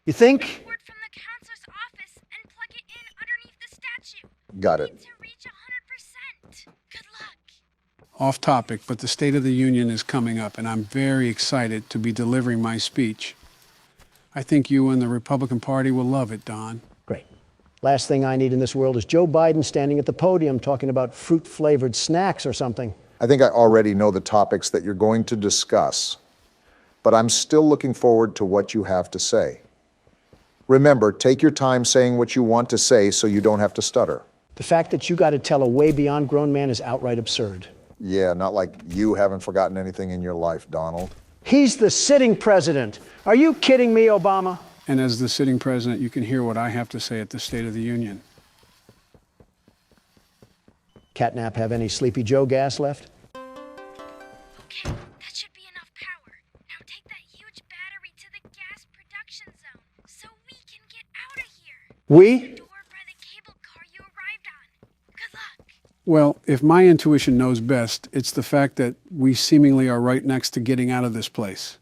You think? Cord from the counselor's office and plug it in underneath the statue. Got it. Need to reach 100%. Good luck. Off topic, but the State of the Union is coming up, and I'm very excited to be delivering my speech. I think you and the Republican Party will love it, Don. Great. Last thing I need in this world is Joe Biden standing at the podium talking about fruit-flavored snacks or something. I think I already know the topics that you're going to discuss, but I'm still looking forward to what you have to say. Remember, take your time saying what you want to say so you don't have to stutter. The fact that you got to tell a way beyond grown man is outright absurd. Yeah, not like you haven't forgotten anything in your life, Donald. He's the sitting president. Are you kidding me, Obama? And as the sitting president, you can hear what I have to say at the State of the Union. Catnap have any Sleepy Joe gas left? Okay, that should be enough power. Now take that huge battery to the gas production zone so we can get out of here. We? Door by the cable car you arrived on. Good luck. Well, if my intuition knows best, it's the fact that we seemingly are right next to getting out of this place.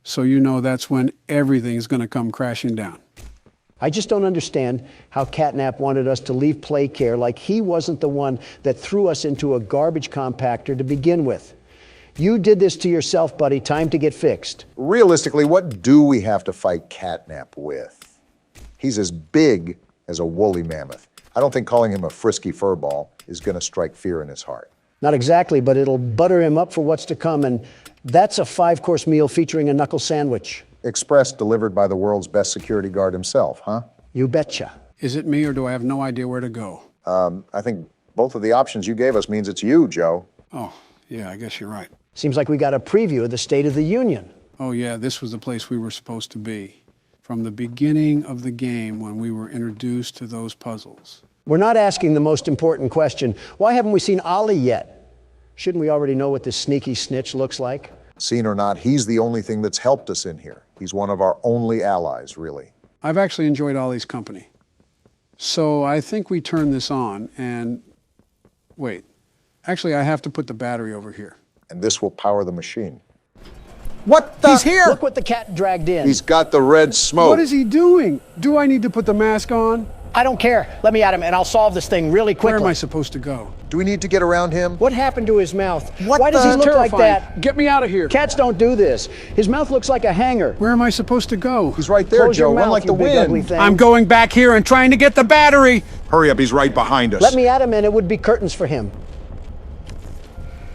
So you know that's when everything's going to come crashing down. I just don't understand how Catnap wanted us to leave Playcare like he wasn't the one that threw us into a garbage compactor to begin with. You did this to yourself, buddy. Time to get fixed. Realistically, what do we have to fight Catnap with? He's as big as a woolly mammoth. I don't think calling him a frisky furball is going to strike fear in his heart. Not exactly, but it'll butter him up for what's to come, and that's a 5-course meal featuring a knuckle sandwich. Express delivered by the world's best security guard himself, huh? You betcha. Is it me or do I have no idea where to go? I think both of the options you gave us means it's you, Joe. Oh, yeah, I guess you're right. Seems like we got a preview of the State of the Union. Oh, yeah, this was the place we were supposed to be. From the beginning of the game when we were introduced to those puzzles. We're not asking the most important question. Why haven't we seen Ollie yet? Shouldn't we already know what this sneaky snitch looks like? Seen or not, he's the only thing that's helped us in here. He's one of our only allies, really. I've actually enjoyed Ollie's company. So I think we turn this on and... Wait. Actually, I have to put the battery over here. And this will power the machine. What the? He's here! Look what the cat dragged in. He's got the red smoke. What is he doing? Do I need to put the mask on? I don't care. Let me at him and I'll solve this thing really quickly. Where am I supposed to go? Do we need to get around him? What happened to his mouth? What Why does he the- look like that? Get me out of here. Cats don't do this. His mouth looks like a hanger. Where am I supposed to go? He's right there, Close your Joe. Run mouth, like the you big ugly wind. thing. I'm going back here and trying to get the battery. Hurry up, he's right behind us. Let me at him and it would be curtains for him.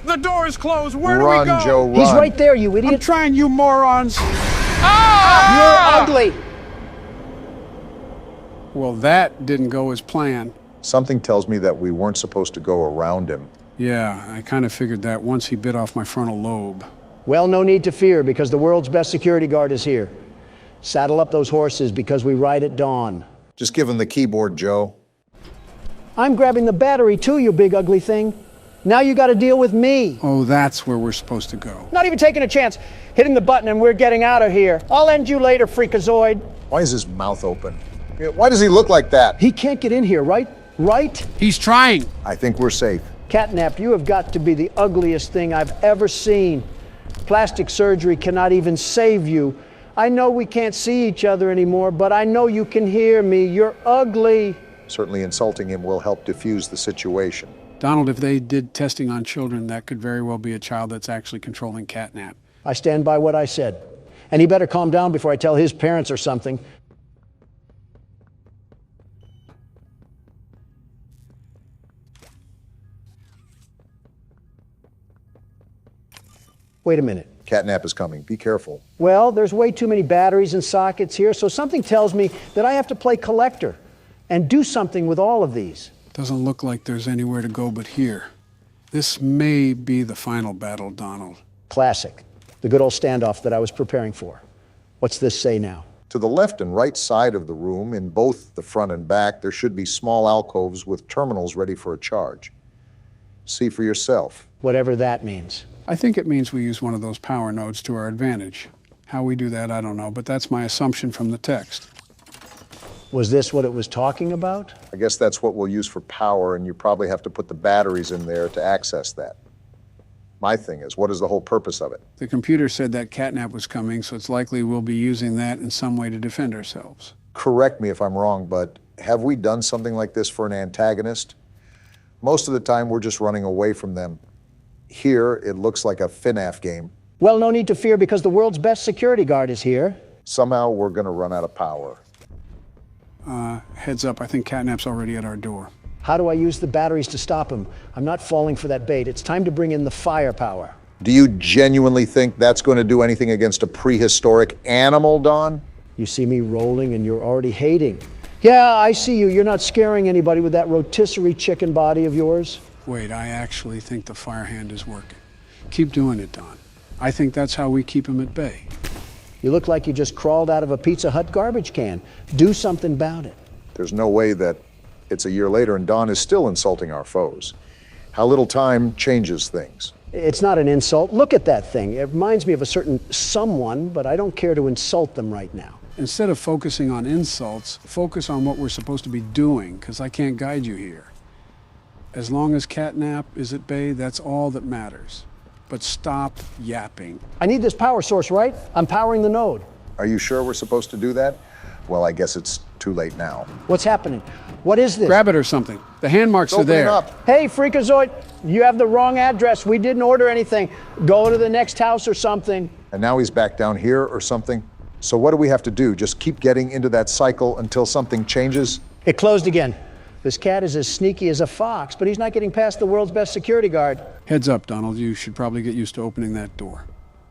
The door is closed. Where Run, do we go? Joe, run. He's right there, you I'm idiot. trying, you morons. You're ugly. Well, that didn't go as planned. Something tells me that we weren't supposed to go around him. Yeah, I kind of figured that once he bit off my frontal lobe. Well, no need to fear because the world's best security guard is here. Saddle up those horses because we ride at dawn. Just give him the keyboard, Joe. I'm grabbing the battery too, you big ugly thing. Now you got to deal with me. Oh, that's where we're supposed to go. Not even taking a chance. Hitting the button and we're getting out of here. I'll end you later, freakazoid. Why is his mouth open? Why does he look like that? He can't get in here, right? Right? He's trying. I think we're safe. Catnap, you have got to be the ugliest thing I've ever seen. Plastic surgery cannot even save you. I know we can't see each other anymore, but I know you can hear me. You're ugly. Certainly insulting him will help diffuse the situation. Donald, if they did testing on children, that could very well be a child that's actually controlling Catnap. I stand by what I said. And he better calm down before I tell his parents or something. Wait a minute. Catnap is coming. Be careful. Well, there's way too many batteries and sockets here, so something tells me that I have to play collector and do something with all of these. Doesn't look like there's anywhere to go but here. This may be the final battle, Donald. Classic. The good old standoff that I was preparing for. What's this say now? To the left and right side of the room, in both the front and back, there should be small alcoves with terminals ready for a charge. See for yourself. Whatever that means. I think it means we use one of those power nodes to our advantage. How we do that, I don't know, but that's my assumption from the text. Was this what it was talking about? I guess that's what we'll use for power, and you probably have to put the batteries in there to access that. My thing is, what is the whole purpose of it? The computer said that Catnap was coming, so it's likely we'll be using that in some way to defend ourselves. Correct me if I'm wrong, but have we done something like this for an antagonist? Most of the time, we're just running away from them. Here, it looks like a FNAF game. Well, no need to fear because the world's best security guard is here. Somehow, we're going to run out of power. Heads up, I think Catnap's already at our door. How do I use the batteries to stop him? I'm not falling for that bait. It's time to bring in the firepower. Do you genuinely think that's going to do anything against a prehistoric animal, Don? You see me rolling and you're already hating. Yeah, I see you. You're not scaring anybody with that rotisserie chicken body of yours. Wait, I actually think the fire hand is working. Keep doing it, Don. I think that's how we keep him at bay. You look like you just crawled out of a Pizza Hut garbage can. Do something about it. There's no way that it's a year later and Don is still insulting our foes. How little time changes things. It's not an insult. Look at that thing. It reminds me of a certain someone, but I don't care to insult them right now. Instead of focusing on insults, focus on what we're supposed to be doing, because I can't guide you here. As long as Catnap is at bay, that's all that matters. But stop yapping. I need this power source, right? I'm powering the node. Are you sure we're supposed to do that? Well, I guess it's too late now. What's happening? What is this? Grab it or something. The hand marks are Open it there. up. Hey, Freakazoid, you have the wrong address. We didn't order anything. Go to the next house or something. And now he's back down here or something. So what do we have to do? Just keep getting into that cycle until something changes? It closed again. This cat is as sneaky as a fox, but he's not getting past the world's best security guard. Heads up, Donald. You should probably get used to opening that door.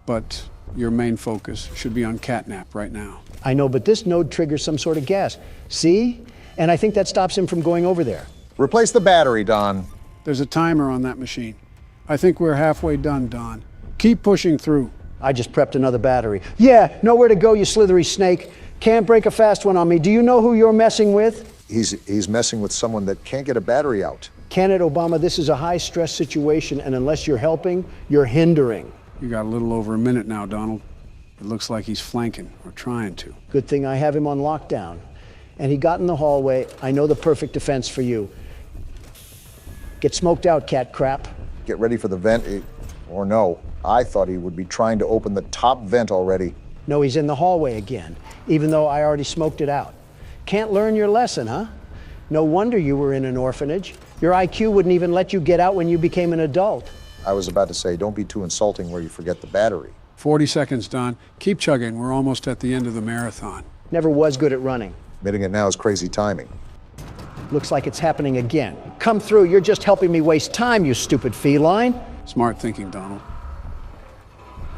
But your main focus should be on Catnap right now. I know, but this node triggers some sort of gas. See? And I think that stops him from going over there. Replace the battery, Don. There's a timer on that machine. I think we're halfway done, Don. Keep pushing through. I just prepped another battery. Yeah, nowhere to go, you slithery snake. Can't break a fast one on me. Do you know who you're messing with? He's messing with someone that can't get a battery out. Candidate Obama, this is a high-stress situation, and unless you're helping, you're hindering. You got a little over a minute now, Donald. It looks like he's flanking, or trying to. Good thing I have him on lockdown. And he got in the hallway. I know the perfect defense for you. Get smoked out, cat crap. Get ready for the vent, or no. I thought he would be trying to open the top vent already. No, he's in the hallway again, even though I already smoked it out. Can't learn your lesson, huh? No wonder you were in an orphanage. Your IQ wouldn't even let you get out when you became an adult. I was about to say, don't be too insulting where you forget the battery. 40 seconds, Don. Keep chugging. We're almost at the end of the marathon. Never was good at running. Admitting it now is crazy timing. Looks like it's happening again. Come through, you're just helping me waste time, you stupid feline. Smart thinking, Donald.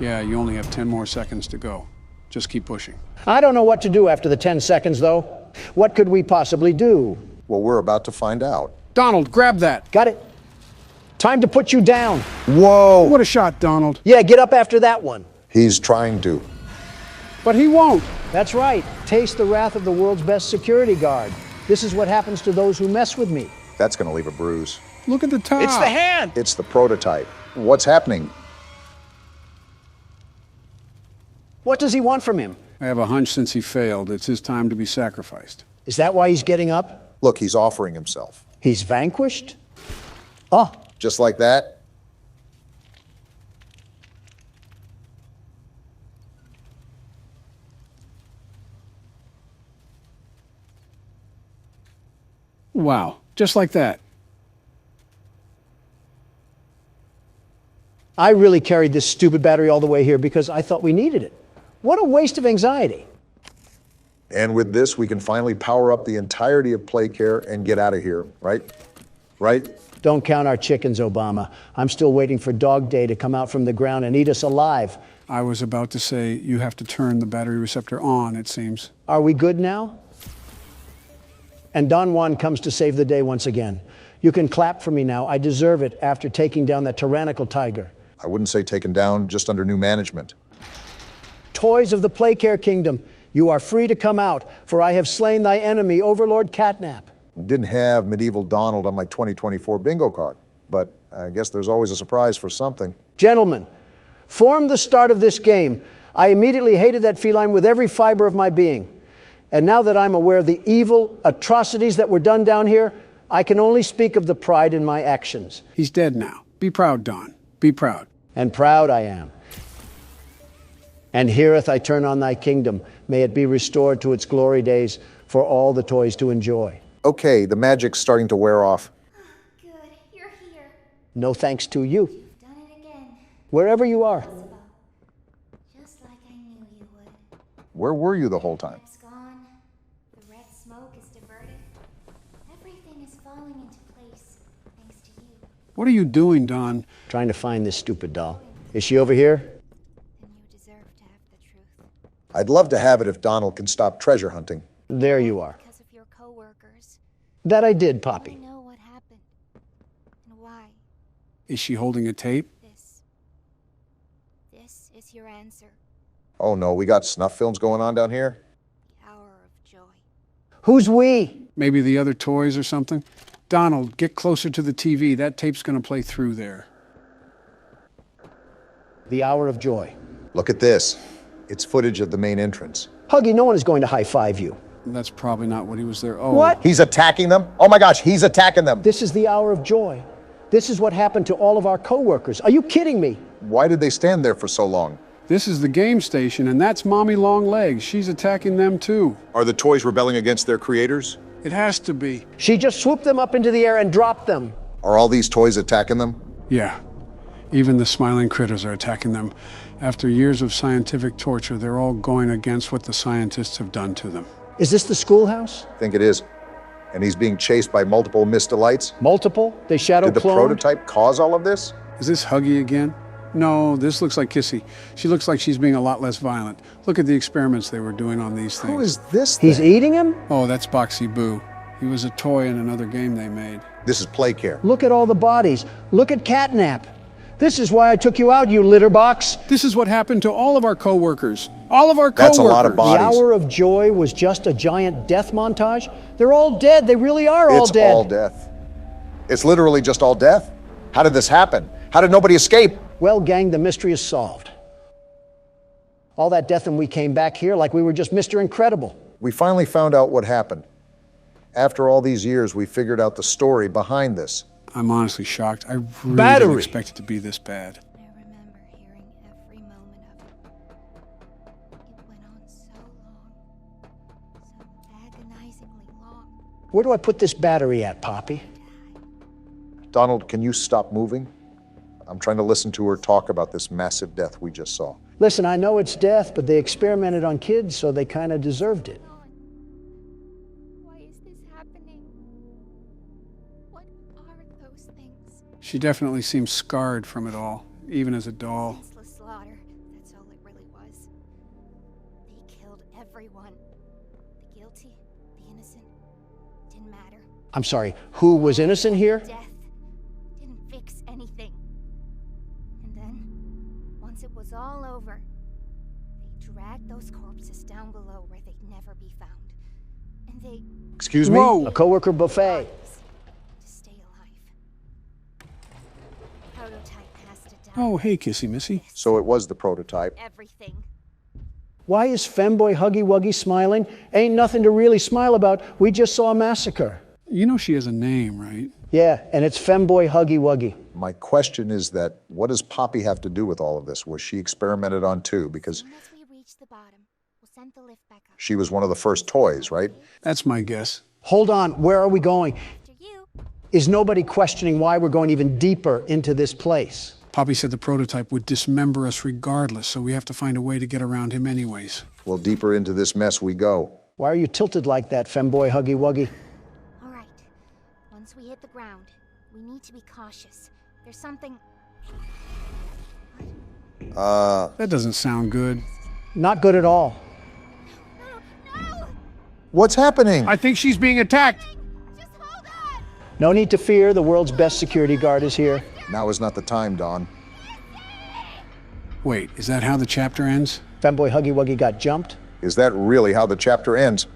Yeah, you only have 10 more seconds to go. Just keep pushing. I don't know what to do after the 10 seconds, though. What could we possibly do? Well, we're about to find out. Donald, grab that. Got it. Time to put you down. Whoa! What a shot, Donald. Yeah, get up after that one. He's trying to. But he won't. That's right. Taste the wrath of the world's best security guard. This is what happens to those who mess with me. That's going to leave a bruise. Look at the top. It's the hand! It's the prototype. What's happening? What does he want from him? I have a hunch since he failed, it's his time to be sacrificed. Is that why he's getting up? Look, he's offering himself. He's vanquished? Oh, Just like that? Wow, just like that. I really carried this stupid battery all the way here because I thought we needed it. What a waste of anxiety. And with this, we can finally power up the entirety of Playcare and get out of here, right? Right? Don't count our chickens, Obama. I'm still waiting for Dog Day to come out from the ground and eat us alive. I was about to say you have to turn the battery receptor on, it seems. Are we good now? And Don Juan comes to save the day once again. You can clap for me now. I deserve it after taking down that tyrannical tiger. I wouldn't say taken down, just under new management. Toys of the Playcare Kingdom, you are free to come out, for I have slain thy enemy, Overlord Catnap. Didn't have Medieval Donald on my 2024 bingo card, but I guess there's always a surprise for something. Gentlemen, from the start of this game, I immediately hated that feline with every fiber of my being. And now that I'm aware of the evil atrocities that were done down here, I can only speak of the pride in my actions. He's dead now. Be proud, Don. Be proud. and proud I am. And hereeth I turn on thy kingdom. May it be restored to its glory days for all the toys to enjoy. Okay, the magic's starting to wear off. Good, you're here. No thanks to you, You've done it again. wherever you are. Just like I knew you would. Where were you the whole time? It's gone. The red smoke is diverted. Everything is falling into place, thanks to you. What are you doing, Don? Trying to find this stupid doll. Is she over here? Then you deserve to have the truth. I'd love to have it if Donald can stop treasure hunting. There you are. Because of your coworkers. That I did, I Poppy. know what happened. And why. Is she holding a tape? This is your answer. Oh no, we got snuff films going on down here? The hour of joy. Who's we? Maybe the other toys or something? Donald, get closer to the TV. That tape's gonna play through there. The hour of joy. Look at this. It's footage of the main entrance. Huggy, no one is going to high-five you. That's probably not what he was there. Oh. What? He's attacking them? Oh my gosh, he's attacking them! This is the hour of joy. This is what happened to all of our coworkers. Are you kidding me? Why did they stand there for so long? This is the game station, and that's Mommy Longlegs. She's attacking them too. Are the toys rebelling against their creators? It has to be. She just swooped them up into the air and dropped them. Are all these toys attacking them? Yeah. Even the smiling critters are attacking them. After years of scientific torture, they're all going against what the scientists have done to them. Is this the schoolhouse? I think it is. And he's being chased by multiple Mr. Lights? Multiple? They shadow Did the cloned? prototype cause all of this? Is this Huggy again? No, this looks like Kissy. She looks like she's being a lot less violent. Look at the experiments they were doing on these things. Who is this He's thing? eating him? Oh, that's Boxy Boo. He was a toy in another game they made. This is Playcare. Look at all the bodies. Look at Catnap. This is why I took you out, you litter box. This is what happened to all of our coworkers. All of our coworkers. That's a lot of The bodies. hour of joy was just a giant death montage. They're all dead. They really are all It's dead. all death. It's literally just all death? How did this happen? How did nobody escape? Well, gang, the mystery is solved. All that death and we came back here like we were just Mr. Incredible. We finally found out what happened. After all these years, we figured out the story behind this. I'm honestly shocked. I really Battery. didn't expect it to be this bad. I remember hearing every moment of it. It went on so long. So agonizingly long. Where do I put this battery at, Poppy? Donald, can you stop moving? I'm trying to listen to her talk about this massive death we just saw. Listen, I know it's death, but they experimented on kids, so they kind of deserved it. Why is this happening? What are those things? She definitely seems scarred from it all, even as a doll. Senseless slaughter. That's all it really was. They killed everyone. The guilty, the innocent. Didn't matter. I'm sorry, who was innocent here? Death didn't fix anything. And then, once it was all over, they dragged those corpses down below where they'd never be found. And they Excuse me? Whoa! A coworker buffet. to stay alive. Prototype has to die. Oh, hey, Kissy Missy. So it was the prototype. Everything. Why is Femboy Huggy Wuggy smiling? Ain't nothing to really smile about. We just saw a massacre. You know she has a name, right? Yeah, and it's Femboy Huggy Wuggy. My question is that, what does Poppy have to do with all of this? Was she experimented on too? Because Soon as we reach the bottom, we'll send the lift back up. she was one of the first toys, right? That's my guess. Hold on, where are we going? After you. Is nobody questioning why we're going even deeper into this place? Poppy said the prototype would dismember us regardless, so we have to find a way to get around him anyways. Well, deeper into this mess we go. Why are you tilted like that, Femboy Huggy Wuggy? All right. Once we hit the ground, we need to be cautious. There's something. That doesn't sound good. Not good at all. No! What's happening? I think she's being attacked. Just hold on! No need to fear, the world's best security guard is here. Now is not the time, Don. Wait, is that how the chapter ends? Femboy Huggy Wuggy got jumped. Is that really how the chapter ends?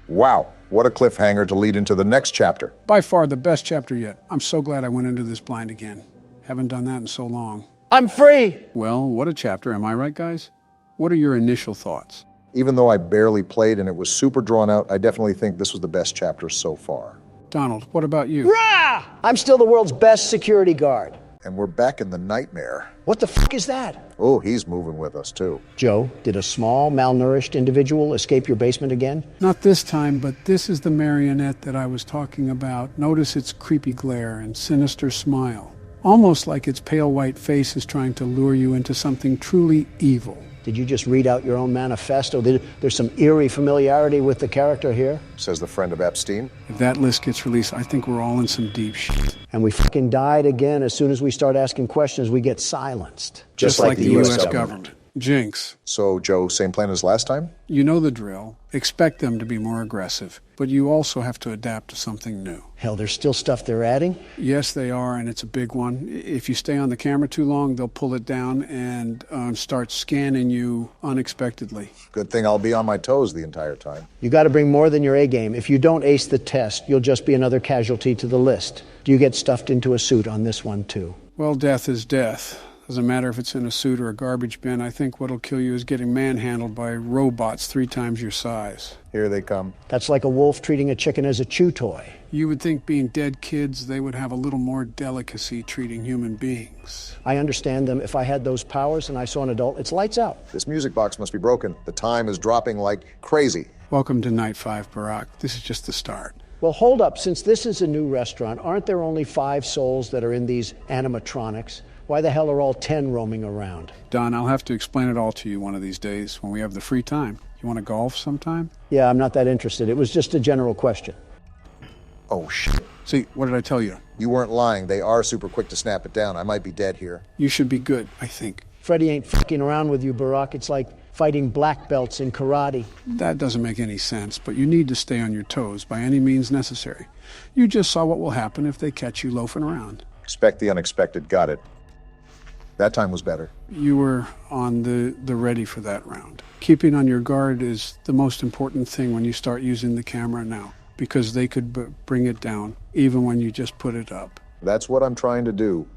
Wow, what a cliffhanger to lead into the next chapter. By far the best chapter yet. I'm so glad I went into this blind again. Haven't done that in so long. I'm free! Well, what a chapter, am I right, guys? What are your initial thoughts? Even though I barely played and it was super drawn out, I definitely think this was the best chapter so far. Donald, what about you? Rah! I'm still the world's best security guard. And we're back in the nightmare. What the fuck is that? Oh, he's moving with us, too. Joe, did a small, malnourished individual escape your basement again? Not this time, but this is the marionette that I was talking about. Notice its creepy glare and sinister smile. Almost like its pale white face is trying to lure you into something truly evil. Did you just read out your own manifesto? There's some eerie familiarity with the character here. Says the friend of Epstein. If that list gets released, I think we're all in some deep shit. And we fucking died again. As soon as we start asking questions, we get silenced. Just like the U.S. government. Jinx. So, Joe, same plan as last time? You know the drill. Expect them to be more aggressive. But you also have to adapt to something new. Hell, there's still stuff they're adding? Yes, they are, and it's a big one. If you stay on the camera too long, they'll pull it down and start scanning you unexpectedly. Good thing I'll be on my toes the entire time. You got to bring more than your A game. If you don't ace the test, you'll just be another casualty to the list. Do you get stuffed into a suit on this one, too? Well, death is death. Doesn't matter if it's in a suit or a garbage bin. I think what'll kill you is getting manhandled by robots 3 times your size. Here they come. That's like a wolf treating a chicken as a chew toy. You would think being dead kids, they would have a little more delicacy treating human beings. I understand them. If I had those powers and I saw an adult, it's lights out. This music box must be broken. The time is dropping like crazy. Welcome to Night 5, Barack. This is just the start. Well, hold up. Since this is a new restaurant, aren't there only 5 souls that are in these animatronics? Why the hell are all 10 roaming around? Don, I'll have to explain it all to you one of these days when we have the free time. You want to golf sometime? Yeah, I'm not that interested. It was just a general question. Oh, shit. See, what did I tell you? You weren't lying. They are super quick to snap it down. I might be dead here. You should be good, I think. Freddy ain't fucking around with you, Barack. It's like fighting black belts in karate. That doesn't make any sense, but you need to stay on your toes by any means necessary. You just saw what will happen if they catch you loafing around. Expect the unexpected. Got it. That time was better. You were on the ready for that round. Keeping on your guard is the most important thing when you start using the camera now, because they could bring it down, even when you just put it up. That's what I'm trying to do.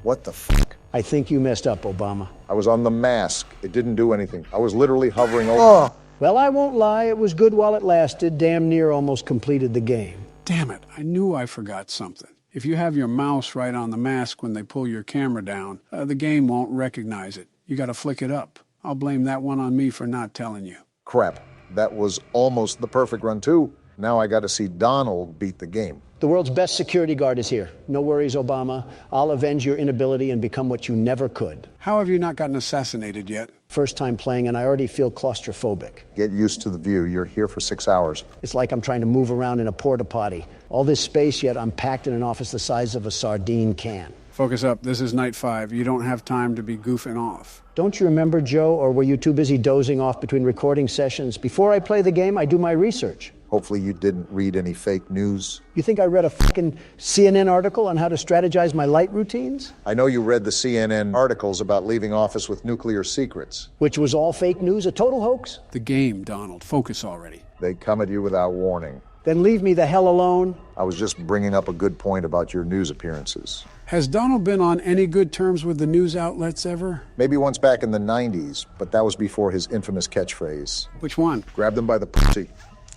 What the fuck? I think you messed up, Obama. I was on the mask. It didn't do anything. I was literally hovering over... Well, I won't lie. It was good while it lasted. Damn near almost completed the game. Damn it, I knew I forgot something. If you have your mouse right on the mask when they pull your camera down, the game won't recognize it. You gotta flick it up. I'll blame that one on me for not telling you. Crap. That was almost the perfect run, too. Now I got to see Donald beat the game. The world's best security guard is here. No worries, Obama. I'll avenge your inability and become what you never could. How have you not gotten assassinated yet? First time playing, and I already feel claustrophobic. Get used to the view. You're here for 6 hours. It's like I'm trying to move around in a porta-potty. All this space, yet I'm packed in an office the size of a sardine can. Focus up. This is Night 5. You don't have time to be goofing off. Don't you remember, Joe, or were you too busy dozing off between recording sessions? Before I play the game, I do my research. Hopefully you didn't read any fake news. You think I read a fucking CNN article on how to strategize my light routines? I know you read the CNN articles about leaving office with nuclear secrets. Which was all fake news, a total hoax? The game, Donald. Focus already. They come at you without warning. Then leave me the hell alone. I was just bringing up a good point about your news appearances. Has Donald been on any good terms with the news outlets ever? Maybe once back in the 90s, but that was before his infamous catchphrase. Which one? Grab them by the pussy.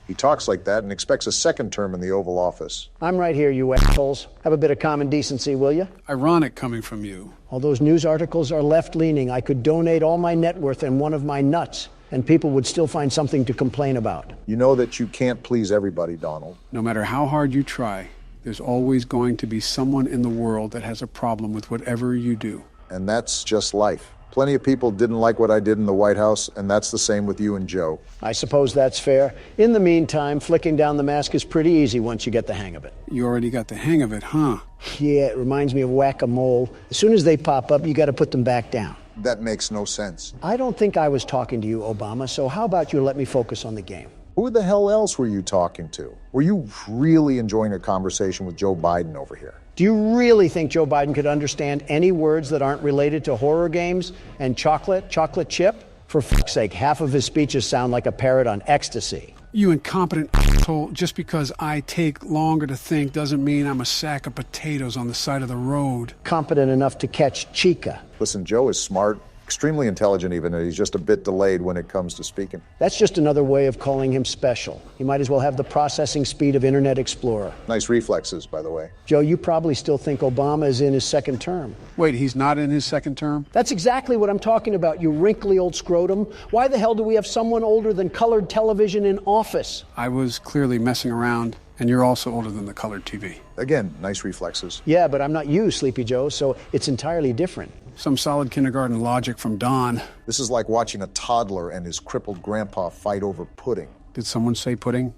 He talks like that and expects a second term in the Oval Office. I'm right here, you assholes. Have a bit of common decency, will you? Ironic coming from you. All those news articles are left-leaning. I could donate all my net worth and one of my nuts, and people would still find something to complain about. You know that you can't please everybody, Donald. No matter how hard you try, there's always going to be someone in the world that has a problem with whatever you do. And that's just life. Plenty of people didn't like what I did in the White House, and that's the same with you and Joe. I suppose that's fair. In the meantime, flicking down the mask is pretty easy once you get the hang of it. You already got the hang of it, huh? Yeah, it reminds me of whack-a-mole. As soon as they pop up, you got to put them back down. That makes no sense. I don't think I was talking to you, Obama, so how about you let me focus on the game? Who the hell else were you talking to? Were you really enjoying a conversation with Joe Biden over here? Do you really think Joe Biden could understand any words that aren't related to horror games and chocolate chip? For fuck's sake, half of his speeches sound like a parrot on ecstasy. You incompetent asshole. Just because I take longer to think doesn't mean I'm a sack of potatoes on the side of the road. Competent enough to catch Chica. Listen, Joe is smart. Extremely intelligent even, and he's just a bit delayed when it comes to speaking. That's just another way of calling him special. He might as well have the processing speed of Internet Explorer. Nice reflexes, by the way. Joe, you probably still think Obama is in his second term. Wait, he's not in his second term? That's exactly what I'm talking about, you wrinkly old scrotum. Why the hell do we have someone older than colored television in office? I was clearly messing around, and you're also older than the colored TV. Again, nice reflexes. Yeah, but I'm not you, Sleepy Joe, so it's entirely different. Some solid kindergarten logic from Don. This is like watching a toddler and his crippled grandpa fight over pudding. Did someone say pudding?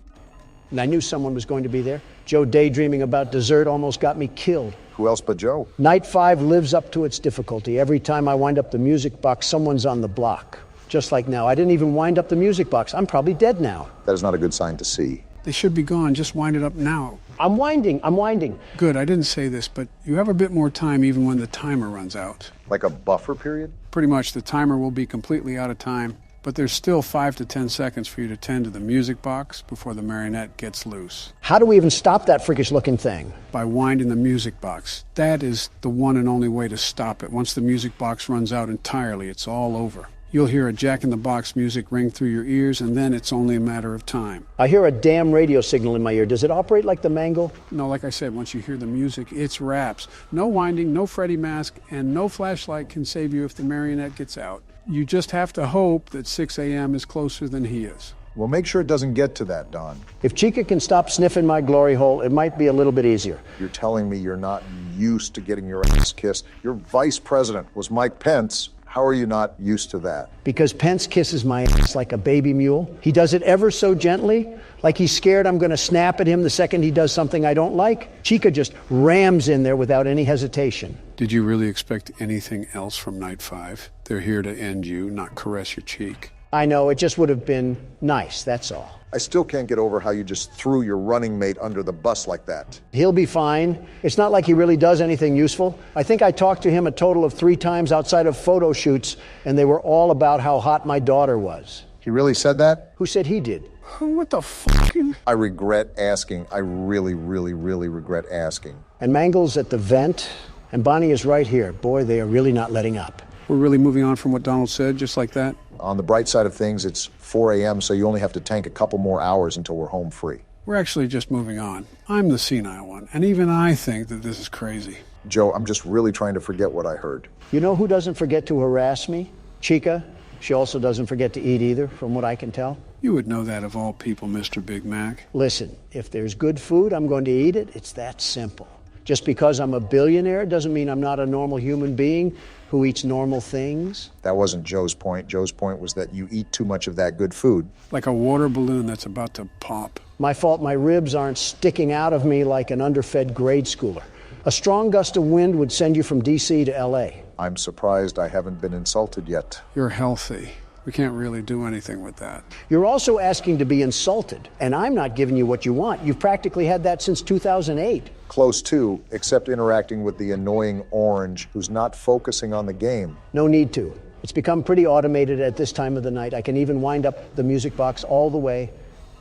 And I knew someone was going to be there. Joe daydreaming about dessert almost got me killed. Who else but Joe? Night 5 lives up to its difficulty. Every time I wind up the music box, someone's on the block. Just like now. I didn't even wind up the music box. I'm probably dead now. That is not a good sign to see. They should be gone. Just wind it up now. I'm winding. Good, I didn't say this, but you have a bit more time even when the timer runs out. Like a buffer period? Pretty much, the timer will be completely out of time, but there's still 5 to 10 seconds for you to tend to the music box before the marionette gets loose. How do we even stop that freakish looking thing? By winding the music box. That is the one and only way to stop it. Once the music box runs out entirely, it's all over. You'll hear a jack-in-the-box music ring through your ears, and then it's only a matter of time. I hear a damn radio signal in my ear. Does it operate like the mangle? No, like I said, once you hear the music, it's wraps. No winding, no Freddy mask, and no flashlight can save you if the marionette gets out. You just have to hope that 6 a.m. is closer than he is. Well, make sure it doesn't get to that, Don. If Chica can stop sniffing my glory hole, it might be a little bit easier. You're telling me you're not used to getting your ass kissed. Your vice president was Mike Pence. How are you not used to that? Because Pence kisses my ass like a baby mule. He does it ever so gently, like he's scared I'm going to snap at him the second he does something I don't like. Chica just rams in there without any hesitation. Did you really expect anything else from Night 5? They're here to end you, not caress your cheek. I know, it just would have been nice, that's all. I still can't get over how you just threw your running mate under the bus like that. He'll be fine. It's not like he really does anything useful. I think I talked to him a total of 3 times outside of photo shoots, and they were all about how hot my daughter was. He really said that? Who said he did? What the fuck? I regret asking. I really, really, really regret asking. And Mangle's at the vent, and Bonnie is right here. Boy, they are really not letting up. We're really moving on from what Donald said, just like that? On the bright side of things, it's 4 a.m., so you only have to tank a couple more hours until we're home free. We're actually just moving on. I'm the senile one, and even I think that this is crazy. Joe, I'm just really trying to forget what I heard. You know who doesn't forget to harass me? Chica. She also doesn't forget to eat either, from what I can tell. You would know that of all people, Mr. Big Mac. Listen, if there's good food, I'm going to eat it. It's that simple. Just because I'm a billionaire doesn't mean I'm not a normal human being who eats normal things. That wasn't Joe's point. Joe's point was that you eat too much of that good food. Like a water balloon that's about to pop. My fault my ribs aren't sticking out of me like an underfed grade schooler. A strong gust of wind would send you from D.C. to L.A. I'm surprised I haven't been insulted yet. You're healthy. We can't really do anything with that. You're also asking to be insulted, and I'm not giving you what you want. You've practically had that since 2008. Close to, except interacting with the annoying orange who's not focusing on the game. No need to. It's become pretty automated at this time of the night. I can even wind up the music box all the way.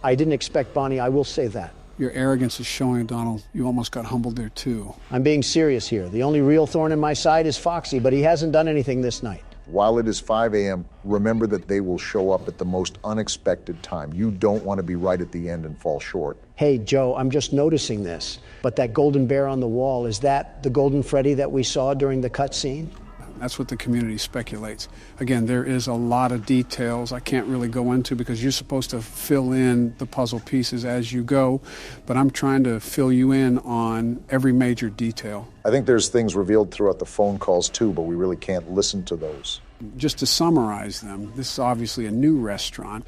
I didn't expect Bonnie, I will say that. Your arrogance is showing, Donald. You almost got humbled there, too. I'm being serious here. The only real thorn in my side is Foxy, but he hasn't done anything this night. While it is 5 a.m., remember that they will show up at the most unexpected time. You don't want to be right at the end and fall short. Hey, Joe, I'm just noticing this. But that golden bear on the wall, is that the golden Freddy that we saw during the cutscene? That's what the community speculates. Again, there is a lot of details I can't really go into because you're supposed to fill in the puzzle pieces as you go, but I'm trying to fill you in on every major detail. I think there's things revealed throughout the phone calls too, but we really can't listen to those. Just to summarize them, this is obviously a new restaurant,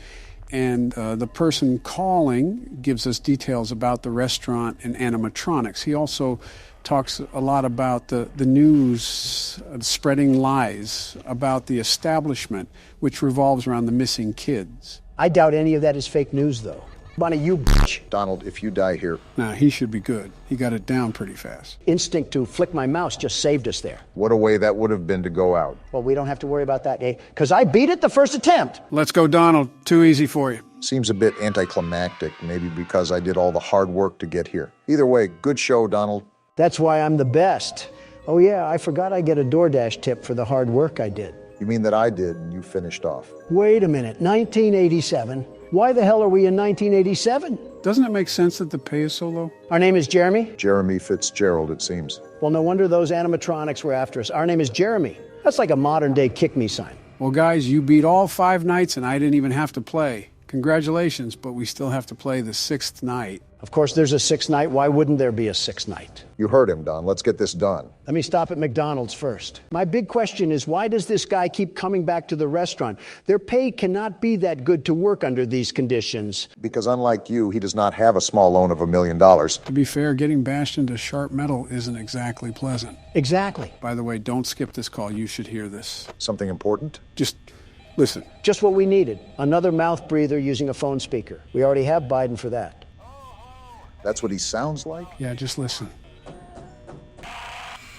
and the person calling gives us details about the restaurant and animatronics. He also talks a lot about the news spreading lies about the establishment, which revolves around the missing kids. I doubt any of that is fake news, though. Bonnie, you bitch. Donald, if you die here... Now, he should be good. He got it down pretty fast. Instinct to flick my mouse just saved us there. What a way that would have been to go out. Well, we don't have to worry about that, eh? Because I beat it the first attempt. Let's go, Donald. Too easy for you. Seems a bit anticlimactic, maybe because I did all the hard work to get here. Either way, good show, Donald. That's why I'm the best. Oh yeah, I forgot I get a DoorDash tip for the hard work I did. You mean that I did and you finished off? Wait a minute, 1987? Why the hell are we in 1987? Doesn't it make sense that the pay is so low? Our name is Jeremy? Jeremy Fitzgerald, it seems. Well, no wonder those animatronics were after us. Our name is Jeremy. That's like a modern-day kick-me sign. Well, guys, you beat all 5 nights and I didn't even have to play. Congratulations, but we still have to play the 6th night. Of course, there's a 6th night. Why wouldn't there be a 6th night? You heard him, Don. Let's get this done. Let me stop at McDonald's first. My big question is, why does this guy keep coming back to the restaurant? Their pay cannot be that good to work under these conditions. Because unlike you, he does not have a small loan of $1 million. To be fair, getting bashed into sharp metal isn't exactly pleasant. Exactly. By the way, don't skip this call. You should hear this. Something important? Just listen. Just what we needed. Another mouth breather using a phone speaker. We already have Biden for that. That's what he sounds like? Yeah, just listen.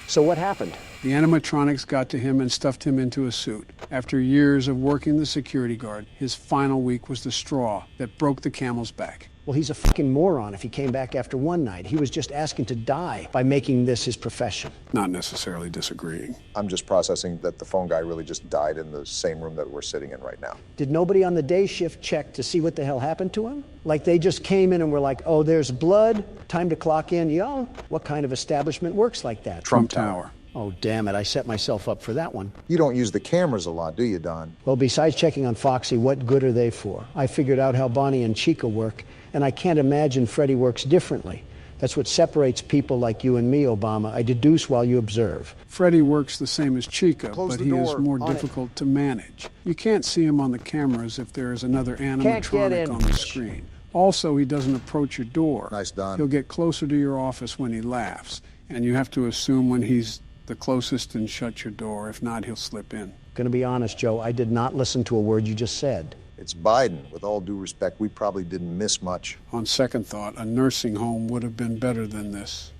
So what happened? The animatronics got to him and stuffed him into a suit. After years of working the security guard, his final week was the straw that broke the camel's back. Well, he's a fucking moron if he came back after one night. He was just asking to die by making this his profession. Not necessarily disagreeing. I'm just processing that the phone guy really just died in the same room that we're sitting in right now. Did nobody on the day shift check to see what the hell happened to him? Like they just came in and were like, oh, there's blood, time to clock in. Yo, what kind of establishment works like that? Trump Tower. Oh, damn it, I set myself up for that one. You don't use the cameras a lot, do you, Don? Well, besides checking on Foxy, what good are they for? I figured out how Bonnie and Chica work, and I can't imagine Freddy works differently. That's what separates people like you and me, Obama. I deduce while you observe. Freddy works the same as Chica, Close but the he is door. more On difficult to manage. You can't see him on the cameras if there is another animatronic in. on the screen. Also, he doesn't approach your door. Nice, Don. He'll get closer to your office when he laughs, and you have to assume when he's the closest and shut your door. If not, he'll slip in. Gonna be honest, Joe, I did not listen to a word you just said. It's Biden. With all due respect, we probably didn't miss much. On second thought, a nursing home would have been better than this.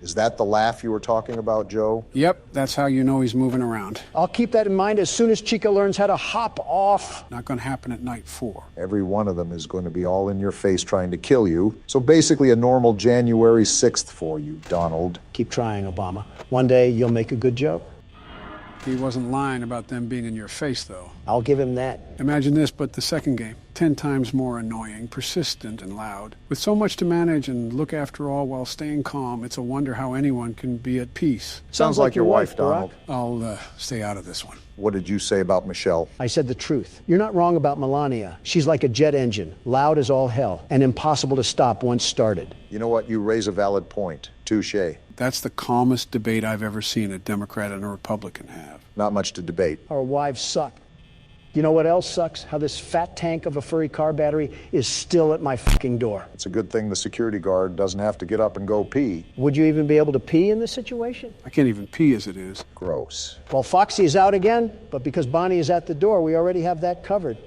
Is that the laugh you were talking about, Joe? Yep, that's how you know he's moving around. I'll keep that in mind as soon as Chica learns how to hop off. Not gonna happen at night 4. Every one of them is going to be all in your face trying to kill you. So basically a normal January 6th for you, Donald. Keep trying, Obama. One day you'll make a good joke. He wasn't lying about them being in your face, though. I'll give him that. Imagine this, but the second game. 10 times more annoying, persistent, and loud. With so much to manage and look after all while staying calm, it's a wonder how anyone can be at peace. Sounds like your wife, Donald. Barack. I'll stay out of this one. What did you say about Michelle? I said the truth. You're not wrong about Melania. She's like a jet engine, loud as all hell, and impossible to stop once started. You know what? You raise a valid point. Touché. That's the calmest debate I've ever seen a Democrat and a Republican have. Not much to debate. Our wives suck. You know what else sucks? How this fat tank of a furry car battery is still at my fucking door. It's a good thing the security guard doesn't have to get up and go pee. Would you even be able to pee in this situation? I can't even pee as it is. Gross. Well, Foxy is out again, but because Bonnie is at the door, we already have that covered.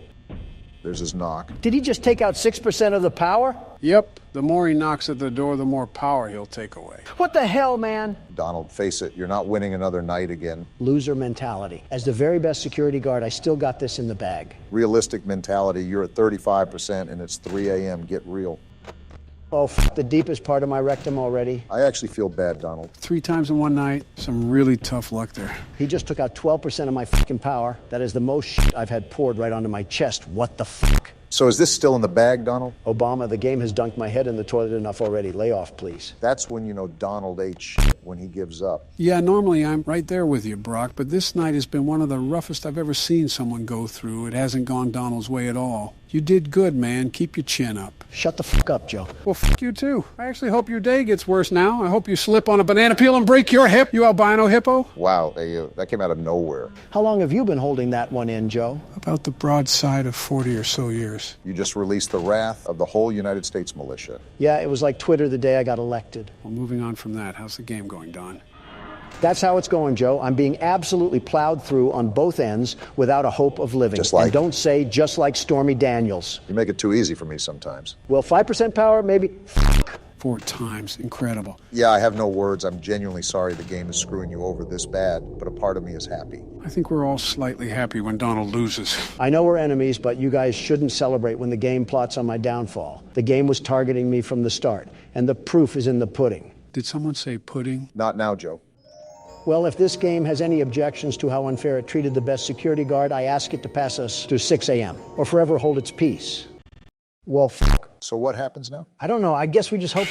There's his knock. Did he just take out 6% of the power? Yep, the more he knocks at the door, the more power he'll take away. What the hell, man? Donald, face it, you're not winning another night again. Loser mentality. As the very best security guard, I still got this in the bag. Realistic mentality, you're at 35% and it's 3 a.m. Get real. Oh, the deepest part of my rectum already. I actually feel bad, Donald. 3 times in one night, some really tough luck there. He just took out 12% of my fucking power. That is the most shit I've had poured right onto my chest. What the fuck? So is this still in the bag, Donald? Obama, the game has dunked my head in the toilet enough already. Lay off, please. That's when you know Donald ate shit, when he gives up. Yeah, normally I'm right there with you, Brock, but this night has been one of the roughest I've ever seen someone go through. It hasn't gone Donald's way at all. You did good, man. Keep your chin up. Shut the fuck up, Joe. Well, fuck you too. I actually hope your day gets worse now. I hope you slip on a banana peel and break your hip, you albino hippo. Wow, that came out of nowhere. How long have you been holding that one in, Joe? About the broadside of 40 or so years. You just released the wrath of the whole United States militia. Yeah, it was like Twitter the day I got elected. Well, moving on from that, how's the game going, Don? That's how it's going, Joe. I'm being absolutely plowed through on both ends without a hope of living. Just like- And don't say just like Stormy Daniels. You make it too easy for me sometimes. Well, 5% power, maybe. 4 times. Incredible. Yeah, I have no words. I'm genuinely sorry the game is screwing you over this bad, but a part of me is happy. I think we're all slightly happy when Donald loses. I know we're enemies, but you guys shouldn't celebrate when the game plots on my downfall. The game was targeting me from the start, and the proof is in the pudding. Did someone say pudding? Not now, Joe. Well, if this game has any objections to how unfair it treated the best security guard, I ask it to pass us to 6 a.m. or forever hold its peace. Well, So what happens now? I don't know. I guess we just hope.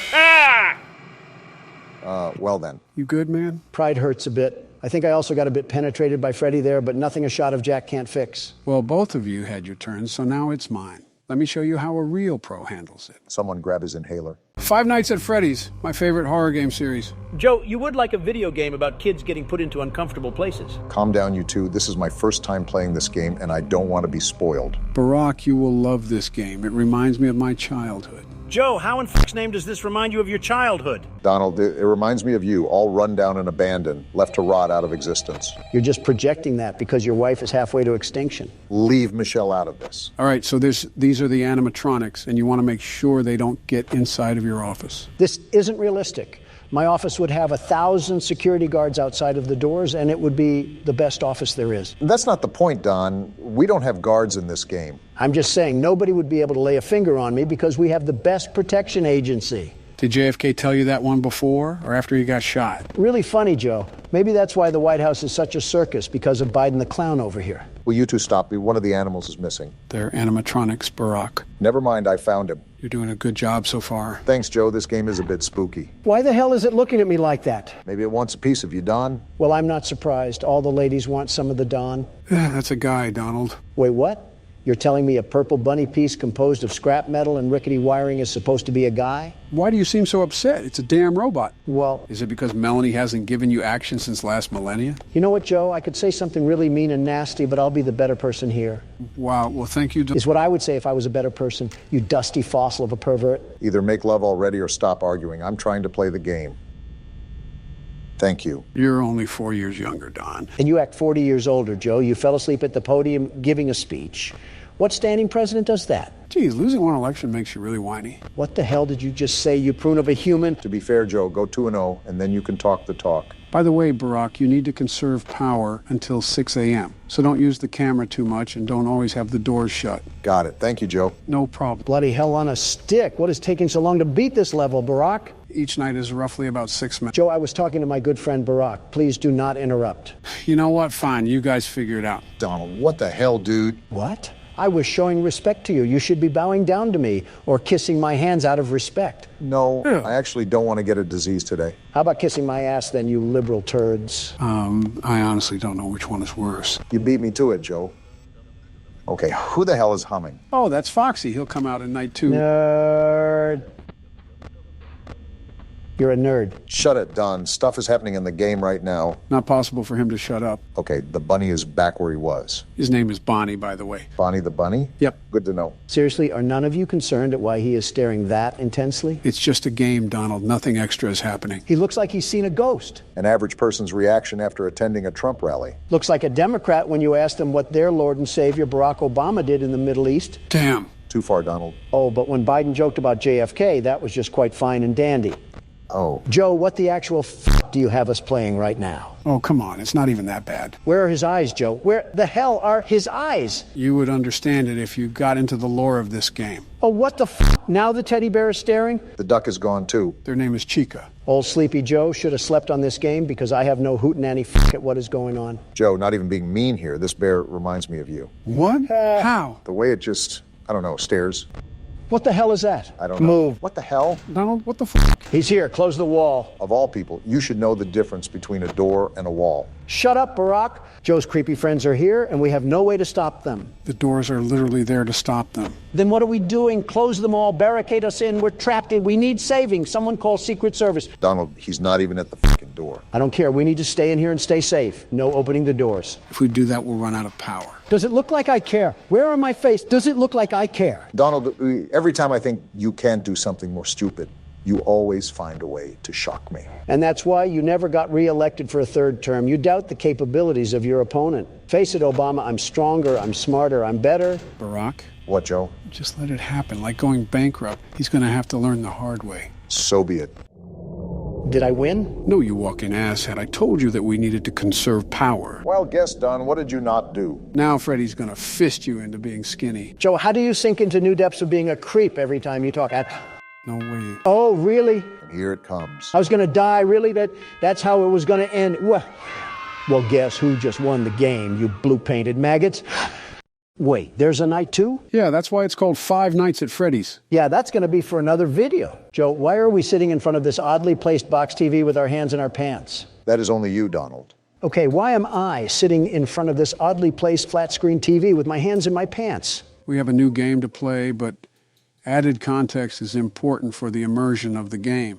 Well then. You good, man? Pride hurts a bit. I think I also got a bit penetrated by Freddy there, but nothing a shot of Jack can't fix. Well, both of you had your turn, so now it's mine. Let me show you how a real pro handles it. Someone grab his inhaler. Five Nights at Freddy's, my favorite horror game series. Joe, you would like a video game about kids getting put into uncomfortable places. Calm down, you two. This is my first time playing this game, and I don't want to be spoiled. Barack, you will love this game. It reminds me of my childhood. Joe, how in f***'s name does this remind you of your childhood? Donald, it reminds me of you, all run down and abandoned, left to rot out of existence. You're just projecting that because your wife is halfway to extinction. Leave Michelle out of this. All right, so these are the animatronics, and you want to make sure they don't get inside of your office. This isn't realistic. My office would have 1,000 security guards outside of the doors, and it would be the best office there is. That's not the point, Don. We don't have guards in this game. I'm just saying nobody would be able to lay a finger on me because we have the best protection agency. Did JFK tell you that one before or after he got shot? Really funny, Joe. Maybe that's why the White House is such a circus, because of Biden the clown over here. Will you two stop me? One of the animals is missing. They're animatronics, Barack. Never mind, I found him. You're doing a good job so far. Thanks, Joe. This game is a bit spooky. Why the hell is it looking at me like that? Maybe it wants a piece of you, Don. Well, I'm not surprised. All the ladies want some of the Don. That's a guy, Donald. Wait, what? You're telling me a purple bunny piece composed of scrap metal and rickety wiring is supposed to be a guy? Why do you seem so upset? It's a damn robot. Well, Is it because Melanie hasn't given you action since last millennia? you know what, Joe? I could say something really mean and nasty, but I'll be the better person here. Wow, well, thank you. Is what I would say if I was a better person, you dusty fossil of a pervert. Either make love already or stop arguing. I'm trying to play the game. Thank you. You're only 4 years younger, Don. And you act 40 years older, Joe. You fell asleep at the podium giving a speech. What standing president does that? Geez, losing one election makes you really whiny. What the hell did you just say, you prune of a human? To be fair, Joe, go 2-0, and then you can talk the talk. By the way, Barack, you need to conserve power until 6 a.m. So don't use the camera too much and don't always have the doors shut. Got it. Thank you, Joe. No problem. Bloody hell on a stick. What is taking so long to beat this level, Barack? Each night is roughly about 6 minutes. Joe, I was talking to my good friend Barack. Please do not interrupt. You know what? Fine. You guys figure it out. Donald, what the hell, dude? What? I was showing respect to you. You should be bowing down to me or kissing my hands out of respect. No, I actually don't want to get a disease today. How about kissing my ass then, you liberal turds? I honestly don't know which one is worse. You beat me to it, Joe. Okay, who the hell is humming? Oh, that's Foxy. He'll come out at night 2. Nerd. You're a nerd. Shut it, Don. Stuff is happening in the game right now. Not possible for him to shut up. Okay, the bunny is back where he was. His name is Bonnie, by the way. Bonnie the bunny? Yep. Good to know. Seriously, are none of you concerned at why he is staring that intensely? It's just a game, Donald. Nothing extra is happening. He looks like he's seen a ghost. An average person's reaction after attending a Trump rally. Looks like a Democrat when you ask them what their Lord and Savior Barack Obama did in the Middle East. Damn. Too far, Donald. Oh, but when Biden joked about JFK, that was just quite fine and dandy. Oh. Joe, what the actual f*** do you have us playing right now? Oh, come on. It's not even that bad. Where are his eyes, Joe? Where the hell are his eyes? You would understand it if you got into the lore of this game. Oh, what the f***? Now the teddy bear is staring? The duck is gone, too. Their name is Chica. Old Sleepy Joe should have slept on this game because I have no hootenanny f*** at what is going on. Joe, not even being mean here, this bear reminds me of you. What? How? The way it just, I don't know, stares. What the hell is that? I don't know. Move. What the hell? Donald, what the f***? He's here. Close the wall. Of all people, you should know the difference between a door and a wall. Shut up, Barack. Joe's creepy friends are here, and we have no way to stop them. The doors are literally there to stop them. Then what are we doing? Close them all, barricade us in. We're trapped in. We need saving. Someone call Secret Service. Donald, he's not even at the fucking door. I don't care. We need to stay in here and stay safe. No opening the doors. If we do that, we'll run out of power. Does it look like I care? Where on my face does it look like I care? Donald, every time I think you can't do something more stupid, you always find a way to shock me. And that's why you never got reelected for a third term. You doubt the capabilities of your opponent. Face it, Obama, I'm stronger, I'm smarter, I'm better. Barack, What, Joe? just let it happen. Like going bankrupt. He's going to have to learn the hard way. So be it. Did I win? No, you walking asshat. I told you that we needed to conserve power. Well, guess, Don, what did you not do? Now Freddy's going to fist you into being skinny. Joe, how do you sink into new depths of being a creep every time you talk? No way. Oh, really? Here it comes. I was going to die, really? That's how it was going to end? Well, guess who just won the game, you blue-painted maggots? Wait, there's a night 2? Yeah, that's why it's called Five Nights at Freddy's. Yeah, that's going to be for another video. Joe, why are we sitting in front of this oddly placed box TV with our hands in our pants? That is only you, Donald. Okay, why am I sitting in front of this oddly placed flat-screen TV with my hands in my pants? We have a new game to play, but added context is important for the immersion of the game.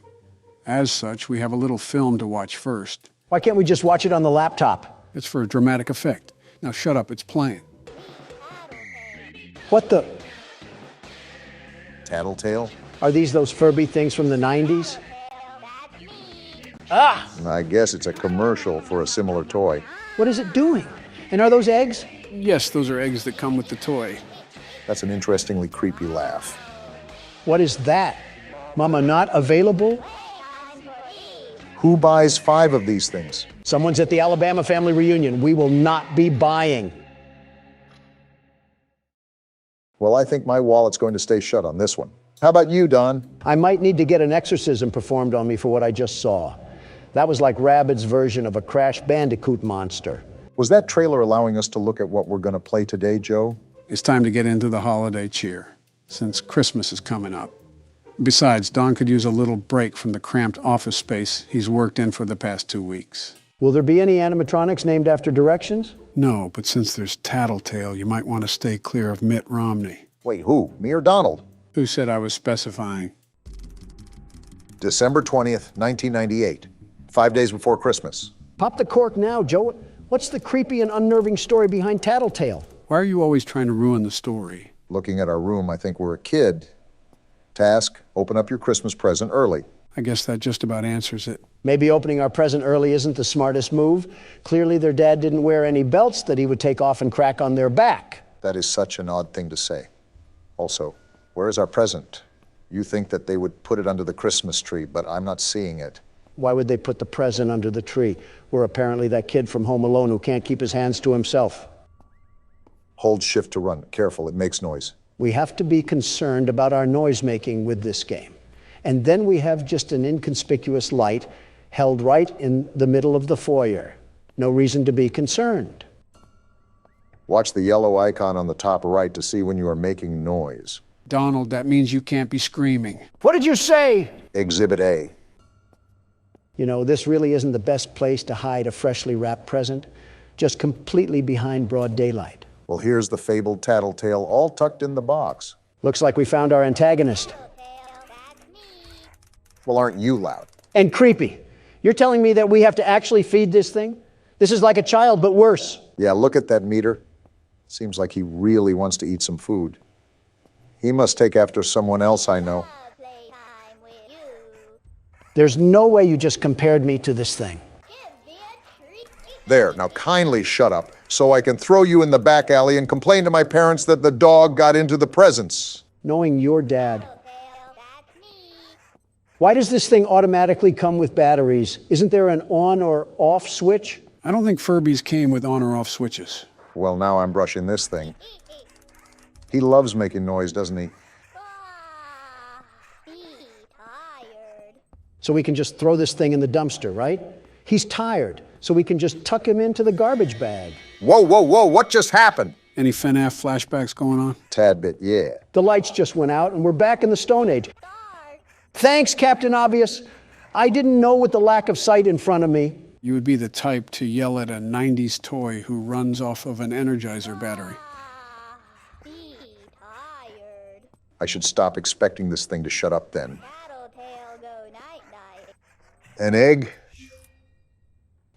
As such, we have a little film to watch first. Why can't we just watch it on the laptop? It's for a dramatic effect. Now shut up, it's playing. What the? Tattletail? Are these those Furby things from the 90s? I guess it's a commercial for a similar toy. What is it doing? And are those eggs? Yes, those are eggs that come with the toy. That's an interestingly creepy laugh. What is that? Mama not available? Who buys 5 of these things? Someone's at the Alabama family reunion. We will not be buying. Well, I think my wallet's going to stay shut on this one. How about you, Don? I might need to get an exorcism performed on me for what I just saw. That was like Rabbids' version of a Crash Bandicoot monster. Was that trailer allowing us to look at what we're going to play today, Joe? It's time to get into the holiday cheer, since Christmas is coming up. Besides, Don could use a little break from the cramped office space he's worked in for the past 2 weeks. Will there be any animatronics named after directions? No, but since there's Tattletail, you might want to stay clear of Mitt Romney. Wait, who? Me or Donald? Who said I was specifying? December 20th, 1998. 5 days before Christmas. Pop the cork now, Joe. What's the creepy and unnerving story behind Tattletail? Why are you always trying to ruin the story? Looking at our room, I think we're a kid. Task, open up your Christmas present early. I guess that just about answers it. Maybe opening our present early isn't the smartest move. Clearly their dad didn't wear any belts that he would take off and crack on their back. That is such an odd thing to say. Also, where is our present? You think that they would put it under the Christmas tree, but I'm not seeing it. Why would they put the present under the tree? We're apparently that kid from Home Alone who can't keep his hands to himself. Hold shift to run. Careful, it makes noise. We have to be concerned about our noise making with this game. And then we have just an inconspicuous light held right in the middle of the foyer. No reason to be concerned. Watch the yellow icon on the top right to see when you are making noise. Donald, that means you can't be screaming. What did you say? Exhibit A. You know, this really isn't the best place to hide a freshly wrapped present, just completely behind broad daylight. Well, here's the fabled Tattletail all tucked in the box. Looks like we found our antagonist. Well, aren't you loud? And creepy. You're telling me that we have to actually feed this thing? This is like a child, but worse. Yeah, look at that meter. Seems like he really wants to eat some food. He must take after someone else I know. There's no way you just compared me to this thing. There, now kindly shut up so I can throw you in the back alley and complain to my parents that the dog got into the presents. Knowing your dad. Why does this thing automatically come with batteries? Isn't there an on or off switch? I don't think Furbies came with on or off switches. Well, now I'm brushing this thing. He loves making noise, doesn't he? Tired. So we can just throw this thing in the dumpster, right? He's tired, so we can just tuck him into the garbage bag. Whoa, whoa, whoa, what just happened? Any FNAF flashbacks going on? Tad bit, yeah. The lights just went out and we're back in the Stone Age. Thanks, Captain Obvious. I didn't know with the lack of sight in front of me. You would be the type to yell at a 90s toy who runs off of an Energizer battery. Tired. I should stop expecting this thing to shut up then. Tattletail go night-night. An egg?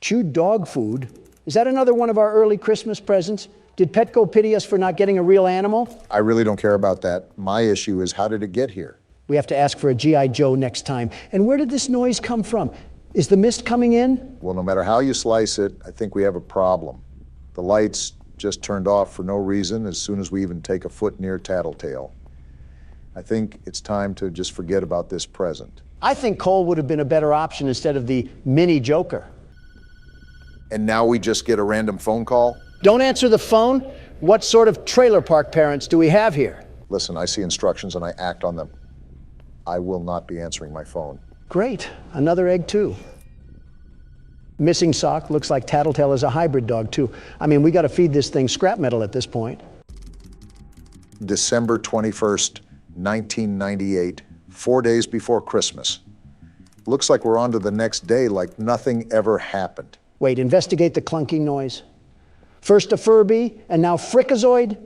Chewed dog food? Is that another one of our early Christmas presents? Did Petco pity us for not getting a real animal? I really don't care about that. My issue is, how did it get here? We have to ask for a G.I. Joe next time. And where did this noise come from? Is the mist coming in? Well, no matter how you slice it, I think we have a problem. The lights just turned off for no reason as soon as we even take a foot near Tattletail. I think it's time to just forget about this present. I think Cole would have been a better option instead of the mini Joker. And now we just get a random phone call? Don't answer the phone. What sort of trailer park parents do we have here? Listen, I see instructions and I act on them. I will not be answering my phone. Great, another egg too. Missing sock, looks like Tattletail is a hybrid dog too. I mean, we gotta feed this thing scrap metal at this point. December 21st, 1998, 4 days before Christmas. Looks like we're on to the next day like nothing ever happened. Wait, investigate the clunking noise. First a Furby, and now Frickazoid?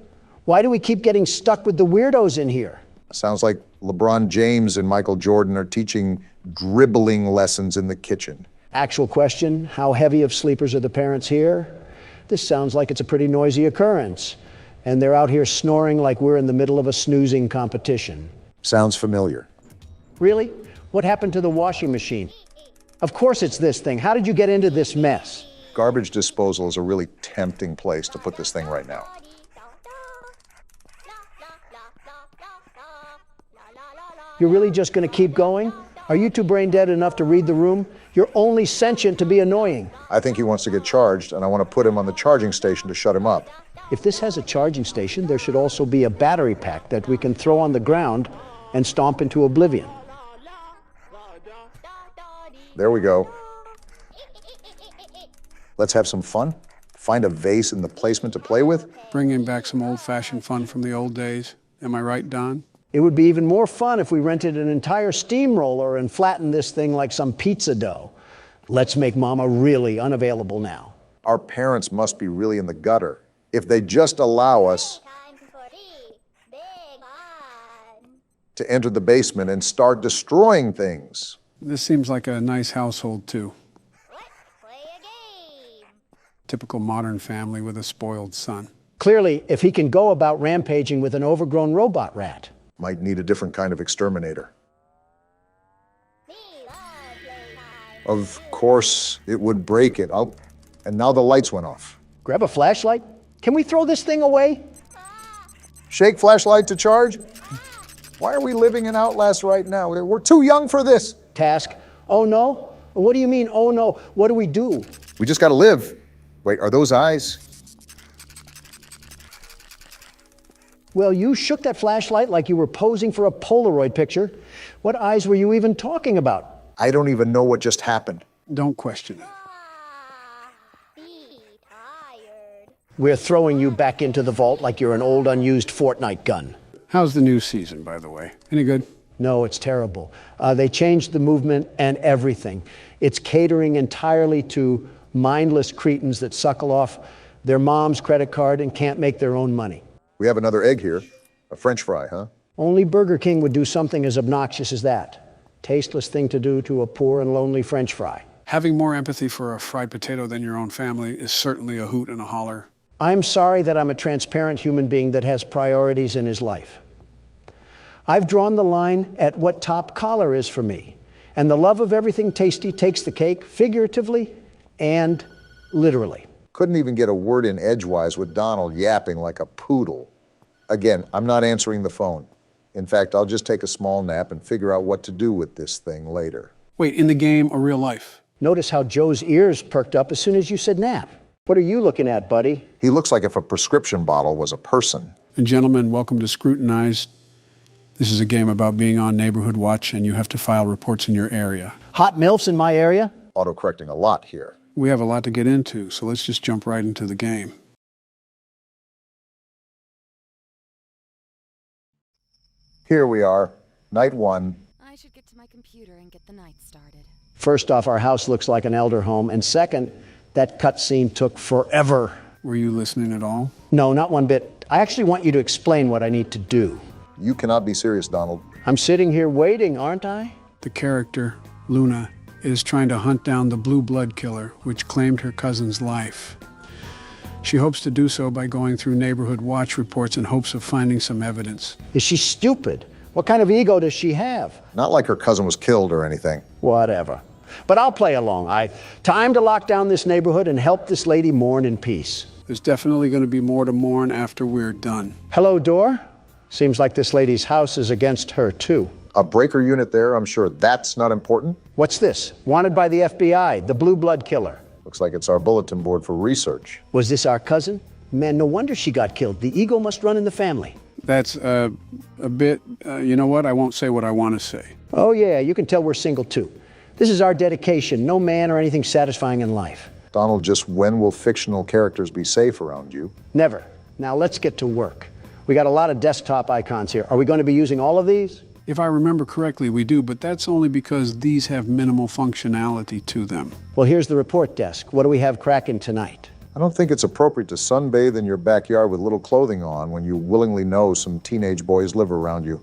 Why do we keep getting stuck with the weirdos in here? Sounds like LeBron James and Michael Jordan are teaching dribbling lessons in the kitchen. Actual question, how heavy of sleepers are the parents here? This sounds like it's a pretty noisy occurrence. And they're out here snoring like we're in the middle of a snoozing competition. Sounds familiar. Really? What happened to the washing machine? Of course it's this thing. How did you get into this mess? Garbage disposal is a really tempting place to put this thing right now. You're really just going to keep going? Are you too brain dead enough to read the room? You're only sentient to be annoying. I think he wants to get charged, and I want to put him on the charging station to shut him up. If this has a charging station, there should also be a battery pack that we can throw on the ground and stomp into oblivion. There we go. Let's have some fun. Find a vase in the placement to play with. Bringing back some old-fashioned fun from the old days. Am I right, Don? It would be even more fun if we rented an entire steamroller and flattened this thing like some pizza dough. Let's make Mama really unavailable now. Our parents must be really in the gutter. If they just allow us to enter the basement and start destroying things. This seems like a nice household, too. Typical modern family with a spoiled son. Clearly, if he can go about rampaging with an overgrown robot rat. Might need a different kind of exterminator. Of course, it would break it. And now the lights went off. Grab a flashlight? Can we throw this thing away? Shake flashlight to charge? Why are we living in Outlast right now? We're too young for this. Task. Oh no? What do you mean, oh no? What do we do? We just gotta live. Wait, are those eyes? Well, you shook that flashlight like you were posing for a Polaroid picture. What eyes were you even talking about? I don't even know what just happened. Don't question it. We're throwing you back into the vault like you're an old unused Fortnite gun. How's the new season, by the way? Any good? No, it's terrible. They changed the movement and everything. It's catering entirely to mindless cretins that suckle off their mom's credit card and can't make their own money. We have another egg here. A French fry, huh? Only Burger King would do something as obnoxious as that. Tasteless thing to do to a poor and lonely French fry. Having more empathy for a fried potato than your own family is certainly a hoot and a holler. I'm sorry that I'm a transparent human being that has priorities in his life. I've drawn the line at what top collar is for me. And the love of everything tasty takes the cake, figuratively and literally. Couldn't even get a word in edgewise with Donald yapping like a poodle. Again, I'm not answering the phone. In fact, I'll just take a small nap and figure out what to do with this thing later. Wait, in the game or real life? Notice how Joe's ears perked up as soon as you said nap. What are you looking at, buddy? He looks like if a prescription bottle was a person. And gentlemen, welcome to Scrutinize. This is a game about being on neighborhood watch, and you have to file reports in your area. Hot MILFs in my area? Autocorrecting a lot here. We have a lot to get into, so let's just jump right into the game. Here we are, night one. I should get to my computer and get the night started. First off, our house looks like an elder home. And second, that cutscene took forever. Were you listening at all? No, not one bit. I actually want you to explain what I need to do. You cannot be serious, Donald. I'm sitting here waiting, aren't I? The character, Luna, is trying to hunt down the blue blood killer, which claimed her cousin's life. She hopes to do so by going through neighborhood watch reports in hopes of finding some evidence. Is she stupid? What kind of ego does she have? Not like her cousin was killed or anything. Whatever. But I'll play along. Time to lock down this neighborhood and help this lady mourn in peace. There's definitely going to be more to mourn after we're done. Hello, door. Seems like this lady's house is against her, too. A breaker unit there, I'm sure that's not important. What's this? Wanted by the FBI, the blue blood killer. Looks like it's our bulletin board for research. Was this our cousin? Man, no wonder she got killed. The ego must run in the family. That's a bit, you know what? I won't say what I want to say. Oh yeah, you can tell we're single too. This is our dedication, no man or anything satisfying in life. Donald, just when will fictional characters be safe around you? Never. Now let's get to work. We got a lot of desktop icons here. Are we going to be using all of these? If I remember correctly, we do, but that's only because these have minimal functionality to them. Well, here's the report desk. What do we have cracking tonight? I don't think it's appropriate to sunbathe in your backyard with little clothing on when you willingly know some teenage boys live around you.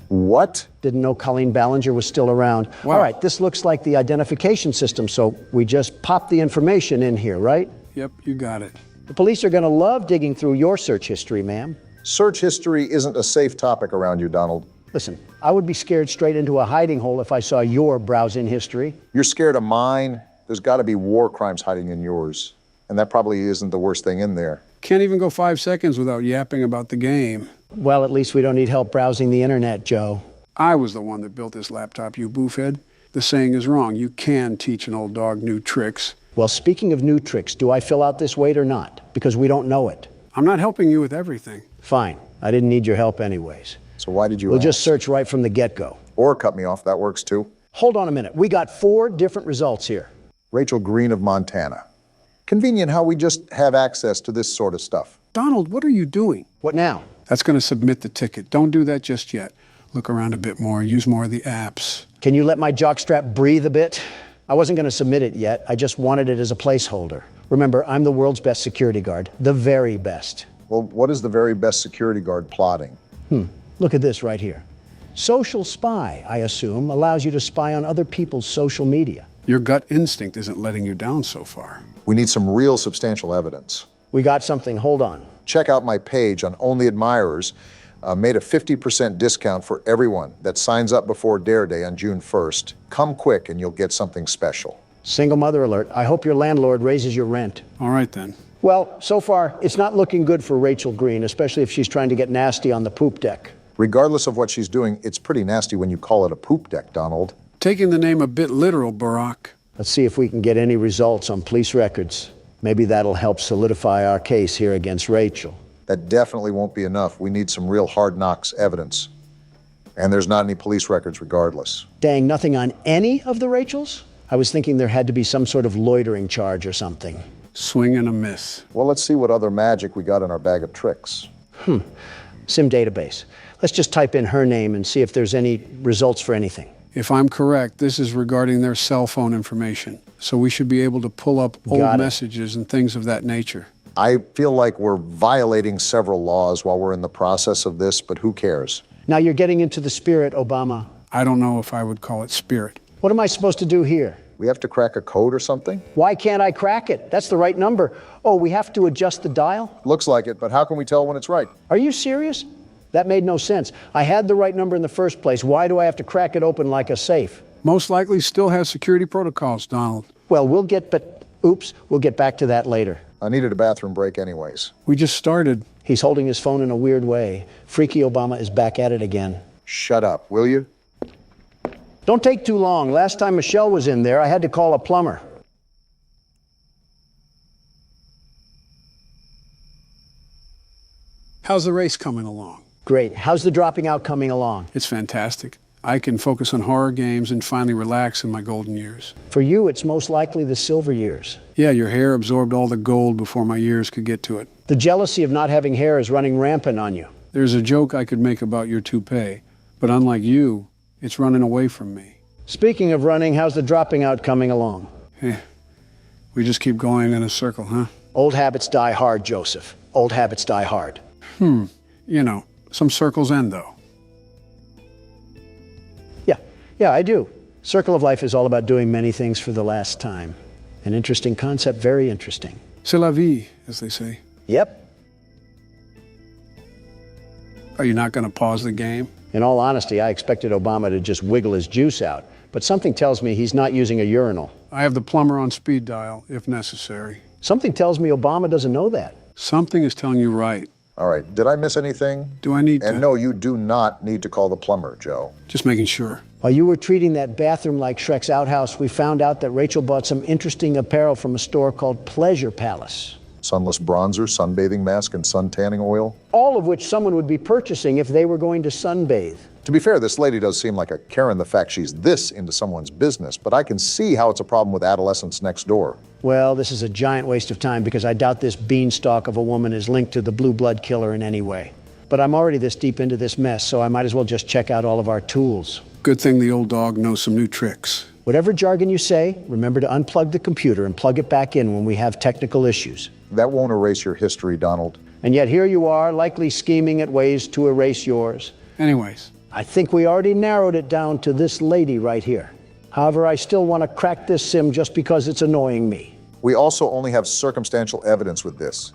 What? Didn't know Colleen Ballinger was still around. Wow. All right, this looks like the identification system, so we just pop the information in here, right? Yep, you got it. The police are going to love digging through your search history, ma'am. Search history isn't a safe topic around you, Donald. Listen, I would be scared straight into a hiding hole if I saw your browsing history. You're scared of mine. There's got to be war crimes hiding in yours. And that probably isn't the worst thing in there. Can't even go 5 seconds without yapping about the game. Well, at least we don't need help browsing the internet, Joe. I was the one that built this laptop, you boofhead. The saying is wrong. You can teach an old dog new tricks. Well, speaking of new tricks, do I fill out this weight or not? Because we don't know it. I'm not helping you with everything. Fine. I didn't need your help anyways. So why did you We'll ask? just search right from the get-go. Or cut me off, that works too. Hold on a minute. We got 4 different results here. Rachel Green of Montana. Convenient how we just have access to this sort of stuff. Donald, what are you doing? What now? That's going to submit the ticket. Don't do that just yet. Look around a bit more. Use more of the apps. Can you let my jockstrap breathe a bit? I wasn't going to submit it yet. I just wanted it as a placeholder. Remember, I'm the world's best security guard. The very best. Well, what is the very best security guard plotting? Look at this right here. Social spy, I assume, allows you to spy on other people's social media. Your gut instinct isn't letting you down so far. We need some real substantial evidence. We got something. Hold on. Check out my page on Only Admirers. Made a 50% discount for everyone that signs up before Dare Day on June 1st. Come quick and you'll get something special. Single mother alert. I hope your landlord raises your rent. All right, then. Well, so far, it's not looking good for Rachel Green, especially if she's trying to get nasty on the poop deck. Regardless of what she's doing, it's pretty nasty when you call it a poop deck, Donald. Taking the name a bit literal, Barack. Let's see if we can get any results on police records. Maybe that'll help solidify our case here against Rachel. That definitely won't be enough. We need some real hard knocks evidence. And there's not any police records regardless. Dang, nothing on any of the Rachels? I was thinking there had to be some sort of loitering charge or something. Swing and a miss. Well, let's see what other magic we got in our bag of tricks. Sim database. Let's just type in her name and see if there's any results for anything. If I'm correct, this is regarding their cell phone information. So we should be able to pull up old Got it. messages and things of that nature. I feel like we're violating several laws while we're in the process of this, but who cares? Now you're getting into the spirit, Obama. I don't know if I would call it spirit. What am I supposed to do here? We have to crack a code or something? Why can't I crack it? That's the right number. Oh, we have to adjust the dial? Looks like it, but how can we tell when it's right? Are you serious? That made no sense. I had the right number in the first place. Why do I have to crack it open like a safe? Most likely still has security protocols, Donald. Well, we'll get back to that later. I needed a bathroom break anyways. We just started. He's holding his phone in a weird way. Freaky Obama is back at it again. Shut up, will you? Don't take too long. Last time Michelle was in there, I had to call a plumber. How's the race coming along? Great. How's the dropping out coming along? It's fantastic. I can focus on horror games and finally relax in my golden years. For you, it's most likely the silver years. Yeah, your hair absorbed all the gold before my years could get to it. The jealousy of not having hair is running rampant on you. There's a joke I could make about your toupee, but unlike you, it's running away from me. Speaking of running, how's the dropping out coming along? We just keep going in a circle, huh? Old habits die hard, Joseph. Old habits die hard. You know, some circles end, though. Yeah, I do. Circle of life is all about doing many things for the last time. An interesting concept, very interesting. C'est la vie, as they say. Yep. Are you not going to pause the game? In all honesty, I expected Obama to just wiggle his juice out, but something tells me he's not using a urinal. I have the plumber on speed dial, if necessary. Something tells me Obama doesn't know that. Something is telling you right. All right, did I miss anything? Do I need to? And no, you do not need to call the plumber, Joe. Just making sure. While you were treating that bathroom like Shrek's outhouse, we found out that Rachel bought some interesting apparel from a store called Pleasure Palace. Sunless bronzer, sunbathing mask, and sun tanning oil. All of which someone would be purchasing if they were going to sunbathe. To be fair, this lady does seem like a Karen, the fact she's this into someone's business, but I can see how it's a problem with adolescents next door. Well, this is a giant waste of time because I doubt this beanstalk of a woman is linked to the blue blood killer in any way. But I'm already this deep into this mess, so I might as well just check out all of our tools. Good thing the old dog knows some new tricks. Whatever jargon you say, remember to unplug the computer and plug it back in when we have technical issues. That won't erase your history, Donald. And yet here you are, likely scheming at ways to erase yours. Anyways, I think we already narrowed it down to this lady right here. However, I still want to crack this sim just because it's annoying me. We also only have circumstantial evidence with this.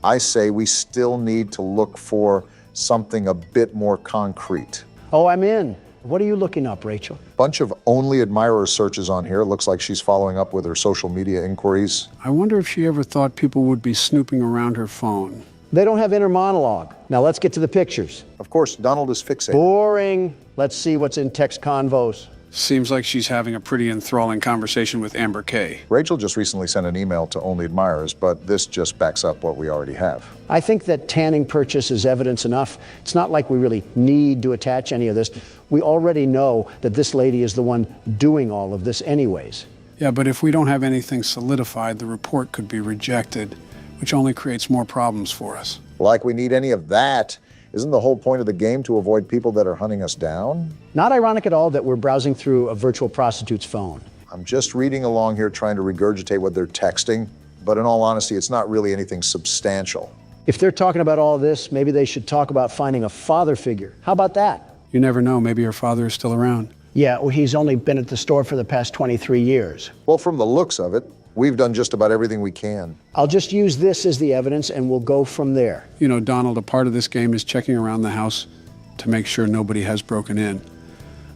I say we still need to look for something a bit more concrete. Oh, I'm in. What are you looking up, Rachel? Bunch of only admirer searches on here. Looks like she's following up with her social media inquiries. I wonder if she ever thought people would be snooping around her phone. They don't have inner monologue. Now let's get to the pictures. Of course, Donald is fixated. Boring. Let's see what's in text convos. Seems like she's having a pretty enthralling conversation with Amber Kay. Rachel just recently sent an email to only admirers, but this just backs up what we already have. I think that tanning purchase is evidence enough. It's not like we really need to attach any of this. We already know that this lady is the one doing all of this anyways. Yeah, but if we don't have anything solidified, the report could be rejected, which only creates more problems for us. Like we need any of that. Isn't the whole point of the game to avoid people that are hunting us down? Not ironic at all that we're browsing through a virtual prostitute's phone. I'm just reading along here trying to regurgitate what they're texting, but in all honesty, it's not really anything substantial. If they're talking about all this, maybe they should talk about finding a father figure. How about that? You never know, maybe her father is still around. Yeah, well, he's only been at the store for the past 23 years. Well, from the looks of it, we've done just about everything we can. I'll just use this as the evidence and we'll go from there. You know, Donald, a part of this game is checking around the house to make sure nobody has broken in.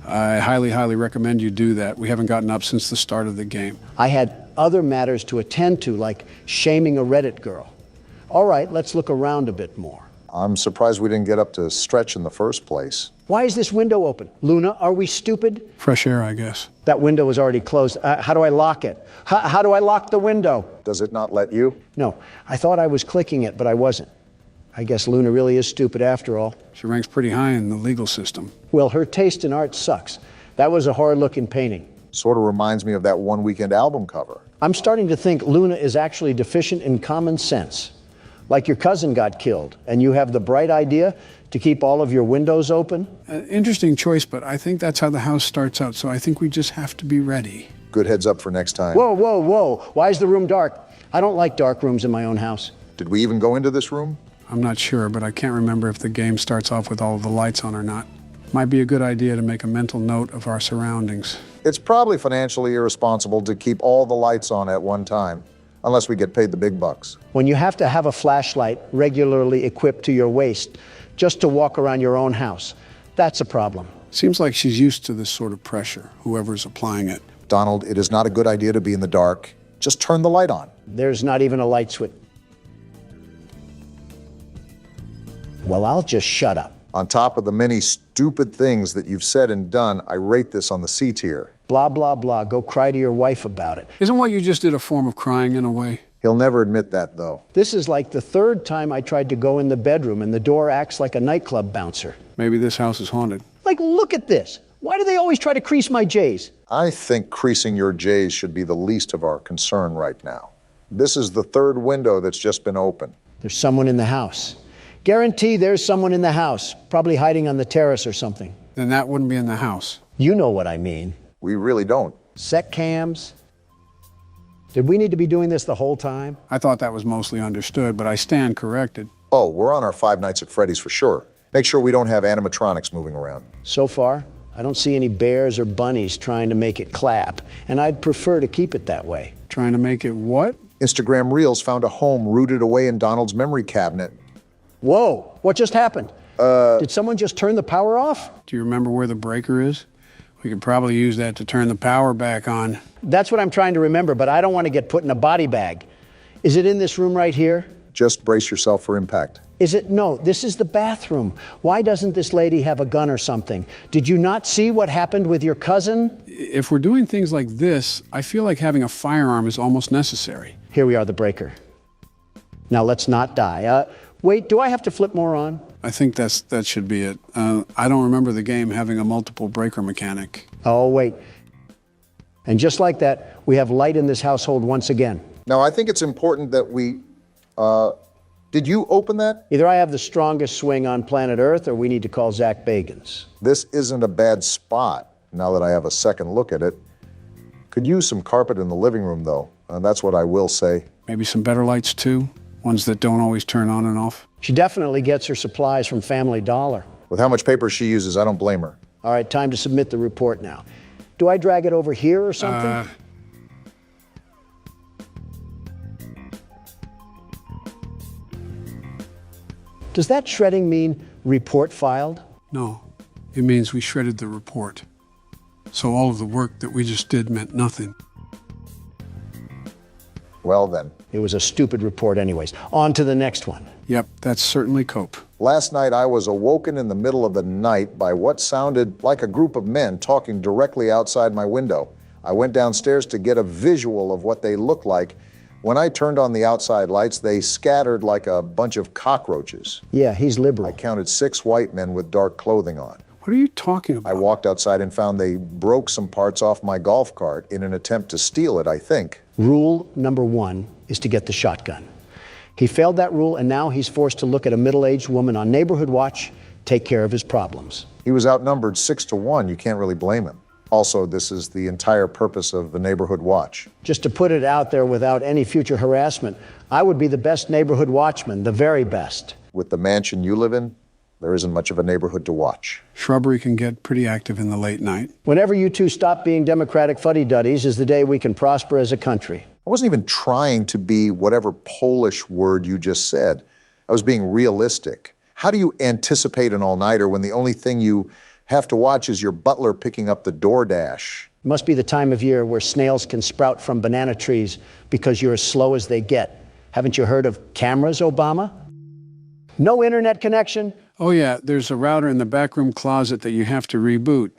I highly, highly recommend you do that. We haven't gotten up since the start of the game. I had other matters to attend to, like shaming a Reddit girl. All right, let's look around a bit more. I'm surprised we didn't get up to stretch in the first place. Why is this window open? Luna, are we stupid? Fresh air, I guess. That window was already closed. How do I lock it? How do I lock the window? Does it not let you? No, I thought I was clicking it, but I wasn't. I guess Luna really is stupid after all. She ranks pretty high in the legal system. Well, her taste in art sucks. That was a horror-looking painting. Sort of reminds me of that One Weekend album cover. I'm starting to think Luna is actually deficient in common sense. Like your cousin got killed, and you have the bright idea to keep all of your windows open? Interesting choice, but I think that's how the house starts out, so I think we just have to be ready. Good heads up for next time. Whoa, whoa, whoa. Why is the room dark? I don't like dark rooms in my own house. Did we even go into this room? I'm not sure, but I can't remember if the game starts off with all of the lights on or not. Might be a good idea to make a mental note of our surroundings. It's probably financially irresponsible to keep all the lights on at one time, unless we get paid the big bucks. When you have to have a flashlight regularly equipped to your waist just to walk around your own house, that's a problem. Seems like she's used to this sort of pressure, whoever's applying it. Donald, it is not a good idea to be in the dark. Just turn the light on. There's not even a light switch. Well, I'll just shut up. On top of the many stupid things that you've said and done, I rate this on the C tier. Blah, blah, blah. Go cry to your wife about it. Isn't what you just did a form of crying in a way? He'll never admit that, though. This is like the third time I tried to go in the bedroom and the door acts like a nightclub bouncer. Maybe this house is haunted. Like, look at this. Why do they always try to crease my J's? I think creasing your J's should be the least of our concern right now. This is the third window that's just been opened. There's someone in the house. Guarantee there's someone in the house, probably hiding on the terrace or something. Then that wouldn't be in the house. You know what I mean. We really don't. Sec cams. Did we need to be doing this the whole time? I thought that was mostly understood, but I stand corrected. Oh, we're on our 5 nights at Freddy's for sure. Make sure we don't have animatronics moving around. So far, I don't see any bears or bunnies trying to make it clap, and I'd prefer to keep it that way. Trying to make it what? Instagram Reels found a home rooted away in Donald's memory cabinet. Whoa, what just happened? Did someone just turn the power off? Do you remember where the breaker is? We could probably use that to turn the power back on. That's what I'm trying to remember, but I don't want to get put in a body bag. Is it in this room right here? Just brace yourself for impact. Is it? No, this is the bathroom. Why doesn't this lady have a gun or something? Did you not see what happened with your cousin? If we're doing things like this, I feel like having a firearm is almost necessary. Here we are, the breaker. Now let's not die. Wait, do I have to flip more on? I think that should be it. I don't remember the game having a multiple breaker mechanic. Oh, wait. And just like that, we have light in this household once again. Now, I think it's important that we, did you open that? Either I have the strongest swing on planet Earth or we need to call Zach Bagans. This isn't a bad spot, now that I have a second look at it. Could use some carpet in the living room, though. That's what I will say. Maybe some better lights, too? Ones that don't always turn on and off? She definitely gets her supplies from Family Dollar. With how much paper she uses, I don't blame her. All right, time to submit the report now. Do I drag it over here or something? Does that shredding mean report filed? No, it means we shredded the report. So all of the work that we just did meant nothing. Well then. It was a stupid report anyways. On to the next one. Yep, that's certainly cope. Last night I was awoken in the middle of the night by what sounded like a group of men talking directly outside my window. I went downstairs to get a visual of what they looked like. When I turned on the outside lights, they scattered like a bunch of cockroaches. Yeah, he's liberal. I counted 6 white men with dark clothing on. What are you talking about? I walked outside and found they broke some parts off my golf cart in an attempt to steal it, I think. Rule number 1 is to get the shotgun. He failed that rule, and now he's forced to look at a middle-aged woman on Neighborhood Watch, take care of his problems. He was outnumbered 6-1. You can't really blame him. Also, this is the entire purpose of the Neighborhood Watch. Just to put it out there without any future harassment, I would be the best neighborhood watchman, the very best. With the mansion you live in, there isn't much of a neighborhood to watch. Shrubbery can get pretty active in the late night. Whenever you two stop being Democratic fuddy-duddies is the day we can prosper as a country. I wasn't even trying to be whatever Polish word you just said. I was being realistic. How do you anticipate an all-nighter when the only thing you have to watch is your butler picking up the DoorDash? It must be the time of year where snails can sprout from banana trees because you're as slow as they get. Haven't you heard of cameras, Obama? No internet connection? Oh yeah, there's a router in the backroom closet that you have to reboot.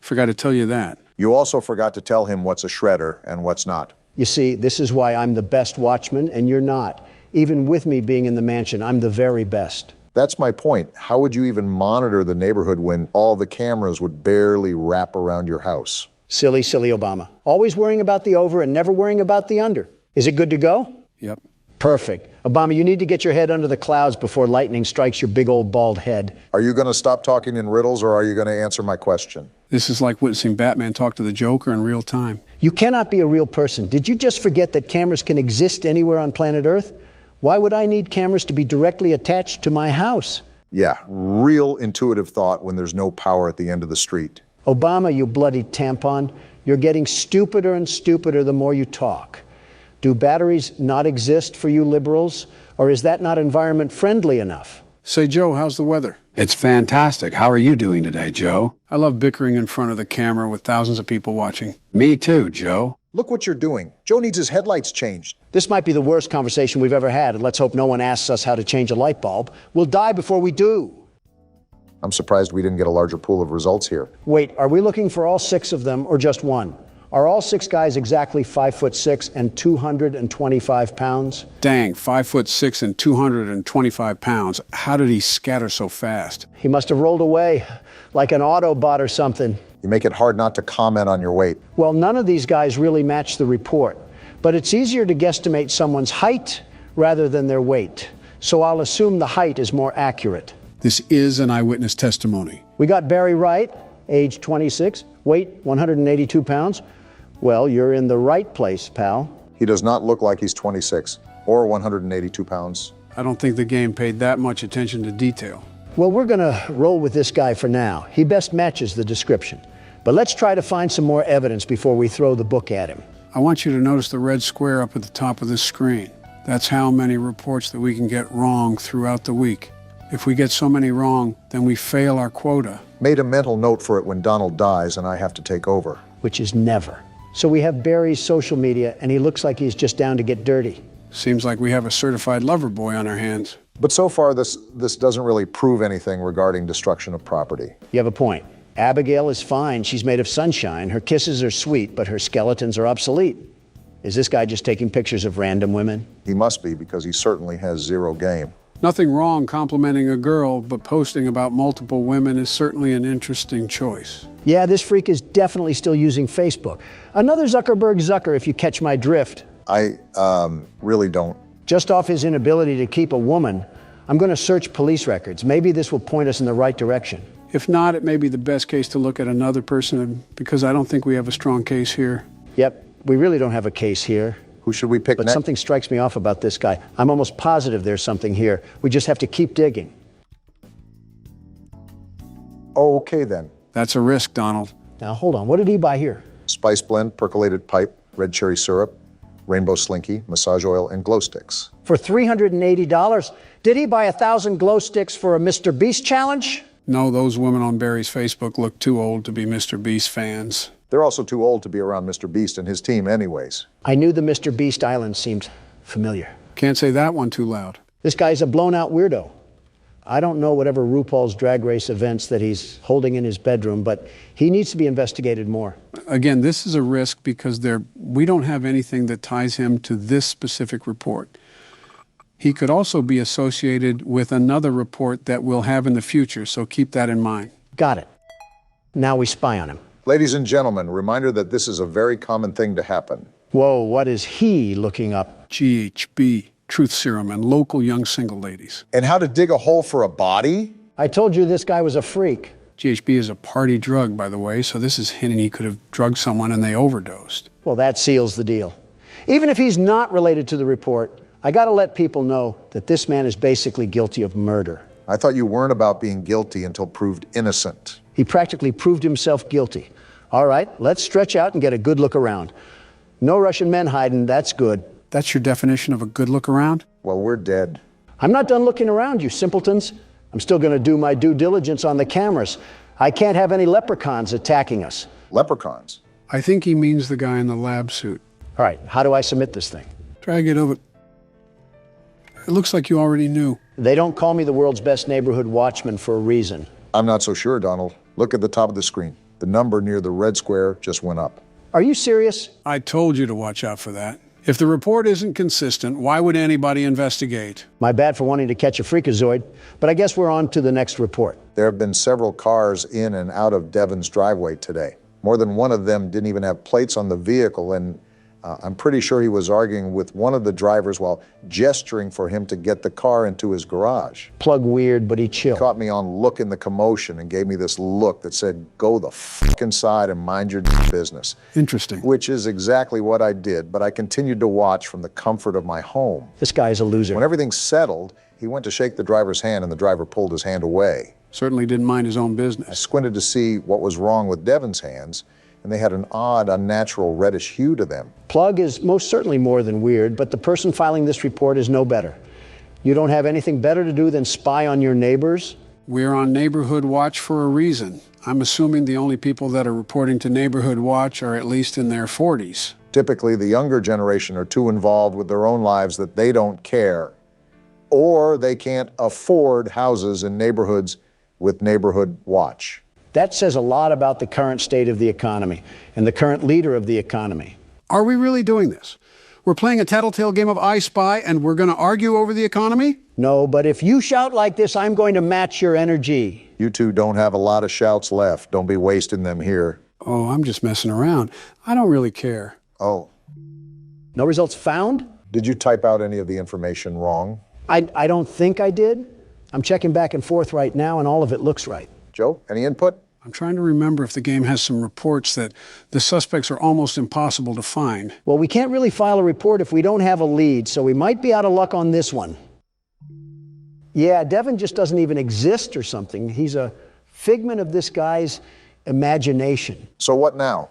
Forgot to tell you that. You also forgot to tell him what's a shredder and what's not. You see, this is why I'm the best watchman and you're not. Even with me being in the mansion, I'm the very best. That's my point. How would you even monitor the neighborhood when all the cameras would barely wrap around your house? Silly, silly Obama. Always worrying about the over and never worrying about the under. Is it good to go? Yep. Perfect. Obama, you need to get your head under the clouds before lightning strikes your big old bald head. Are you going to stop talking in riddles or are you going to answer my question? This is like witnessing Batman talk to the Joker in real time. You cannot be a real person. Did you just forget that cameras can exist anywhere on planet Earth? Why would I need cameras to be directly attached to my house? Yeah, real intuitive thought when there's no power at the end of the street. Obama, you bloody tampon, you're getting stupider and stupider the more you talk. Do batteries not exist for you liberals, or is that not environment friendly enough? Say, Joe, how's the weather? It's fantastic. How are you doing today, Joe? I love bickering in front of the camera with thousands of people watching. Me too, Joe. Look what you're doing. Joe needs his headlights changed. This might be the worst conversation we've ever had, and let's hope no one asks us how to change a light bulb. We'll die before we do. I'm surprised we didn't get a larger pool of results here. Wait, are we looking for all 6 of them or just one? Are all 6 guys exactly 5'6" and 225 pounds? Dang, 5'6" and 225 pounds. How did he scatter so fast? He must have rolled away like an Autobot or something. You make it hard not to comment on your weight. Well, none of these guys really match the report, but it's easier to guesstimate someone's height rather than their weight. So I'll assume the height is more accurate. This is an eyewitness testimony. We got Barry Wright, age 26, weight 182 pounds. Well, you're in the right place, pal. He does not look like he's 26 or 182 pounds. I don't think the game paid that much attention to detail. Well, we're gonna roll with this guy for now. He best matches the description. But let's try to find some more evidence before we throw the book at him. I want you to notice the red square up at the top of this screen. That's how many reports that we can get wrong throughout the week. If we get so many wrong, then we fail our quota. Made a mental note for it when Donald dies and I have to take over. Which is never. So we have Barry's social media, and he looks like he's just down to get dirty. Seems like we have a certified lover boy on our hands. But so far, this doesn't really prove anything regarding destruction of property. You have a point. Abigail is fine. She's made of sunshine. Her kisses are sweet, but her skeletons are obsolete. Is this guy just taking pictures of random women? He must be, because he certainly has zero game. Nothing wrong complimenting a girl, but posting about multiple women is certainly an interesting choice. Yeah, this freak is definitely still using Facebook. Another Zuckerberg Zucker, if you catch my drift. I really don't. Just off his inability to keep a woman, I'm going to search police records. Maybe this will point us in the right direction. If not, it may be the best case to look at another person, because I don't think we have a strong case here. Yep, we really don't have a case here. Who should we pick But next? something strikes me off about this guy. I'm almost positive there's something here. We just have to keep digging. Oh, okay then. That's a risk, Donald. Now, hold on. What did he buy here? Spice blend, percolated pipe, red cherry syrup, rainbow slinky, massage oil, and glow sticks. For $380. Did he buy 1,000 glow sticks for a Mr. Beast challenge? No, those women on Barry's Facebook look too old to be Mr. Beast fans. They're also too old to be around Mr. Beast and his team anyways. I knew the Mr. Beast Island seemed familiar. Can't say that one too loud. This guy's a blown-out weirdo. I don't know whatever RuPaul's Drag Race events that he's holding in his bedroom, but he needs to be investigated more. Again, this is a risk because we don't have anything that ties him to this specific report. He could also be associated with another report that we'll have in the future, so keep that in mind. Got it. Now we spy on him. Ladies and gentlemen, reminder that this is a very common thing to happen. Whoa, what is he looking up? GHB, truth serum, and local young single ladies. And how to dig a hole for a body? I told you this guy was a freak. GHB is a party drug, by the way, so this is hinting he could have drugged someone and they overdosed. Well, that seals the deal. Even if he's not related to the report, I gotta let people know that this man is basically guilty of murder. I thought you weren't about being guilty until proved innocent. He practically proved himself guilty. All right, let's stretch out and get a good look around. No Russian men hiding, that's good. That's your definition of a good look around? Well, we're dead. I'm not done looking around, you simpletons. I'm still gonna do my due diligence on the cameras. I can't have any leprechauns attacking us. Leprechauns. I think he means the guy in the lab suit. All right, how do I submit this thing? Drag it over. It looks like you already knew. They don't call me the world's best neighborhood watchman for a reason. I'm not so sure, Donald. Look at the top of the screen. The number near the red square just went up. Are you serious? I told you to watch out for that. If the report isn't consistent, why would anybody investigate? My bad for wanting to catch a freakazoid, but I guess we're on to the next report. There have been several cars in and out of Devon's driveway today. More than one of them didn't even have plates on the vehicle, and I'm pretty sure he was arguing with one of the drivers while gesturing for him to get the car into his garage. Plug weird, but he chill. Caught me on look in the commotion and gave me this look that said, go the fuck inside and mind your business. Interesting. Which is exactly what I did, but I continued to watch from the comfort of my home. This guy's a loser. When everything settled, he went to shake the driver's hand and the driver pulled his hand away. Certainly didn't mind his own I business. squinted to see what was wrong with Devon's hands, and they had an odd, unnatural reddish hue to them. Plug is most certainly more than weird, but the person filing this report is no better. You don't have anything better to do than spy on your neighbors? We're on Neighborhood Watch for a reason. I'm assuming the only people that are reporting to Neighborhood Watch are at least in their 40s. Typically, the younger generation are too involved with their own lives that they don't care, or they can't afford houses in neighborhoods with Neighborhood Watch. That says a lot about the current state of the economy and the current leader of the economy. Are we really doing this? We're playing a Tattletail game of I Spy and we're going to argue over the economy? No, but if you shout like this, I'm going to match your energy. You two don't have a lot of shouts left. Don't be wasting them here. Oh, I'm just messing around. I don't really care. Oh, No results found? did you type out any of the information wrong? I don't think I did. I'm checking back and forth right now, and all of it looks right. Joe, any input? I'm trying to remember if the game has some reports that the suspects are almost impossible to find. Well, we can't really file a report if we don't have a lead, so we might be out of luck on this one. Yeah, Devon just doesn't even exist or something. He's a figment of this guy's imagination. So what now?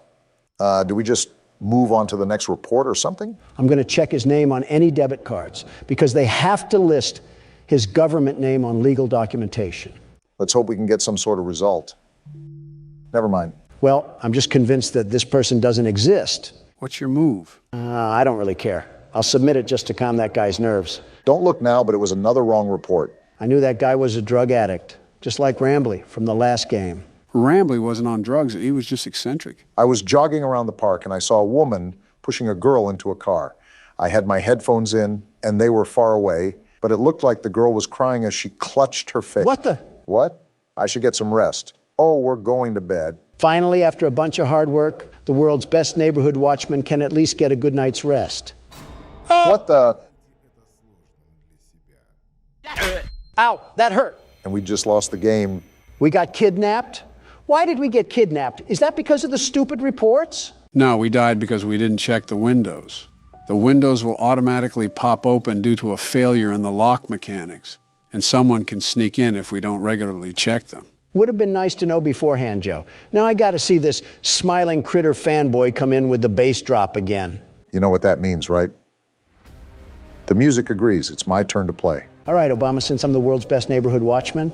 Do we just move on to the next report or something? I'm going to check his name on any debit cards because they have to list his government name on legal documentation. Let's hope we can get some sort of result. Never mind. Well, I'm just convinced that this person doesn't exist. What's your move? I don't really care. I'll submit it just to calm that guy's nerves. Don't look now, but it was another wrong report. I knew that guy was a drug addict, just like Rambley from the last game. Rambley wasn't on drugs. He was just eccentric. I was jogging around the park and I saw a woman pushing a girl into a car. I had my headphones in and they were far away, but but it looked like the girl was crying as she clutched her face. What the? What? I should get some rest. Oh, we're going to bed. Finally, after a bunch of hard work, the world's best neighborhood watchman can at least get a good night's rest. What the? Ow, that hurt. And we just lost the game. We got kidnapped? Why did we get kidnapped? Is that because of the stupid reports? No, we died because we didn't check the windows. The windows will automatically pop open due to a failure in the lock mechanics, and someone can sneak in if we don't regularly check them. Would have been nice to know beforehand, Joe. Now I got to see this smiling critter fanboy come in with the bass drop again. You know what that means, right? The music agrees. It's my turn to play. All right, Obama, since I'm the world's best neighborhood watchman,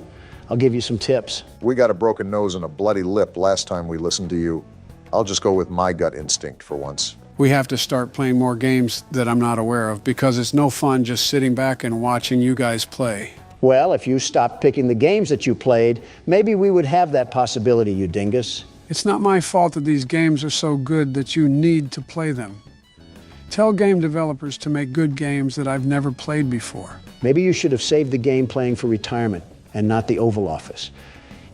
I'll give you some tips. We got a broken nose and a bloody lip last time we listened to you. I'll just go with my gut instinct for once. We have to start playing more games that I'm not aware of because it's no fun just sitting back and watching you guys play. Well, if you stopped picking the games that you played, maybe we would have that possibility, you dingus. It's not my fault that these games are so good that you need to play them. Tell game developers to make good games that I've never played before. Maybe you should have saved the game playing for retirement and not the Oval Office.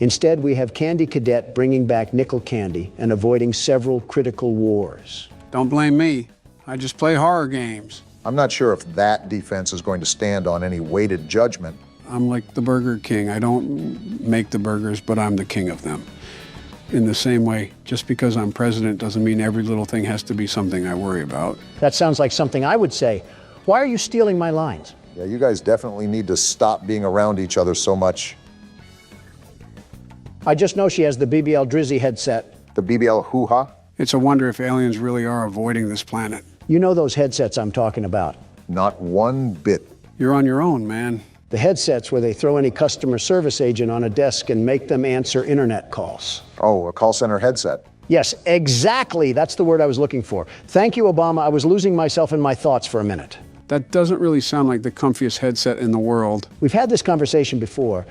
Instead, we have Candy Cadet bringing back nickel candy and avoiding several critical wars. Don't blame me. I just play horror games. I'm not sure if that defense is going to stand on any weighted judgment. I'm like the Burger King. I don't make the burgers, but I'm the king of them. In the same way, just because I'm president doesn't mean every little thing has to be something I worry about. That sounds like something I would say. Why are you stealing my lines? Yeah, you guys definitely need to stop being around each other so much. I just know she has the BBL Drizzy headset. The BBL hoo-ha? It's a wonder if aliens really are avoiding this planet. You know those headsets I'm talking about. Not one bit. You're on your own, man. The headsets where they throw any customer service agent on a desk and make them answer internet calls. Oh, a call center headset. Yes, exactly. That's the word I was looking for. Thank you, Obama. I was losing myself in my thoughts for a minute. That doesn't really sound like the comfiest headset in the world. We've had this conversation before.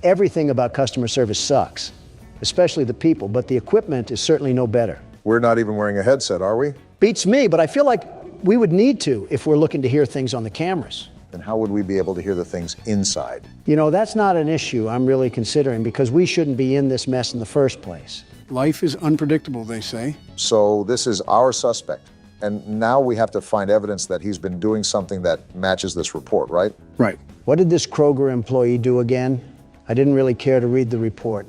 Everything about customer service sucks, especially the people, but the equipment is certainly no better. We're not even wearing a headset, are we? Beats me, but I feel like we would need to if we're looking to hear things on the cameras. Then how would we be able to hear the things inside? You know, that's not an issue I'm really considering because we shouldn't be in this mess in the first place. Life is unpredictable, they say. So this is our suspect. And now we have to find evidence that he's been doing something that matches this report, right? Right. What did this Kroger employee do again? I didn't really care to read the report.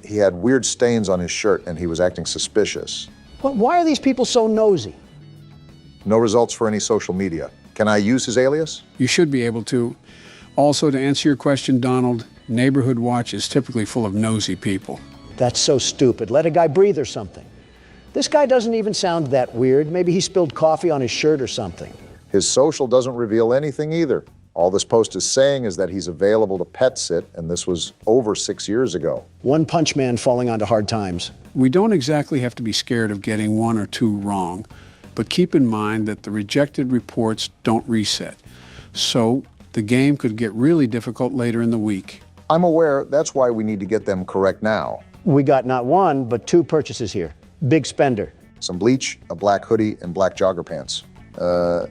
He had weird stains on his shirt and he was acting suspicious. Why are these people so nosy? No results for any social media. Can I use his alias? You should be able to. Also, to answer your question, Donald, Neighborhood Watch is typically full of nosy people. That's so stupid. Let a guy breathe or something. This guy doesn't even sound that weird. Maybe he spilled coffee on his shirt or something. His social doesn't reveal anything either. All this post is saying is that he's available to pet sit, and this was over 6 years ago. One punch man falling onto hard times. We don't exactly have to be scared of getting one or two wrong, but keep in mind that the rejected reports don't reset. So the game could get really difficult later in the week. I'm aware. That's why we need to get them correct now. We got not one, but two purchases here. Big spender. Some bleach, a black hoodie, and black jogger pants.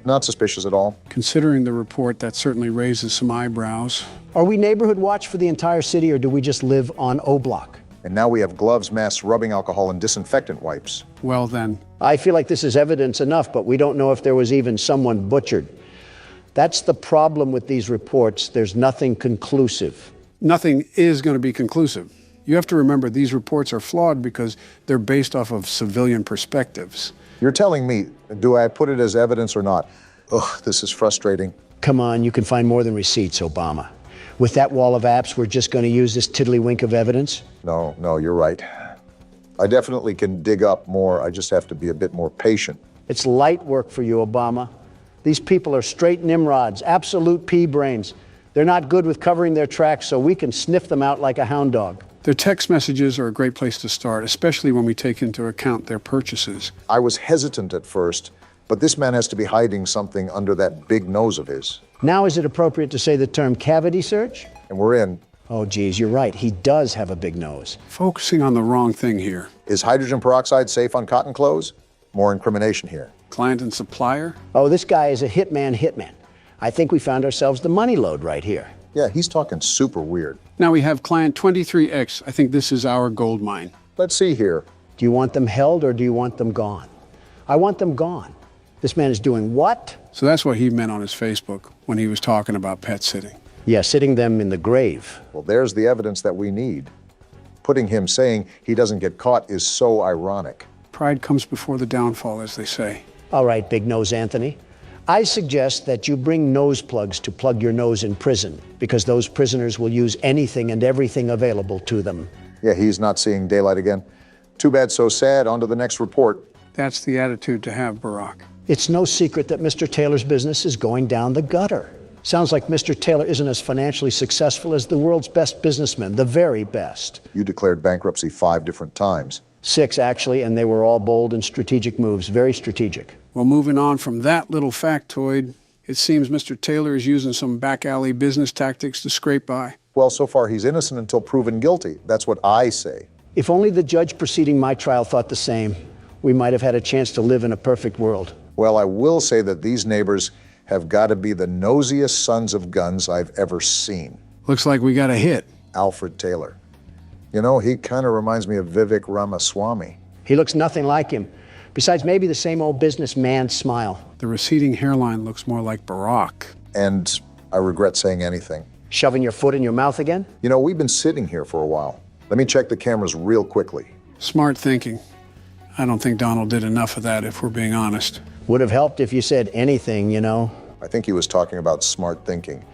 Not suspicious at all. Considering the report, that certainly raises some eyebrows. Are we neighborhood watch for the entire city, or do we just live on O Block? And now we have gloves, masks, rubbing alcohol, and disinfectant wipes. Well then. I feel like this is evidence enough, but we don't know if there was even someone butchered. That's the problem with these reports. There's nothing conclusive. Nothing is going to be conclusive. You have to remember these reports are flawed because they're based off of civilian perspectives. You're telling me, do I put it as evidence or not? Ugh, this is frustrating. Come on, you can find more than receipts, Obama. With that wall of apps, we're just going to use this tiddlywink of evidence? No, you're right. I definitely can dig up more. I just have to be a bit more patient. It's light work for you, Obama. These people are straight Nimrods, absolute pea-brains. They're not good with covering their tracks, so we can sniff them out like a hound dog. Their text messages are a great place to start, especially when we take into account their purchases. I was hesitant at first, but this man has to be hiding something under that big nose of his. Now is it appropriate to say the term cavity search? And we're in. Oh, geez, you're right. He does have a big nose. Focusing on the wrong thing here. Is hydrogen peroxide safe on cotton clothes? More incrimination here. Client and supplier? Oh, this guy is a hitman. I think we found ourselves the money lode right here. Yeah, he's talking super weird. Now we have client 23X. I think this is our gold mine. Let's see here. Do you want them held or do you want them gone? I want them gone. This man is doing what? So that's what he meant on his Facebook when he was talking about pet sitting. Yeah, sitting them in the grave. Well, there's the evidence that we need. Putting him saying he doesn't get caught is so ironic. Pride comes before the downfall, as they say. All right, Big Nose Anthony. I suggest that you bring nose plugs to plug your nose in prison, because those prisoners will use anything and everything available to them. Yeah, he's not seeing daylight again. Too bad, so sad. On to the next report. That's the attitude to have, Barack. It's no secret that Mr. Taylor's business is going down the gutter. Sounds like Mr. Taylor isn't as financially successful as the world's best businessmen, the very best. You declared bankruptcy 5 different times. 6, actually, and they were all bold and strategic moves, very strategic. Well, moving on from that little factoid, it seems Mr. Taylor is using some back alley business tactics to scrape by. Well, so far he's innocent until proven guilty. That's what I say. If only the judge preceding my trial thought the same, we might have had a chance to live in a perfect world. Well, I will say that these neighbors have got to be the nosiest sons of guns I've ever seen. Looks like we got a hit. Alfred Taylor. You know, he kind of reminds me of Vivek Ramaswamy. He looks nothing like him. Besides, maybe the same old businessman smile. The receding hairline looks more like Barack. And I regret saying anything. Shoving your foot in your mouth again? You know, we've been sitting here for a while. Let me check the cameras real quickly. Smart thinking. I don't think Donald did enough of that, if we're being honest. Would have helped if you said anything, you know. I think he was talking about smart thinking.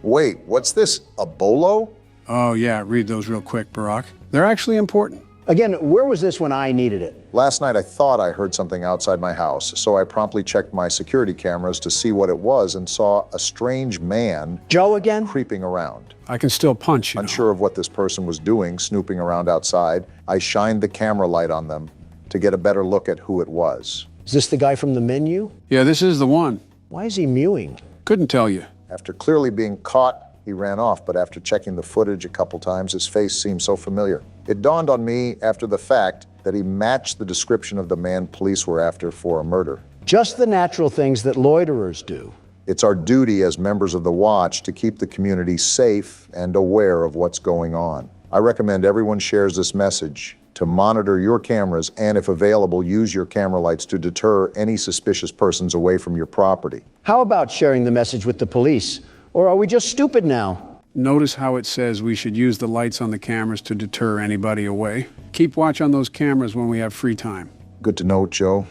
Wait, what's this? A bolo? Oh, yeah, read those real quick, Barack. They're actually important. Again, where was this when I needed it? Last night I thought I heard something outside my house, so I promptly checked my security cameras to see what it was and saw a strange man Joe again? creeping around. I can still punch, you know. Unsure of what this person was doing, snooping around outside, I shined the camera light on them to get a better look at who it was. Is this the guy from the menu? Yeah, this is the one. Why is he mewing? Couldn't tell you. After clearly being caught, he ran off, but after checking the footage a couple times, his face seemed so familiar. It dawned on me after the fact that he matched the description of the man police were after for a murder. Just the natural things that loiterers do. It's our duty as members of the Watch to keep the community safe and aware of what's going on. I recommend everyone shares this message to monitor your cameras and, if available, use your camera lights to deter any suspicious persons away from your property. How about sharing the message with the police? Or are we just stupid now? Notice how it says we should use the lights on the cameras to deter anybody away. Keep watch on those cameras when we have free time. Good to know, Joe.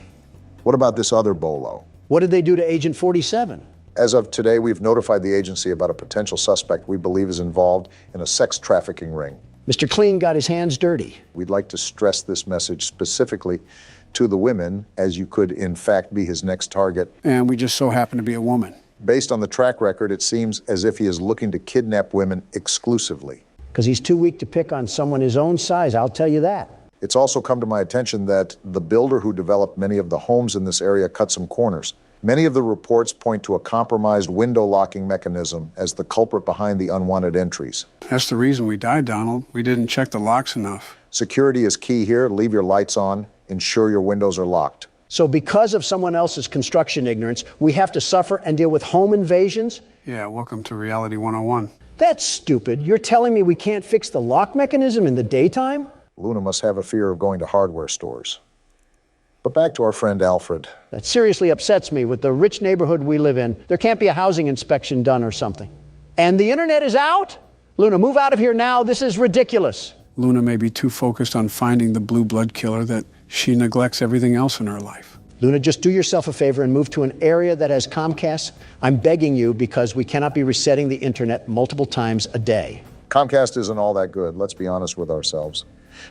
What about this other bolo? What did they do to Agent 47? As of today, we've notified the agency about a potential suspect we believe is involved in a sex trafficking ring. Mr. Clean got his hands dirty. We'd like to stress this message specifically to the women, as you could in fact be his next target. And we just so happen to be a woman. Based on the track record, it seems as if he is looking to kidnap women exclusively. Because he's too weak to pick on someone his own size, I'll tell you that. It's also come to my attention that the builder who developed many of the homes in this area cut some corners. Many of the reports point to a compromised window locking mechanism as the culprit behind the unwanted entries. That's the reason we died, Donald. We didn't check the locks enough. Security is key here. Leave your lights on. Ensure your windows are locked. So because of someone else's construction ignorance, we have to suffer and deal with home invasions? Yeah, welcome to Reality 101. That's stupid. You're telling me we can't fix the lock mechanism in the daytime? Luna must have a fear of going to hardware stores. But back to our friend Alfred. That seriously upsets me. With the rich neighborhood we live in, there can't be a housing inspection done or something. And the internet is out? Luna, move out of here now. This is ridiculous. Luna may be too focused on finding the blue blood killer that she neglects everything else in her life. Luna, just do yourself a favor and move to an area that has Comcast. I'm begging you, because we cannot be resetting the internet multiple times a day. Comcast isn't all that good. Let's be honest with ourselves.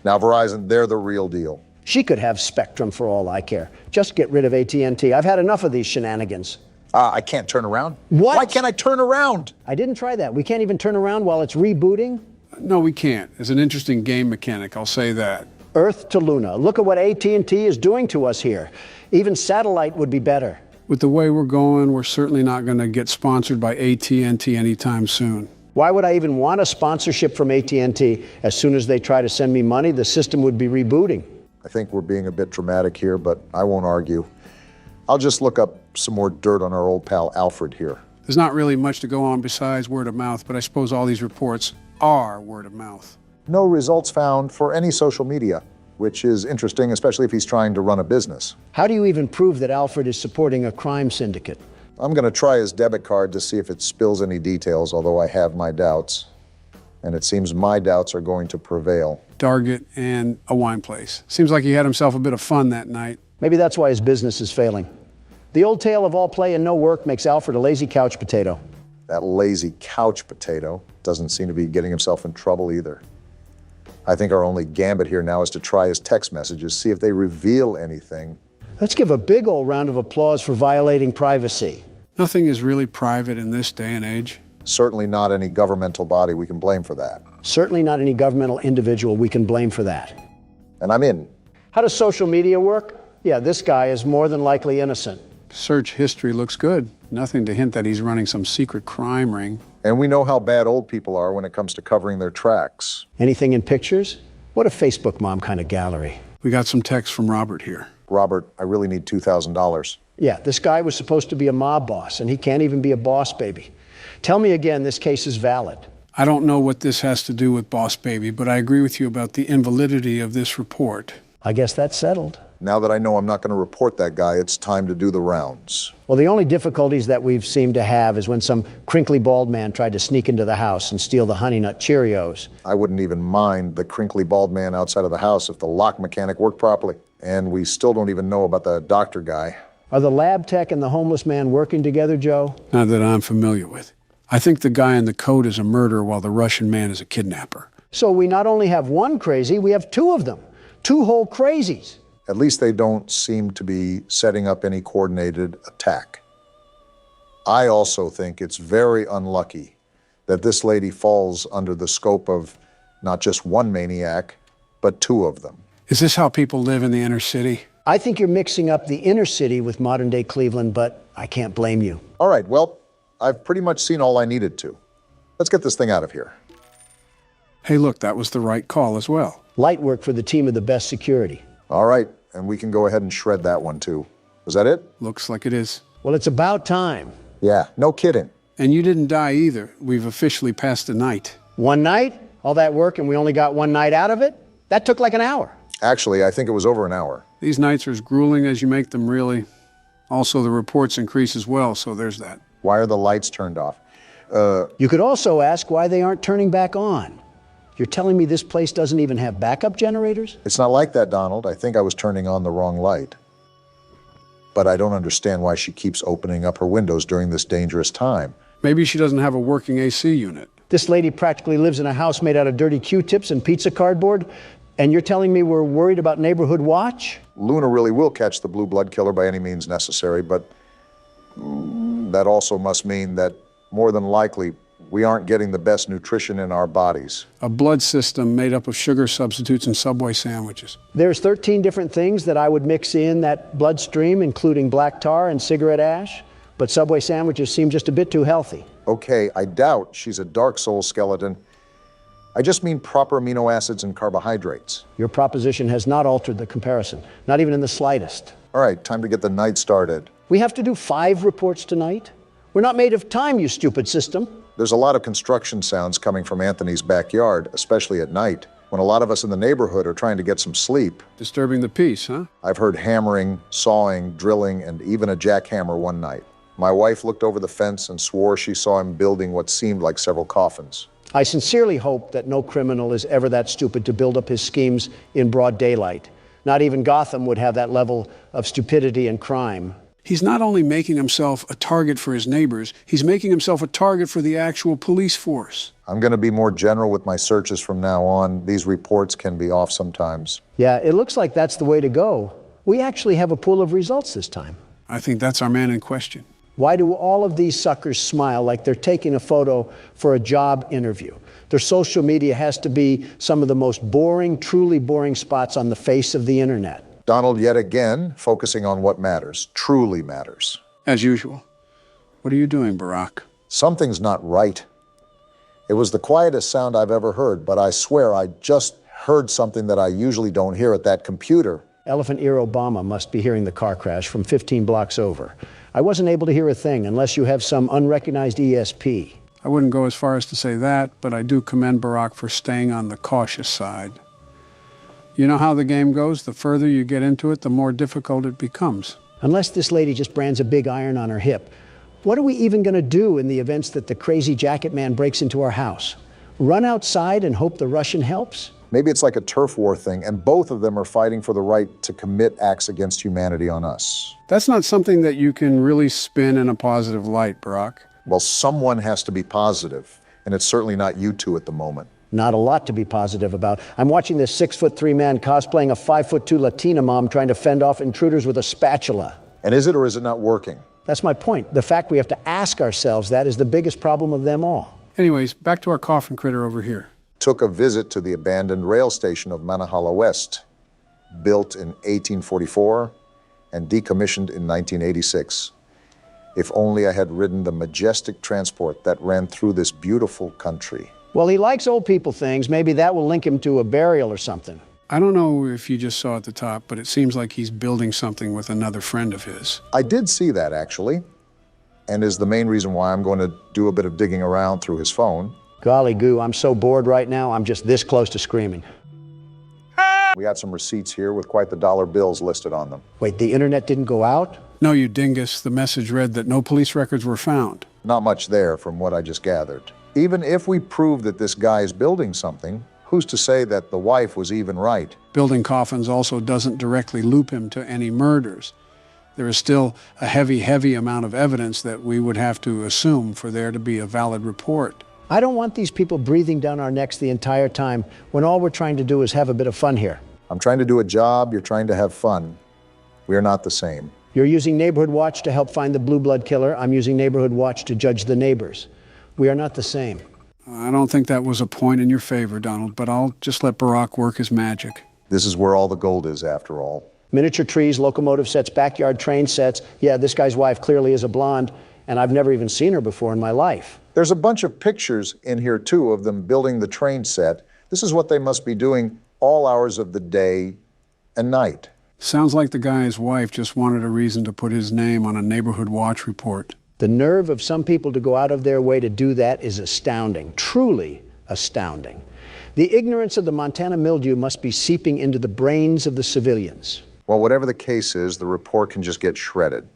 Now, Verizon, they're the real deal. She could have Spectrum for all I care. Just get rid of AT&T. I've had enough of these shenanigans. I can't turn around? What? Why can't I turn around? I didn't try that. We can't even turn around while it's rebooting. No, we can't. It's an interesting game mechanic, I'll say that. Earth to Luna. Look at what AT&T is doing to us here. Even satellite would be better. With the way we're going, we're certainly not going to get sponsored by AT&T anytime soon. Why would I even want a sponsorship from AT&T? As soon as they try to send me money, the system would be rebooting. I think we're being a bit dramatic here, but I won't argue. I'll just look up some more dirt on our old pal Alfred here. There's not really much to go on besides word of mouth, but I suppose all these reports are word of mouth. No results found for any social media, which is interesting, especially if he's trying to run a business. How do you even prove that Alfred is supporting a crime syndicate? I'm going to try his debit card to see if it spills any details, although I have my doubts. And it seems my doubts are going to prevail. Target and a wine place. Seems like he had himself a bit of fun that night. Maybe that's why his business is failing. The old tale of all play and no work makes Alfred a lazy couch potato. That lazy couch potato doesn't seem to be getting himself in trouble either. I think our only gambit here now is to try his text messages, see if they reveal anything. Let's give a big old round of applause for violating privacy. Nothing is really private in this day and age. Certainly not any governmental body we can blame for that. Certainly not any governmental individual we can blame for that. And I'm in. How does social media work? Yeah, this guy is more than likely innocent. Search history looks good. Nothing to hint that he's running some secret crime ring. And we know how bad old people are when it comes to covering their tracks. Anything in pictures? What a Facebook mom kind of gallery. We got some text from Robert here. Robert, I really need $2,000. Yeah, this guy was supposed to be a mob boss, and he can't even be a boss baby. Tell me again, this case is valid. I don't know what this has to do with Boss Baby, but I agree with you about the invalidity of this report. I guess that's settled. Now that I know I'm not going to report that guy, it's time to do the rounds. Well, the only difficulties that we've seemed to have is when some crinkly bald man tried to sneak into the house and steal the Honey Nut Cheerios. I wouldn't even mind the crinkly bald man outside of the house if the lock mechanic worked properly. And we still don't even know about the doctor guy. Are the lab tech and the homeless man working together, Joe? Not that I'm familiar with. I think the guy in the coat is a murderer while the Russian man is a kidnapper. So we not only have one crazy, we have two of them. Two whole crazies. At least they don't seem to be setting up any coordinated attack. I also think it's very unlucky that this lady falls under the scope of not just one maniac, but two of them. Is this how people live in the inner city? I think you're mixing up the inner city with modern-day Cleveland, but I can't blame you. All right, well, I've pretty much seen all I needed to. Let's get this thing out of here. Hey, look, that was the right call as well. Light work for the team of the best security. All right, and we can go ahead and shred that one too. Was that it? Looks like it is. Well, it's about time. Yeah, no kidding. And you didn't die either. We've officially passed the night. One night, all that work, and we only got one night out of it? That took like an hour. Actually, I think it was over an hour. These nights are as grueling as you make them, really. Also, the reports increase as well, so there's that. Why are the lights turned off? You could also ask why they aren't turning back on. You're telling me this place doesn't even have backup generators? It's not like that, Donald. I think I was turning on the wrong light. But I don't understand why she keeps opening up her windows during this dangerous time. Maybe she doesn't have a working AC unit. This lady practically lives in a house made out of dirty Q-tips and pizza cardboard, and you're telling me we're worried about neighborhood watch? Luna really will catch the blue blood killer by any means necessary, but that also must mean that more than likely we aren't getting the best nutrition in our bodies. A blood system made up of sugar substitutes and Subway sandwiches. There's 13 different things that I would mix in that bloodstream, including black tar and cigarette ash, but Subway sandwiches seem just a bit too healthy. Okay, I doubt she's a Dark Soul skeleton. I just mean proper amino acids and carbohydrates. Your proposition has not altered the comparison, not even in the slightest. All right, time to get the night started. We have to do 5 reports tonight? We're not made of time, you stupid system. There's a lot of construction sounds coming from Anthony's backyard, especially at night, when a lot of us in the neighborhood are trying to get some sleep. Disturbing the peace, huh? I've heard hammering, sawing, drilling, and even a jackhammer one night. My wife looked over the fence and swore she saw him building what seemed like several coffins. I sincerely hope that no criminal is ever that stupid to build up his schemes in broad daylight. Not even Gotham would have that level of stupidity and crime. He's not only making himself a target for his neighbors, he's making himself a target for the actual police force. I'm going to be more general with my searches from now on. These reports can be off sometimes. Yeah, it looks like that's the way to go. We actually have a pool of results this time. I think that's our man in question. Why do all of these suckers smile like they're taking a photo for a job interview? Their social media has to be some of the most boring, truly boring spots on the face of the internet. Donald, yet again, focusing on what matters, truly matters. As usual. What are you doing, Barack? Something's not right. It was the quietest sound I've ever heard, but I swear I just heard something that I usually don't hear at that computer. Elephant Ear Obama must be hearing the car crash from 15 blocks over. I wasn't able to hear a thing unless you have some unrecognized ESP. I wouldn't go as far as to say that, but I do commend Barack for staying on the cautious side. You know how the game goes? The further you get into it, the more difficult it becomes. Unless this lady just brands a big iron on her hip, what are we even going to do in the events that the crazy jacket man breaks into our house? Run outside and hope the Russian helps? Maybe it's like a turf war thing, and both of them are fighting for the right to commit acts against humanity on us. That's not something that you can really spin in a positive light, Barack. Well, someone has to be positive, and it's certainly not you two at the moment. Not a lot to be positive about. I'm watching this 6'3" man cosplaying a 5'2" Latina mom trying to fend off intruders with a spatula. And is it or is it not working? That's my point. The fact we have to ask ourselves that is the biggest problem of them all. Anyways, back to our coffin critter over here. Took a visit to the abandoned rail station of Manahala West, built in 1844 and decommissioned in 1986. If only I had ridden the majestic transport that ran through this beautiful country. Well, he likes old people things. Maybe that will link him to a burial or something. I don't know if you just saw at the top, but it seems like he's building something with another friend of his. I did see that, actually, and is the main reason why I'm going to do a bit of digging around through his phone. Golly goo, I'm so bored right now, I'm just this close to screaming. We got some receipts here with quite the dollar bills listed on them. Wait, the internet didn't go out? No, you dingus. The message read that no police records were found. Not much there from what I just gathered. Even if we prove that this guy is building something, who's to say that the wife was even right? Building coffins also doesn't directly loop him to any murders. There is still a heavy amount of evidence that we would have to assume for there to be a valid report. I don't want these people breathing down our necks the entire time when all we're trying to do is have a bit of fun here. I'm trying to do a job, you're trying to have fun. We are not the same. You're using Neighborhood Watch to help find the Blue Blood killer. I'm using Neighborhood Watch to judge the neighbors. We are not the same. I don't think that was a point in your favor, Donald, but I'll just let Barack work his magic. This is where all the gold is, after all. Miniature trees, locomotive sets, backyard train sets. Yeah, this guy's wife clearly is a blonde, and I've never even seen her before in my life. There's a bunch of pictures in here, too, of them building the train set. This is what they must be doing all hours of the day and night. Sounds like the guy's wife just wanted a reason to put his name on a Neighborhood Watch report. The nerve of some people to go out of their way to do that is astounding, truly astounding. The ignorance of the Montana mildew must be seeping into the brains of the civilians. Well, whatever the case is, the report can just get shredded.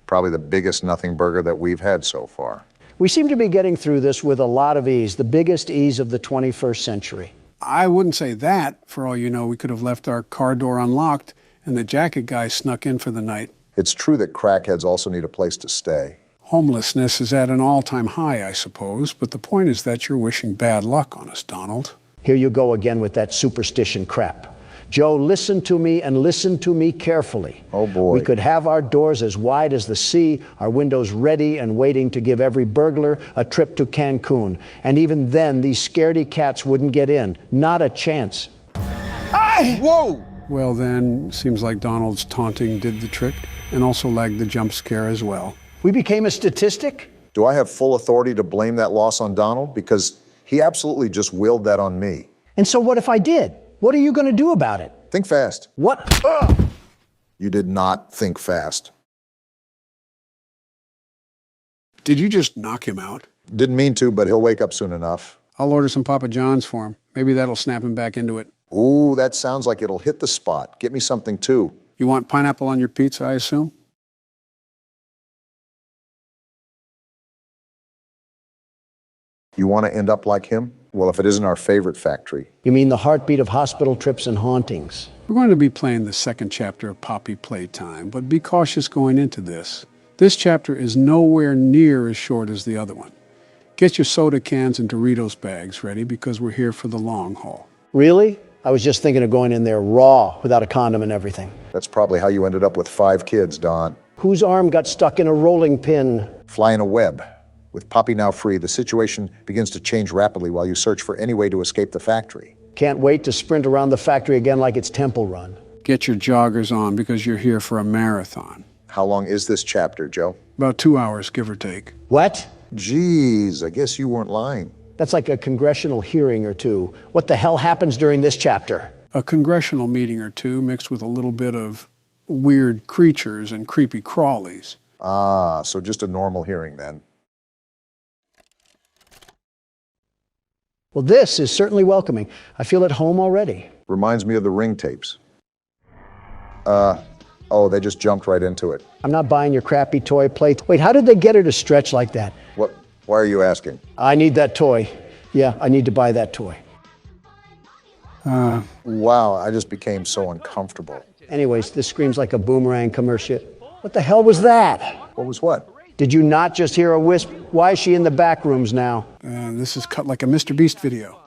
Probably the biggest nothing burger that we've had so far. We seem to be getting through this with a lot of ease, the biggest ease of the 21st century. I wouldn't say that. For all you know, we could have left our car door unlocked and the jacket guy snuck in for the night. It's true that crackheads also need a place to stay. Homelessness is at an all-time high, I suppose, but the point is that you're wishing bad luck on us, Donald. Here you go again with that superstition crap. Joe, listen to me and listen to me carefully. Oh, boy. We could have our doors as wide as the sea, our windows ready and waiting to give every burglar a trip to Cancun. And even then, these scaredy cats wouldn't get in. Not a chance. Whoa! Well then, seems like Donald's taunting did the trick, and also lagged the jump scare as well. We became a statistic? Do I have full authority to blame that loss on Donald? Because he absolutely just willed that on me. And so what if I did? What are you going to do about it? Think fast. What? You did not think fast. Did you just knock him out? Didn't mean to, but he'll wake up soon enough. I'll order some Papa John's for him. Maybe that'll snap him back into it. Ooh, that sounds like it'll hit the spot. Get me something, too. You want pineapple on your pizza, I assume? You want to end up like him? Well, if it isn't our favorite factory. You mean the heartbeat of hospital trips and hauntings? We're going to be playing the second chapter of Poppy Playtime, but be cautious going into this. This chapter is nowhere near as short as the other one. Get your soda cans and Doritos bags ready because we're here for the long haul. Really? I was just thinking of going in there raw, without a condom and everything. That's probably how you ended up with 5 kids, Don. Whose arm got stuck in a rolling pin? Fly in a web. With Poppy now free, the situation begins to change rapidly while you search for any way to escape the factory. Can't wait to sprint around the factory again like it's Temple Run. Get your joggers on because you're here for a marathon. How long is this chapter, Joe? About 2 hours, give or take. What? Geez, I guess you weren't lying. That's like a congressional hearing or two. What the hell happens during this chapter? A congressional meeting or two mixed with a little bit of weird creatures and creepy crawlies. Ah, so just a normal hearing then. Well, this is certainly welcoming. I feel at home already. Reminds me of the Ring tapes. Oh, they just jumped right into it. I'm not buying your crappy toy plate. Wait, how did they get her to stretch like that? What? Why are you asking? I need that toy. Yeah, I need to buy that toy. Wow, I just became so uncomfortable. Anyways, this screams like a Boomerang commercial. What the hell was that? What was what? Did you not just hear a wisp? Why is she in the back rooms now? This is cut like a Mr. Beast video.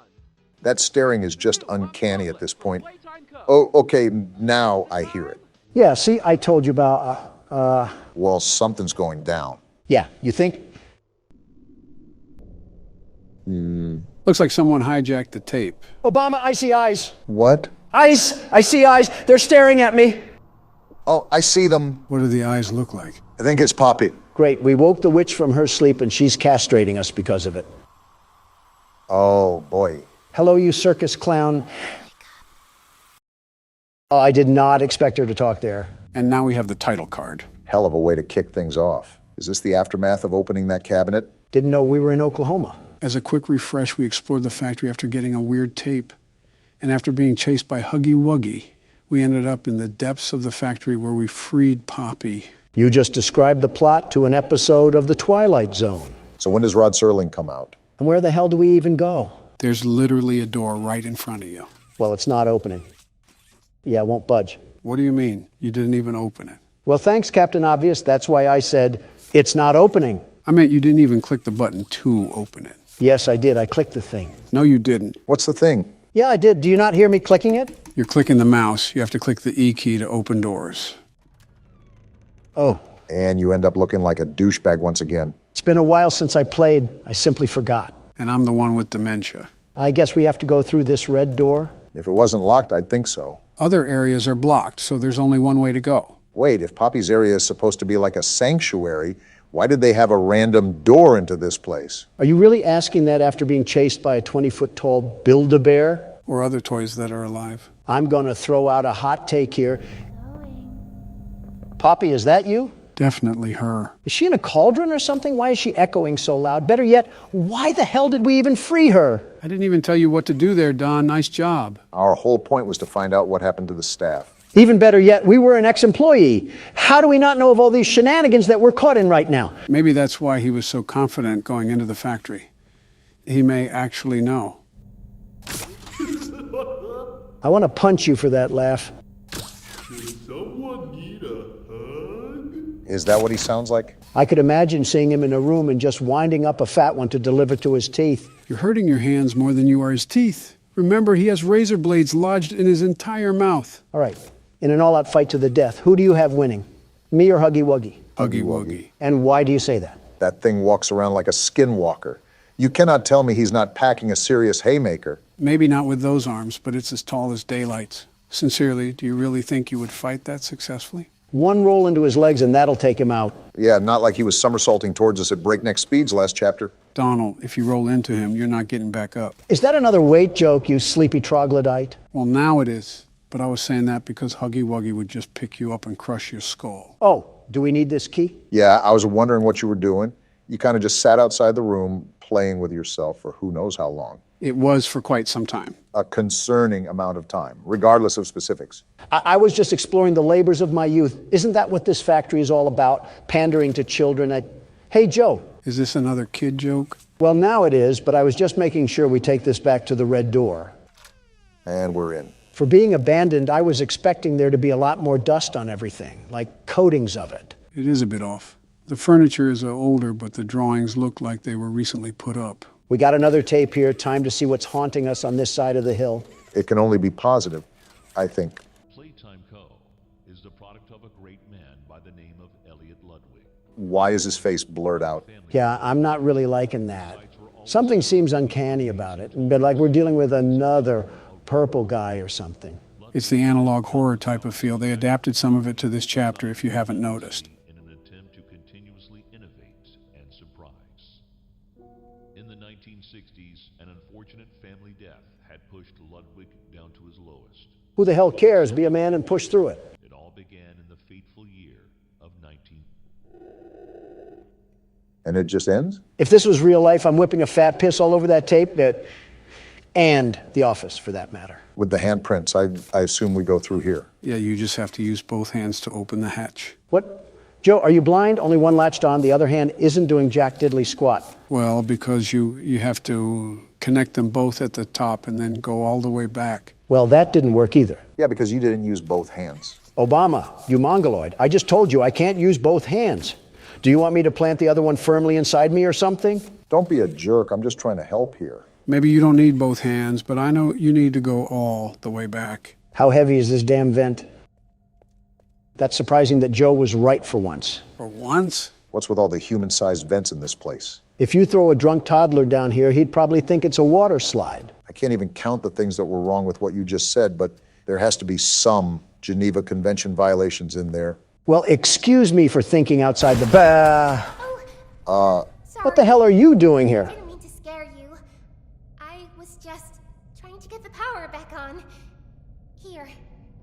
That staring is just uncanny at this point. Oh, okay, now I hear it. Yeah, see, I told you about, Well, something's going down. yeah, you think? Looks like someone hijacked the tape. Obama, I see eyes. What? Eyes! I see eyes. They're staring at me. Oh, I see them. What do the eyes look like? I think it's Poppy. Great, we woke the witch from her sleep and she's castrating us because of it. Oh, boy. Hello, you circus clown. Oh, I did not expect her to talk there. And now we have the title card. Hell of a way to kick things off. Is this the aftermath of opening that cabinet? Didn't know we were in Oklahoma. As a quick refresh, we explored the factory after getting a weird tape. And after being chased by Huggy Wuggy, we ended up in the depths of the factory where we freed Poppy. You just described the plot to an episode of The Twilight Zone. So when does Rod Serling come out? And where the hell do we even go? There's literally a door right in front of you. Well, it's not opening. Yeah, it won't budge. What do you mean? You didn't even open it. Well, thanks, Captain Obvious. That's why I said, it's not opening. I meant you didn't even click the button to open it. Yes, I did. I clicked the thing. No, you didn't. What's the thing? Yeah, I did. Do you not hear me clicking it? You're clicking the mouse. You have to click the E key to open doors. Oh, And you end up looking like a douchebag once again. it's been a while since I played. I simply forgot. And I'm the one with dementia. I guess we have to go through this red door. If it wasn't locked, I'd think so. Other areas are blocked, so there's only one way to go. Wait, if Poppy's area is supposed to be like a sanctuary, why did they have a random door into this place? Are you really asking that after being chased by a 20-foot tall Build-A-Bear? Or other toys that are alive. I'm going to throw out a hot take here. Poppy, is that you? Definitely her. Is she in a cauldron or something? Why is she echoing so loud? Better yet, why the hell did we even free her? I didn't even tell you what to do there, Don. Nice job. Our whole point was to find out what happened to the staff. Even better yet, we were an ex-employee. How do we not know of all these shenanigans that we're caught in right now? Maybe that's why he was so confident going into the factory. He may actually know. I want to punch you for that laugh. Is that what he sounds like? I could imagine seeing him in a room and just winding up a fat one to deliver to his teeth. You're hurting your hands more than you are his teeth. Remember, he has razor blades lodged in his entire mouth. All right, in an all-out fight to the death, who do you have winning? Me or Huggy Wuggy? Huggy Wuggy. And why do you say that? That thing walks around like a skinwalker. You cannot tell me he's not packing a serious haymaker. Maybe not with those arms, but it's as tall as daylight. Sincerely, do you really think you would fight that successfully? One roll into his legs and that'll take him out. Yeah, not like he was somersaulting towards us at breakneck speeds last chapter. Donald, if you roll into him, you're not getting back up. Is that another weight joke, you sleepy troglodyte? Well, now it is. But I was saying that because Huggy Wuggy would just pick you up and crush your skull. Oh, do we need this key? Yeah, I was wondering what you were doing. You kind of just sat outside the room playing with yourself for who knows how long. It was for quite some time. A concerning amount of time, regardless of specifics. I was just exploring the labors of my youth. Isn't that what this factory is all about? Pandering to children. Hey, Joe. Is this another kid joke? Well, now it is, but I was just making sure we take this back to the red door. And we're in. For being abandoned, I was expecting there to be a lot more dust on everything, like coatings of it. It is a bit off. The furniture is older, but the drawings look like they were recently put up. We got another tape here. Time to see what's haunting us on this side of the hill. It can only be positive, I think. Playtime Co. is the product of a great man by the name of Elliot Ludwig. Why is his face blurred out? Yeah, I'm not really liking that. Something seems uncanny about it, but like we're dealing with another purple guy or something. It's the analog horror type of feel. They adapted some of it to this chapter, if you haven't noticed. In an attempt to continuously innovate and surprise. In the 1960s, an unfortunate family death had pushed Ludwig down to his lowest. Who the hell cares? Be a man and push through it. It all began in the fateful year of 19... And it just ends? If this was real life, I'm whipping a fat piss all over that tape, and The Office, for that matter. With the handprints, I assume we go through here. Yeah, you just have to use both hands to open the hatch. What? Joe, are you blind? Only one latched on, the other hand isn't doing jack diddly squat. Well, because you have to connect them both at the top and then go all the way back. Well, that didn't work either. Yeah, because you didn't use both hands. Obama, you mongoloid, I just told you I can't use both hands. Do you want me to plant the other one firmly inside me or something? Don't be a jerk. I'm just trying to help here. Maybe you don't need both hands, but I know you need to go all the way back. How heavy is this damn vent? That's surprising that Joe was right for once. For once? What's with all the human-sized vents in this place? If you throw a drunk toddler down here, he'd probably think it's a water slide. I can't even count the things that were wrong with what you just said, but there has to be some Geneva Convention violations in there. Well, excuse me for thinking outside the Sorry. What the hell are you doing here? I didn't mean to scare you. I was just trying to get the power back on. Here.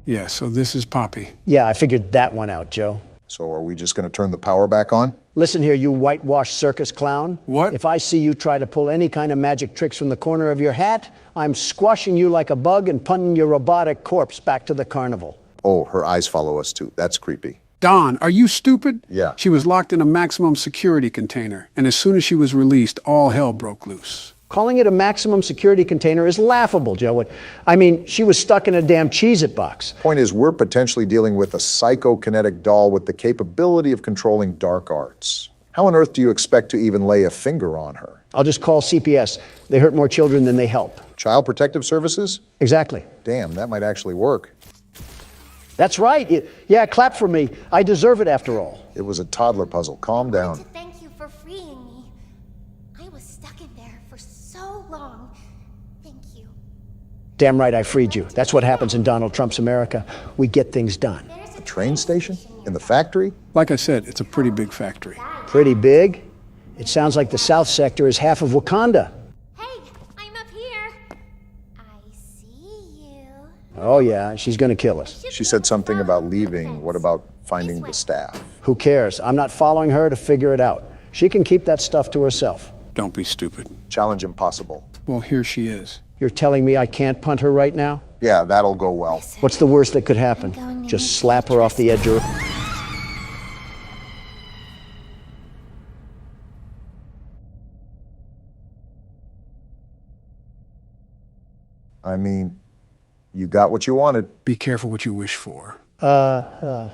Yeah, so this is Poppy. Yeah, I figured that one out, Joe. So are we just going to turn the power back on? Listen here, you whitewashed circus clown. What? If I see you try to pull any kind of magic tricks from the corner of your hat, I'm squashing you like a bug and punting your robotic corpse back to the carnival. Oh, her eyes follow us too. That's creepy. Don, are you stupid? Yeah. She was locked in a maximum security container, and as soon as she was released, all hell broke loose. Calling it a maximum security container is laughable, Joe. I mean, she was stuck in a damn Cheez-It box. Point is, we're potentially dealing with a psychokinetic doll with the capability of controlling dark arts. How on earth do you expect to even lay a finger on her? I'll just call CPS. They hurt more children than they help. Child Protective Services? Exactly. Damn, that might actually work. That's right. Yeah, clap for me. I deserve it after all. It was a toddler puzzle. Calm I down. wanted to thank you for freeing me. I was stuck in there for so long. Thank you. Damn right I freed you. That's what happens in Donald Trump's America. We get things done. There's A train station? In the factory? Like I said, it's a pretty big factory. Pretty big. It sounds like the South Sector is half of Wakanda. Hey, I'm up here. I see you. Oh yeah, she's gonna kill us. She said something about leaving. What about finding the staff? Who cares? I'm not following her to figure it out. She can keep that stuff to herself. Don't be stupid. Challenge impossible. Well, here she is. You're telling me I can't punt her right now? Yeah, that'll go well. What's the worst that could happen? Just slap her off the edge of her. I mean, you got what you wanted. Be careful what you wish for. Yeah.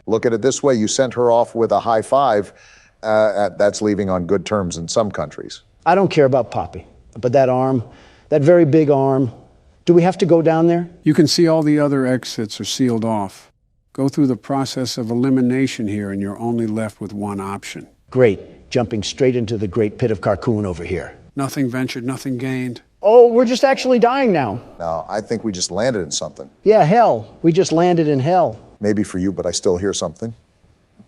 Look at it this way. You sent her off with a high five. That's leaving on good terms in some countries. I don't care about Poppy, but that arm, that very big arm, do we have to go down there? You can see all the other exits are sealed off. Go through the process of elimination here, and you're only left with one option. Great. Jumping straight into the great pit of Carcoon over here. Nothing ventured, nothing gained. Oh, we're just actually dying now. No, I think we just landed in something. Yeah, hell. We just landed in hell. Maybe for you, but I still hear something.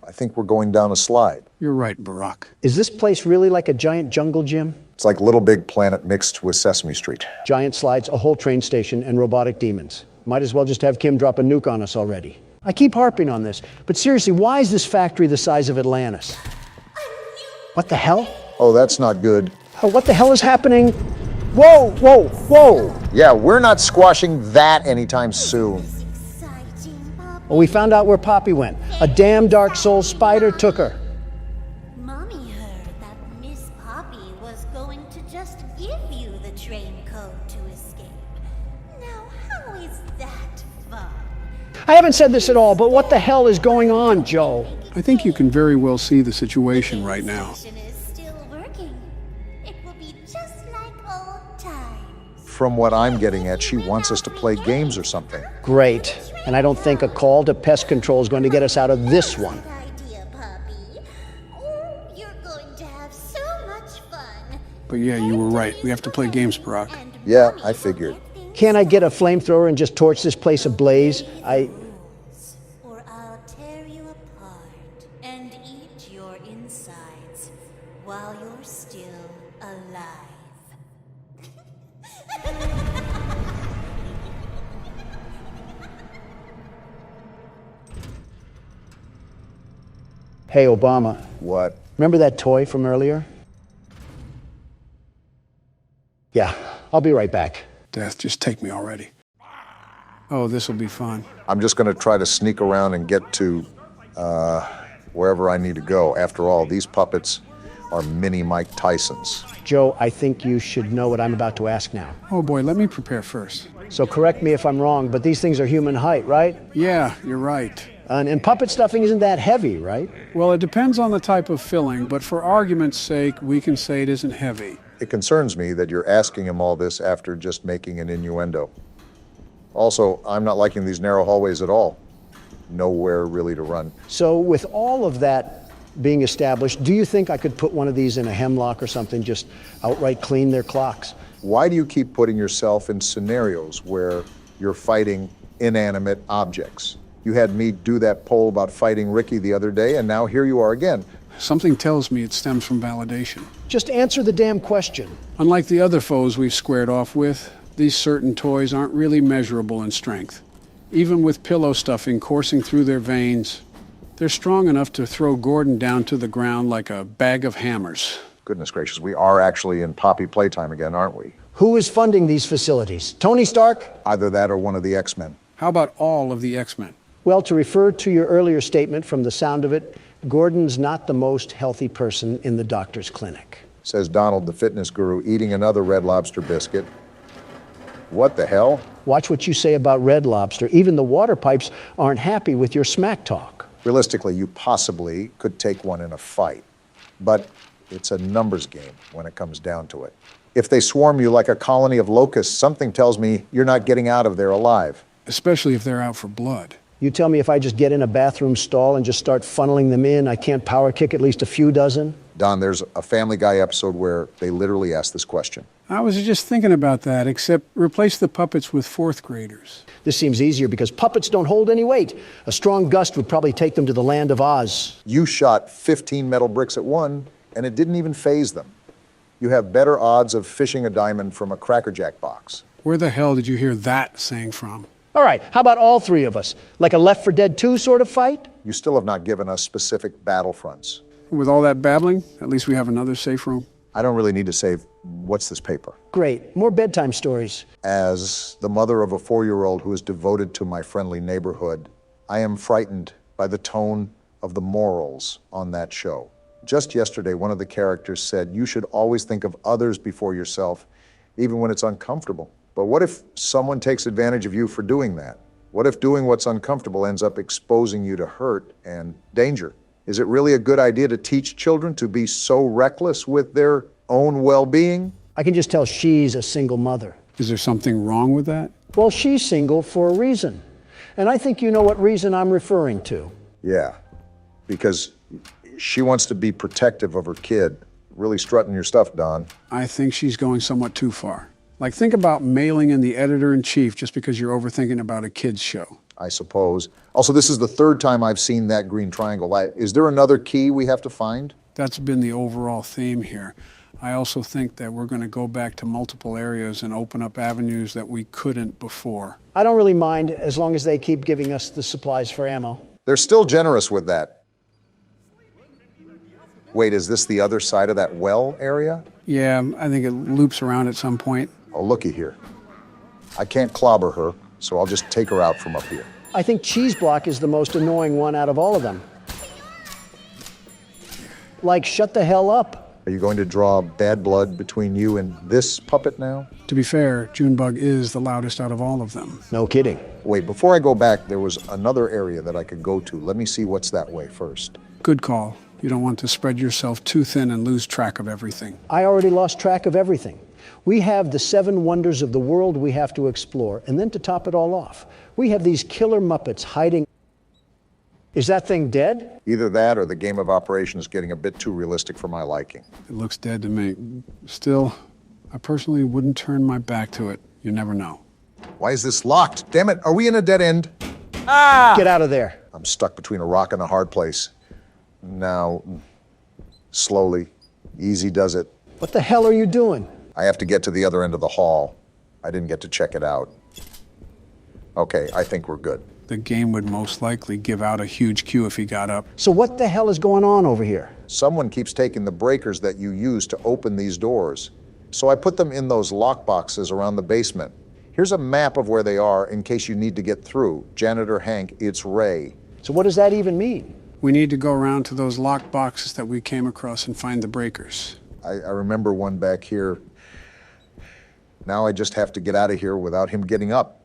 I think we're going down a slide. You're right, Barack. Is this place really like a giant jungle gym? It's like Little Big Planet mixed with Sesame Street. Giant slides, a whole train station, and robotic demons. Might as well just have Kim drop a nuke on us already. I keep harping on this, but seriously, why is this factory the size of Atlantis? What the hell? Oh, that's not good. Oh, what the hell is happening? Whoa, whoa, whoa! Yeah, we're not squashing that anytime soon. Exciting, Bob. Well, we found out where Poppy went. A damn Dark Soul spider took her. Mommy heard that Miss Poppy was going to just give you the train code to escape. Now, how is that fun? I haven't said this at all, but what the hell is going on, Joe? I think you can very well see the situation right now. Station is still working. It will be just like old times. From what I'm getting at, she wants us to play games or something. Great. And I don't think a call to pest control is going to get us out of this one. Good idea, Poppy. Oh, you're going to have so much fun. But yeah, you were right. We have to play games, Barack. And Yeah, Mommy I figured. will get things Can't I get a flamethrower and just torch this place ablaze? or I'll tear you apart and eat your insides while you're still alive. Hey, Obama, What? Remember that toy from earlier? Yeah, I'll be right back. Death, just take me already. Oh, this will be fun. I'm just going to try to sneak around and get to wherever I need to go. After all, these puppets are mini Mike Tysons. Joe, I think you should know what I'm about to ask now. Oh boy, let me prepare first. So correct me if I'm wrong, but these things are human height, right? Yeah, you're right. And puppet stuffing isn't that heavy, right? Well, it depends on the type of filling, but for argument's sake, we can say it isn't heavy. It concerns me that you're asking him all this after just making an innuendo. Also, I'm not liking these narrow hallways at all. Nowhere really to run. So with all of that being established, do you think I could put one of these in a hemlock or something, just outright clean their clocks? Why do you keep putting yourself in scenarios where you're fighting inanimate objects? You had me do that poll about fighting Ricky the other day, and now here you are again. Something tells me it stems from validation. Just answer the damn question. Unlike the other foes we've squared off with, these certain toys aren't really measurable in strength. Even with pillow stuffing coursing through their veins, they're strong enough to throw Gordon down to the ground like a bag of hammers. Goodness gracious, we are actually in Poppy Playtime again, aren't we? Who is funding these facilities? Tony Stark? Either that or one of the X-Men. How about all of the X-Men? Well, to refer to your earlier statement, from the sound of it, Gordon's not the most healthy person in the doctor's clinic. Says Donald, the fitness guru, eating another Red Lobster biscuit. What the hell? Watch what you say about Red Lobster. Even the water pipes aren't happy with your smack talk. Realistically, you possibly could take one in a fight. But it's a numbers game when it comes down to it. If they swarm you like a colony of locusts, something tells me you're not getting out of there alive. Especially if they're out for blood. You tell me if I just get in a bathroom stall and just start funneling them in, I can't power kick at least a few dozen? Don, there's a Family Guy episode where they literally ask this question. I was just thinking about that, except replace the puppets with fourth graders. This seems easier because puppets don't hold any weight. A strong gust would probably take them to the land of Oz. You shot 15 metal bricks at one, and it didn't even faze them. You have better odds of fishing a diamond from a Cracker Jack box. Where the hell did you hear that saying from? All right, how about all three of us? Like a Left 4 Dead 2 sort of fight? You still have not given us specific battlefronts. With all that babbling, at least we have another safe room. I don't really need to save. What's this paper? Great, more bedtime stories. As the mother of a 4-year-old who is devoted to my friendly neighborhood, I am frightened by the tone of the morals on that show. Just yesterday, one of the characters said, you should always think of others before yourself, even when it's uncomfortable. But what if someone takes advantage of you for doing that? What if doing what's uncomfortable ends up exposing you to hurt and danger? Is it really a good idea to teach children to be so reckless with their own well-being? I can just tell she's a single mother. Is there something wrong with that? Well, she's single for a reason. And I think you know what reason I'm referring to. Yeah, because she wants to be protective of her kid. Really strutting your stuff, Don. I think she's going somewhat too far. Like, think about mailing in the editor-in-chief just because you're overthinking about a kid's show. I suppose. Also, this is the third time I've seen that green triangle. Is there another key we have to find? That's been the overall theme here. I also think that we're going to go back to multiple areas and open up avenues that we couldn't before. I don't really mind as long as they keep giving us the supplies for ammo. They're still generous with that. Wait, is this the other side of that well area? Yeah, I think it loops around at some point. Oh, looky here. I can't clobber her, so I'll just take her out from up here. I think Cheese Block is the most annoying one out of all of them. Like, shut the hell up. Are you going to draw bad blood between you and this puppet now? To be fair, Junebug is the loudest out of all of them. No kidding. Wait, before I go back, there was another area that I could go to. Let me see what's that way first. Good call. You don't want to spread yourself too thin and lose track of everything. I already lost track of everything. We have the 7 wonders of the world we have to explore, and then to top it all off, we have these killer Muppets hiding. Is that thing dead? Either that or the game of operation is getting a bit too realistic for my liking. It looks dead to me. Still, I personally wouldn't turn my back to it. You never know. Why is this locked? Damn it, are we in a dead end? Get out of there. I'm stuck between a rock and a hard place. Now, slowly, easy does it. What the hell are you doing? I have to get to the other end of the hall. I didn't get to check it out. Okay, I think we're good. The game would most likely give out a huge cue if he got up. So what the hell is going on over here? Someone keeps taking the breakers that you use to open these doors. So I put them in those lock boxes around the basement. Here's a map of where they are in case you need to get through. Janitor Hank, it's Ray. So what does that even mean? We need to go around to those locked boxes that we came across and find the breakers. I remember one back here. Now I just have to get out of here without him getting up.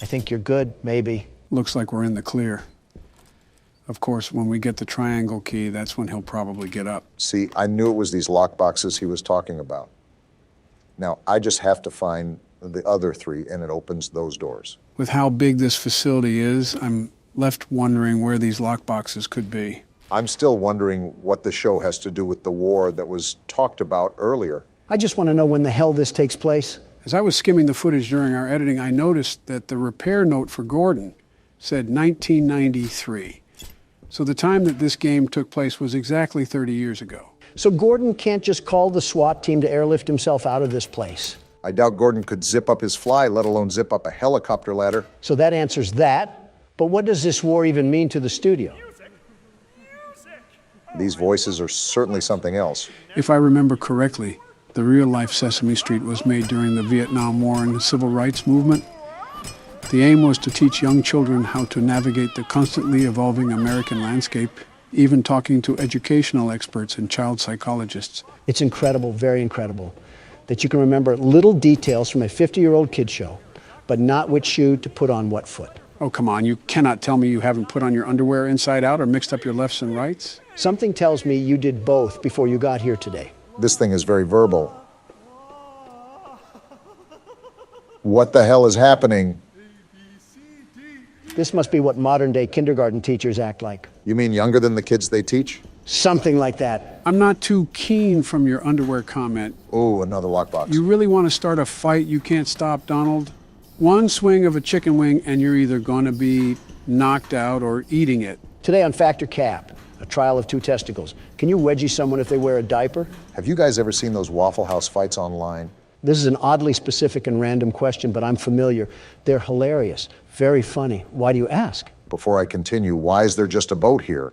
I think you're good, maybe. Looks like we're in the clear. Of course, when we get the triangle key, that's when he'll probably get up. See, I knew it was these lock boxes he was talking about. Now, I just have to find the other three, and it opens those doors. With how big this facility is, I'm left wondering where these lock boxes could be. I'm still wondering what the show has to do with the war that was talked about earlier. I just want to know when the hell this takes place. As I was skimming the footage during our editing, I noticed that the repair note for Gordon said 1993. So the time that this game took place was exactly 30 years ago. So Gordon can't just call the SWAT team to airlift himself out of this place. I doubt Gordon could zip up his fly, let alone zip up a helicopter ladder. So that answers that. But what does this war even mean to the studio? These voices are certainly something else. If I remember correctly, the real-life Sesame Street was made during the Vietnam War and the Civil Rights Movement. The aim was to teach young children how to navigate the constantly evolving American landscape, even talking to educational experts and child psychologists. It's incredible, very incredible, that you can remember little details from a 50-year-old kid show, but not which shoe to put on what foot. Oh, come on, you cannot tell me you haven't put on your underwear inside out or mixed up your lefts and rights? Something tells me you did both before you got here today. This thing is very verbal. What the hell is happening? This must be what modern-day kindergarten teachers act like. You mean younger than the kids they teach? Something like that. I'm not too keen from your underwear comment. Oh, another lockbox. You really want to start a fight you can't stop, Donald? One swing of a chicken wing and you're either going to be knocked out or eating it. Today on Factor Cap, a trial of two testicles. Can you wedgie someone if they wear a diaper? Have you guys ever seen those Waffle House fights online? This is an oddly specific and random question, but I'm familiar. They're hilarious, very funny. Why do you ask? Before I continue, why is there just a boat here?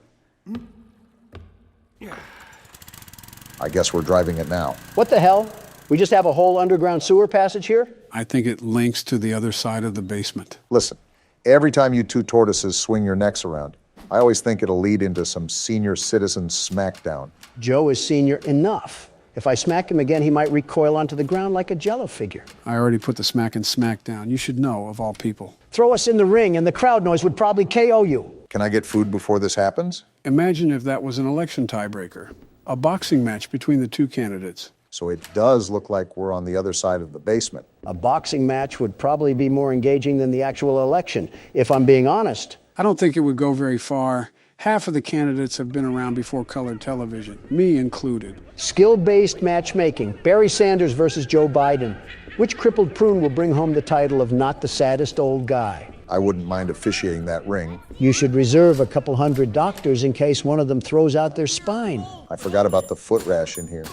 I guess we're driving it now. What the hell? We just have a whole underground sewer passage here? I think it links to the other side of the basement. Listen, every time you two tortoises swing your necks around, I always think it'll lead into some senior citizen smackdown. Joe is senior enough. If I smack him again, he might recoil onto the ground like a Jell-O figure. I already put the smack and smack down. You should know, of all people. Throw us in the ring and the crowd noise would probably KO you. Can I get food before this happens? Imagine if that was an election tiebreaker. A boxing match between the two candidates. So it does look like we're on the other side of the basement. A boxing match would probably be more engaging than the actual election, if I'm being honest. I don't think it would go very far. Half of the candidates have been around before colored television, me included. Skill-based matchmaking. Barry Sanders versus Joe Biden. Which crippled prune will bring home the title of not the saddest old guy? I wouldn't mind officiating that ring. You should reserve a couple hundred doctors in case one of them throws out their spine. I forgot about the foot rash in here.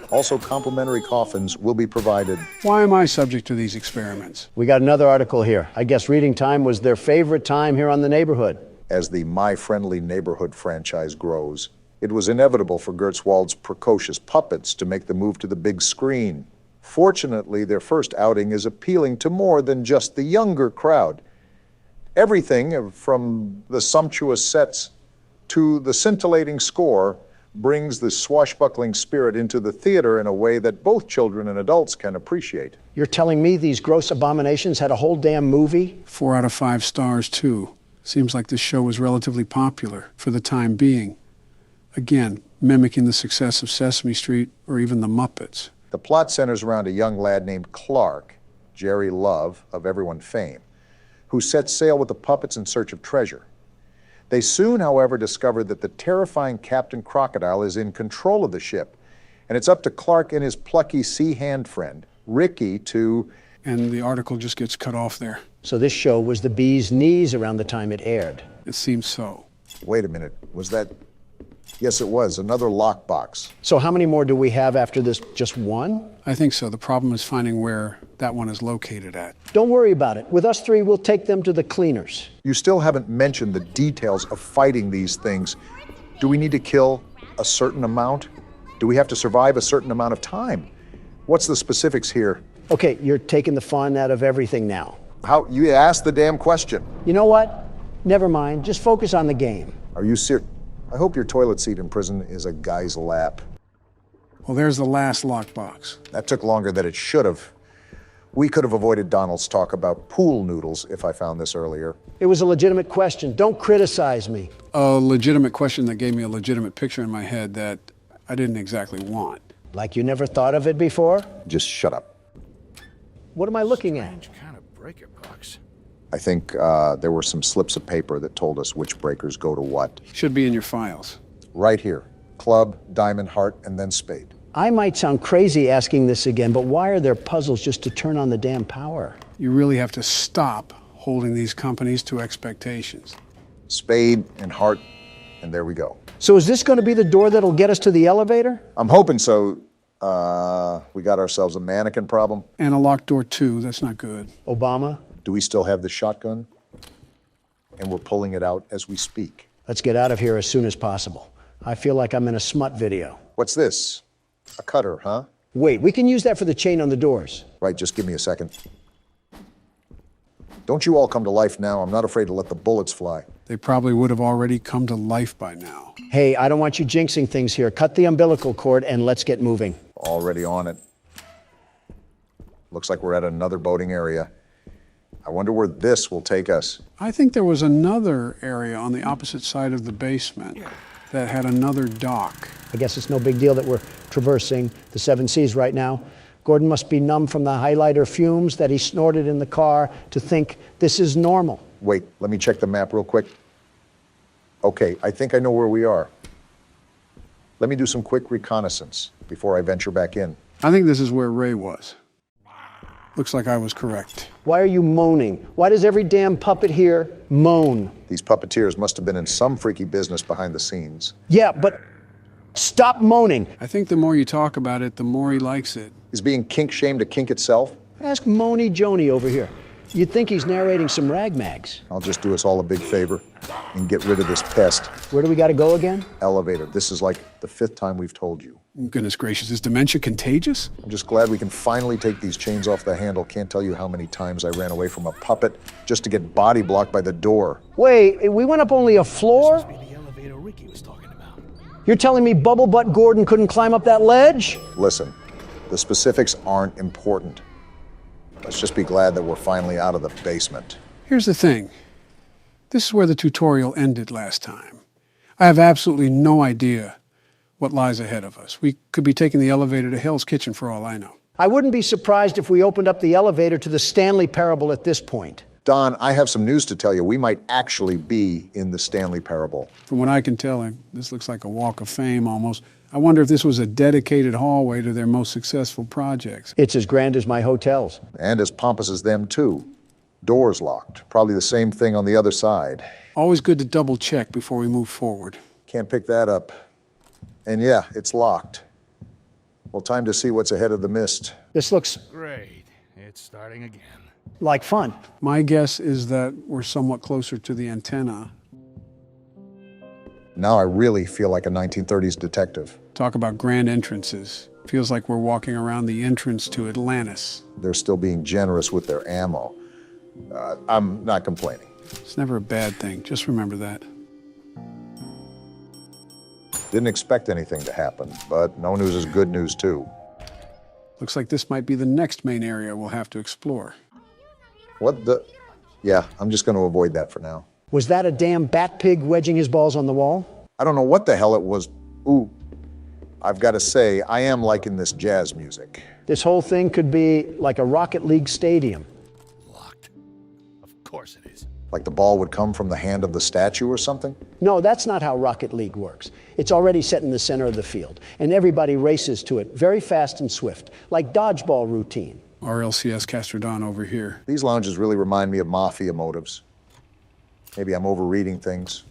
Also, complimentary coffins will be provided. Why am I subject to these experiments? We got another article here. I guess reading time was their favorite time here on The Neighborhood. As the My Friendly Neighborhood franchise grows, it was inevitable for Gertzwald's precocious puppets to make the move to the big screen. Fortunately, their first outing is appealing to more than just the younger crowd. Everything from the sumptuous sets to the scintillating score brings the swashbuckling spirit into the theater in a way that both children and adults can appreciate. You're telling me these gross abominations had a whole damn movie? 4 out of 5 stars, too. Seems like this show was relatively popular for the time being. Again, mimicking the success of Sesame Street or even the Muppets. The plot centers around a young lad named Clark, Jerry Love, of everyone fame, who sets sail with the puppets in search of treasure. They soon, however, discover that the terrifying Captain Crocodile is in control of the ship, and it's up to Clark and his plucky sea hand friend, Ricky, to... And the article just gets cut off there. So this show was the bee's knees around the time it aired. It seems so. Wait a minute, was that Yes, it was. Another lockbox. So how many more do we have after this? Just one? I think so. The problem is finding where that one is located at. Don't worry about it. With us three, we'll take them to the cleaners. You still haven't mentioned the details of fighting these things. Do we need to kill a certain amount? Do we have to survive a certain amount of time? What's the specifics here? Okay, you're taking the fun out of everything now. How? You asked the damn question. You know what? Never mind. Just focus on the game. Are you serious? I hope your toilet seat in prison is a guy's lap. Well, there's the last lockbox. That took longer than it should have. We could have avoided Donald's talk about pool noodles if I found this earlier. It was a legitimate question. Don't criticize me. A legitimate question that gave me a legitimate picture in my head that I didn't exactly want. Like you never thought of it before? Just shut up. What am I looking at? Strange kind of breaker box. I think there were some slips of paper that told us which breakers go to what. Should be in your files. Right here. Club, diamond, heart, and then spade. I might sound crazy asking this again, but why are there puzzles just to turn on the damn power? You really have to stop holding these companies to expectations. Spade and heart, and there we go. So is this going to be the door that'll get us to the elevator? I'm hoping so. We got ourselves a mannequin problem. And a locked door too, that's not good. Obama, Do we still have the shotgun? And we're pulling it out as we speak. let's get out of here as soon as possible. I feel like I'm in a smut video. What's this? A cutter, huh? Wait, we can use that for the chain on the doors. Right, just give me a second. Don't you all come to life now? I'm not afraid to let the bullets fly. They probably would have already come to life by now. Hey, I don't want you jinxing things here. Cut the umbilical cord and let's get moving. Already on it. Looks like we're at another boating area. I wonder where this will take us. I think there was another area on the opposite side of the basement that had another dock. I guess it's no big deal that we're traversing the seven seas right now. Gordon must be numb from the highlighter fumes that he snorted in the car to think this is normal. Wait, let me check the map real quick. Okay, I think I know where we are. Let me do some quick reconnaissance before I venture back in. I think this is where Ray was. Looks like I was correct. Why are you moaning? Why does every damn puppet here moan? These puppeteers must have been in some freaky business behind the scenes. Yeah, but stop moaning. I think the more you talk about it, the more he likes it. Is being kink-shamed a kink itself? Ask Moany Joni over here. You'd think he's narrating some rag mags. I'll just do us all a big favor and get rid of this pest. Where do we got to go again? Elevator. This is like the 5th time we've told you. Goodness gracious, is dementia contagious? I'm just glad we can finally take these chains off the handle. Can't tell you how many times I ran away from a puppet just to get body blocked by the door. Wait, we went up only a floor? Must be the elevator Ricky was talking about. You're telling me Bubble Butt Gordon couldn't climb up that ledge? Listen, the specifics aren't important. Let's just be glad that we're finally out of the basement. Here's the thing. This is where the tutorial ended last time. I have absolutely no idea what lies ahead of us. We could be taking the elevator to Hell's Kitchen for all I know. I wouldn't be surprised if we opened up the elevator to the Stanley Parable at this point. Don, I have some news to tell you. We might actually be in the Stanley Parable. From what I can tell, this looks like a walk of fame almost. I wonder if this was a dedicated hallway to their most successful projects. It's as grand as my hotels. And as pompous as them, too. Doors locked. Probably the same thing on the other side. Always good to double check before we move forward. Can't pick that up. And yeah, it's locked. Well, time to see what's ahead of the mist. This looks Great. It's starting again. like fun. My guess is that we're somewhat closer to the antenna. Now I really feel like a 1930s detective. Talk about grand entrances. Feels like we're walking around the entrance to Atlantis. They're still being generous with their ammo. I'm not complaining. It's never a bad thing. Just remember that. Didn't expect anything to happen, but no news is good news, too. Looks like this might be the next main area we'll have to explore. What the? Yeah, I'm just going to avoid that for now. Was that a damn bat pig wedging his balls on the wall? I don't know what the hell it was. Ooh, I've got to say, I am liking this jazz music. This whole thing could be like a Rocket League stadium. Locked. Of course it is. Like the ball would come from the hand of the statue or something? No, that's not how Rocket League works. It's already set in the center of the field, and everybody races to it very fast and swift, like dodgeball routine. RLCS Castrodon over here. These lounges really remind me of mafia motives. Maybe I'm overreading things.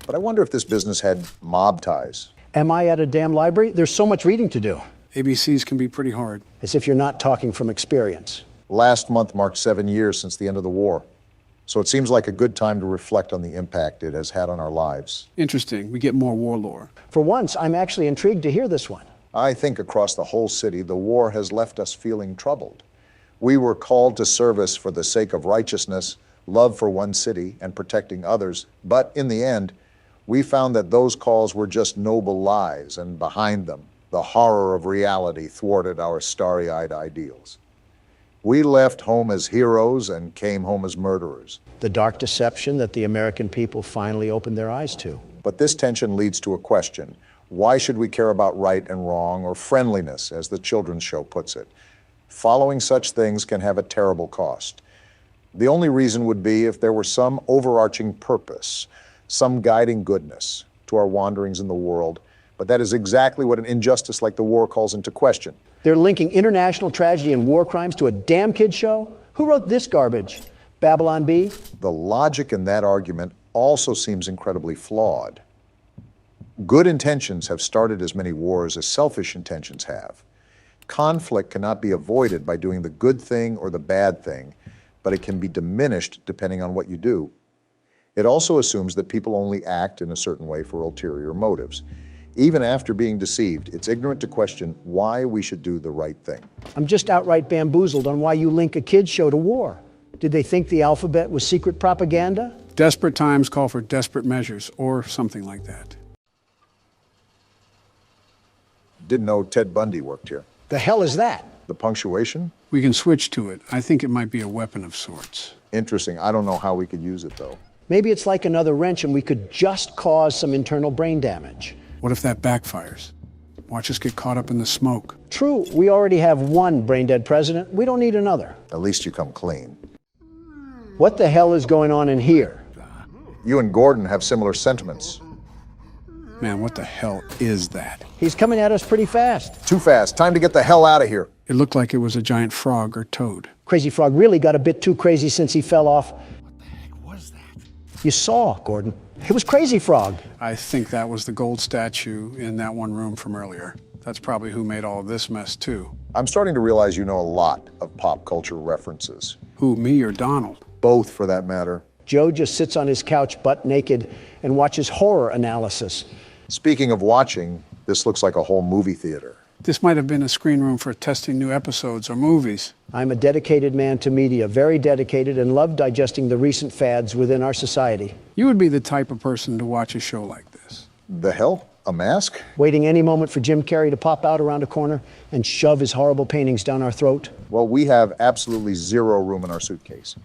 But I wonder if this business had mob ties. Am I at a damn library? There's so much reading to do. ABCs can be pretty hard. As if you're not talking from experience. Last month marked 7 years since the end of the war. So it seems like a good time to reflect on the impact it has had on our lives. Interesting. We get more war lore. For once, I'm actually intrigued to hear this one. I think across the whole city, the war has left us feeling troubled. We were called to service for the sake of righteousness, love for one city, and protecting others. But in the end, we found that those calls were just noble lies, and behind them, the horror of reality thwarted our starry-eyed ideals. We left home as heroes and came home as murderers. The dark deception that the American people finally opened their eyes to. But this tension leads to a question. Why should we care about right and wrong, or friendliness, as the children's show puts it? Following such things can have a terrible cost. The only reason would be if there were some overarching purpose, some guiding goodness to our wanderings in the world. But that is exactly what an injustice like the war calls into question. They're linking international tragedy and war crimes to a damn kid show? Who wrote this garbage? Babylon Bee? The logic in that argument also seems incredibly flawed. Good intentions have started as many wars as selfish intentions have. Conflict cannot be avoided by doing the good thing or the bad thing, but it can be diminished depending on what you do. It also assumes that people only act in a certain way for ulterior motives. Even after being deceived, it's ignorant to question why we should do the right thing. I'm just outright bamboozled on why you link a kid's show to war. Did they think the alphabet was secret propaganda? Desperate times call for desperate measures, or something like that. Didn't know Ted Bundy worked here. The hell is that? The punctuation? We can switch to it. I think it might be a weapon of sorts. Interesting. I don't know how we could use it, though. Maybe it's like another wrench and we could just cause some internal brain damage. What if that backfires? Watch us get caught up in the smoke. True, we already have one brain-dead president. We don't need another. At least you come clean. What the hell is going on in here? You and Gordon have similar sentiments. Man, what the hell is that? He's coming at us pretty fast. Too fast. Time to get the hell out of here. It looked like it was a giant frog or toad. Crazy Frog really got a bit too crazy since he fell off. What the heck was that? You saw, Gordon. It was Crazy Frog. I think that was the gold statue in that one room from earlier. That's probably who made all of this mess, too. I'm starting to realize you know a lot of pop culture references. Who, me or Donald? Both, for that matter. Joe just sits on his couch butt naked and watches horror analysis. Speaking of watching, this looks like a whole movie theater. This might have been a screen room for testing new episodes or movies. I'm a dedicated man to media, very dedicated, and love digesting the recent fads within our society. You would be the type of person to watch a show like this. The hell? A mask? Waiting any moment for Jim Carrey to pop out around a corner and shove his horrible paintings down our throat. Well, we have absolutely zero room in our suitcase.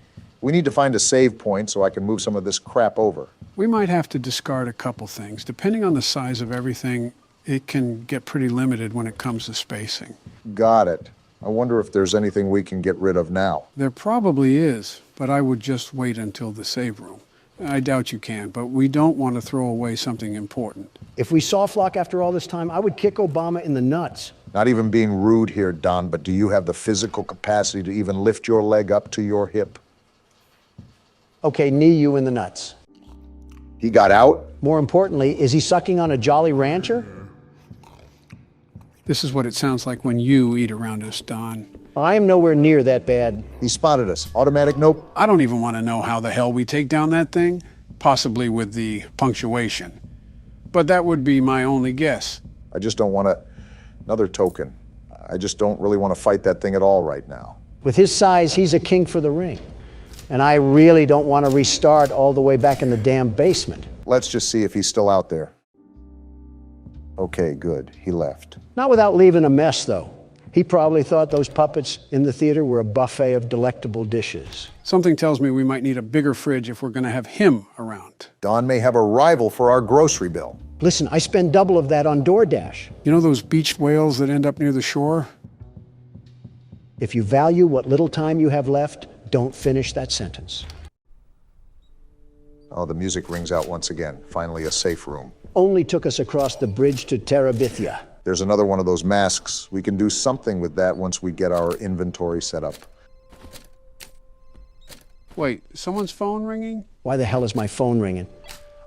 We need to find a save point so I can move some of this crap over. We might have to discard a couple things. Depending on the size of everything, it can get pretty limited when it comes to spacing. Got it. I wonder if there's anything we can get rid of now. There probably is, but I would just wait until the save room. I doubt you can, but we don't want to throw away something important. If we saw Flock after all this time, I would kick Obama in the nuts. Not even being rude here, Don, but do you have the physical capacity to even lift your leg up to your hip? Okay, knee you in the nuts. He got out? More importantly, is he sucking on a Jolly Rancher? This is what it sounds like when you eat around us, Don. I am nowhere near that bad. He spotted us. Automatic nope. I don't even want to know how the hell we take down that thing, possibly with the punctuation. But that would be my only guess. I just don't want another token. I just don't really want to fight that thing at all right now. With his size, he's a king for the ring. And I really don't want to restart all the way back in the damn basement. Let's just see if he's still out there. Okay, good. He left. Not without leaving a mess, though. He probably thought those puppets in the theater were a buffet of delectable dishes. Something tells me we might need a bigger fridge if we're going to have him around. Don may have a rival for our grocery bill. Listen, I spend double of that on DoorDash. You know those beached whales that end up near the shore? If you value what little time you have left, don't finish that sentence. Oh, the music rings out once again. Finally, a safe room. Only took us across the bridge to Terabithia. There's another one of those masks. We can do something with that once we get our inventory set up. Wait, someone's phone ringing? Why the hell is my phone ringing?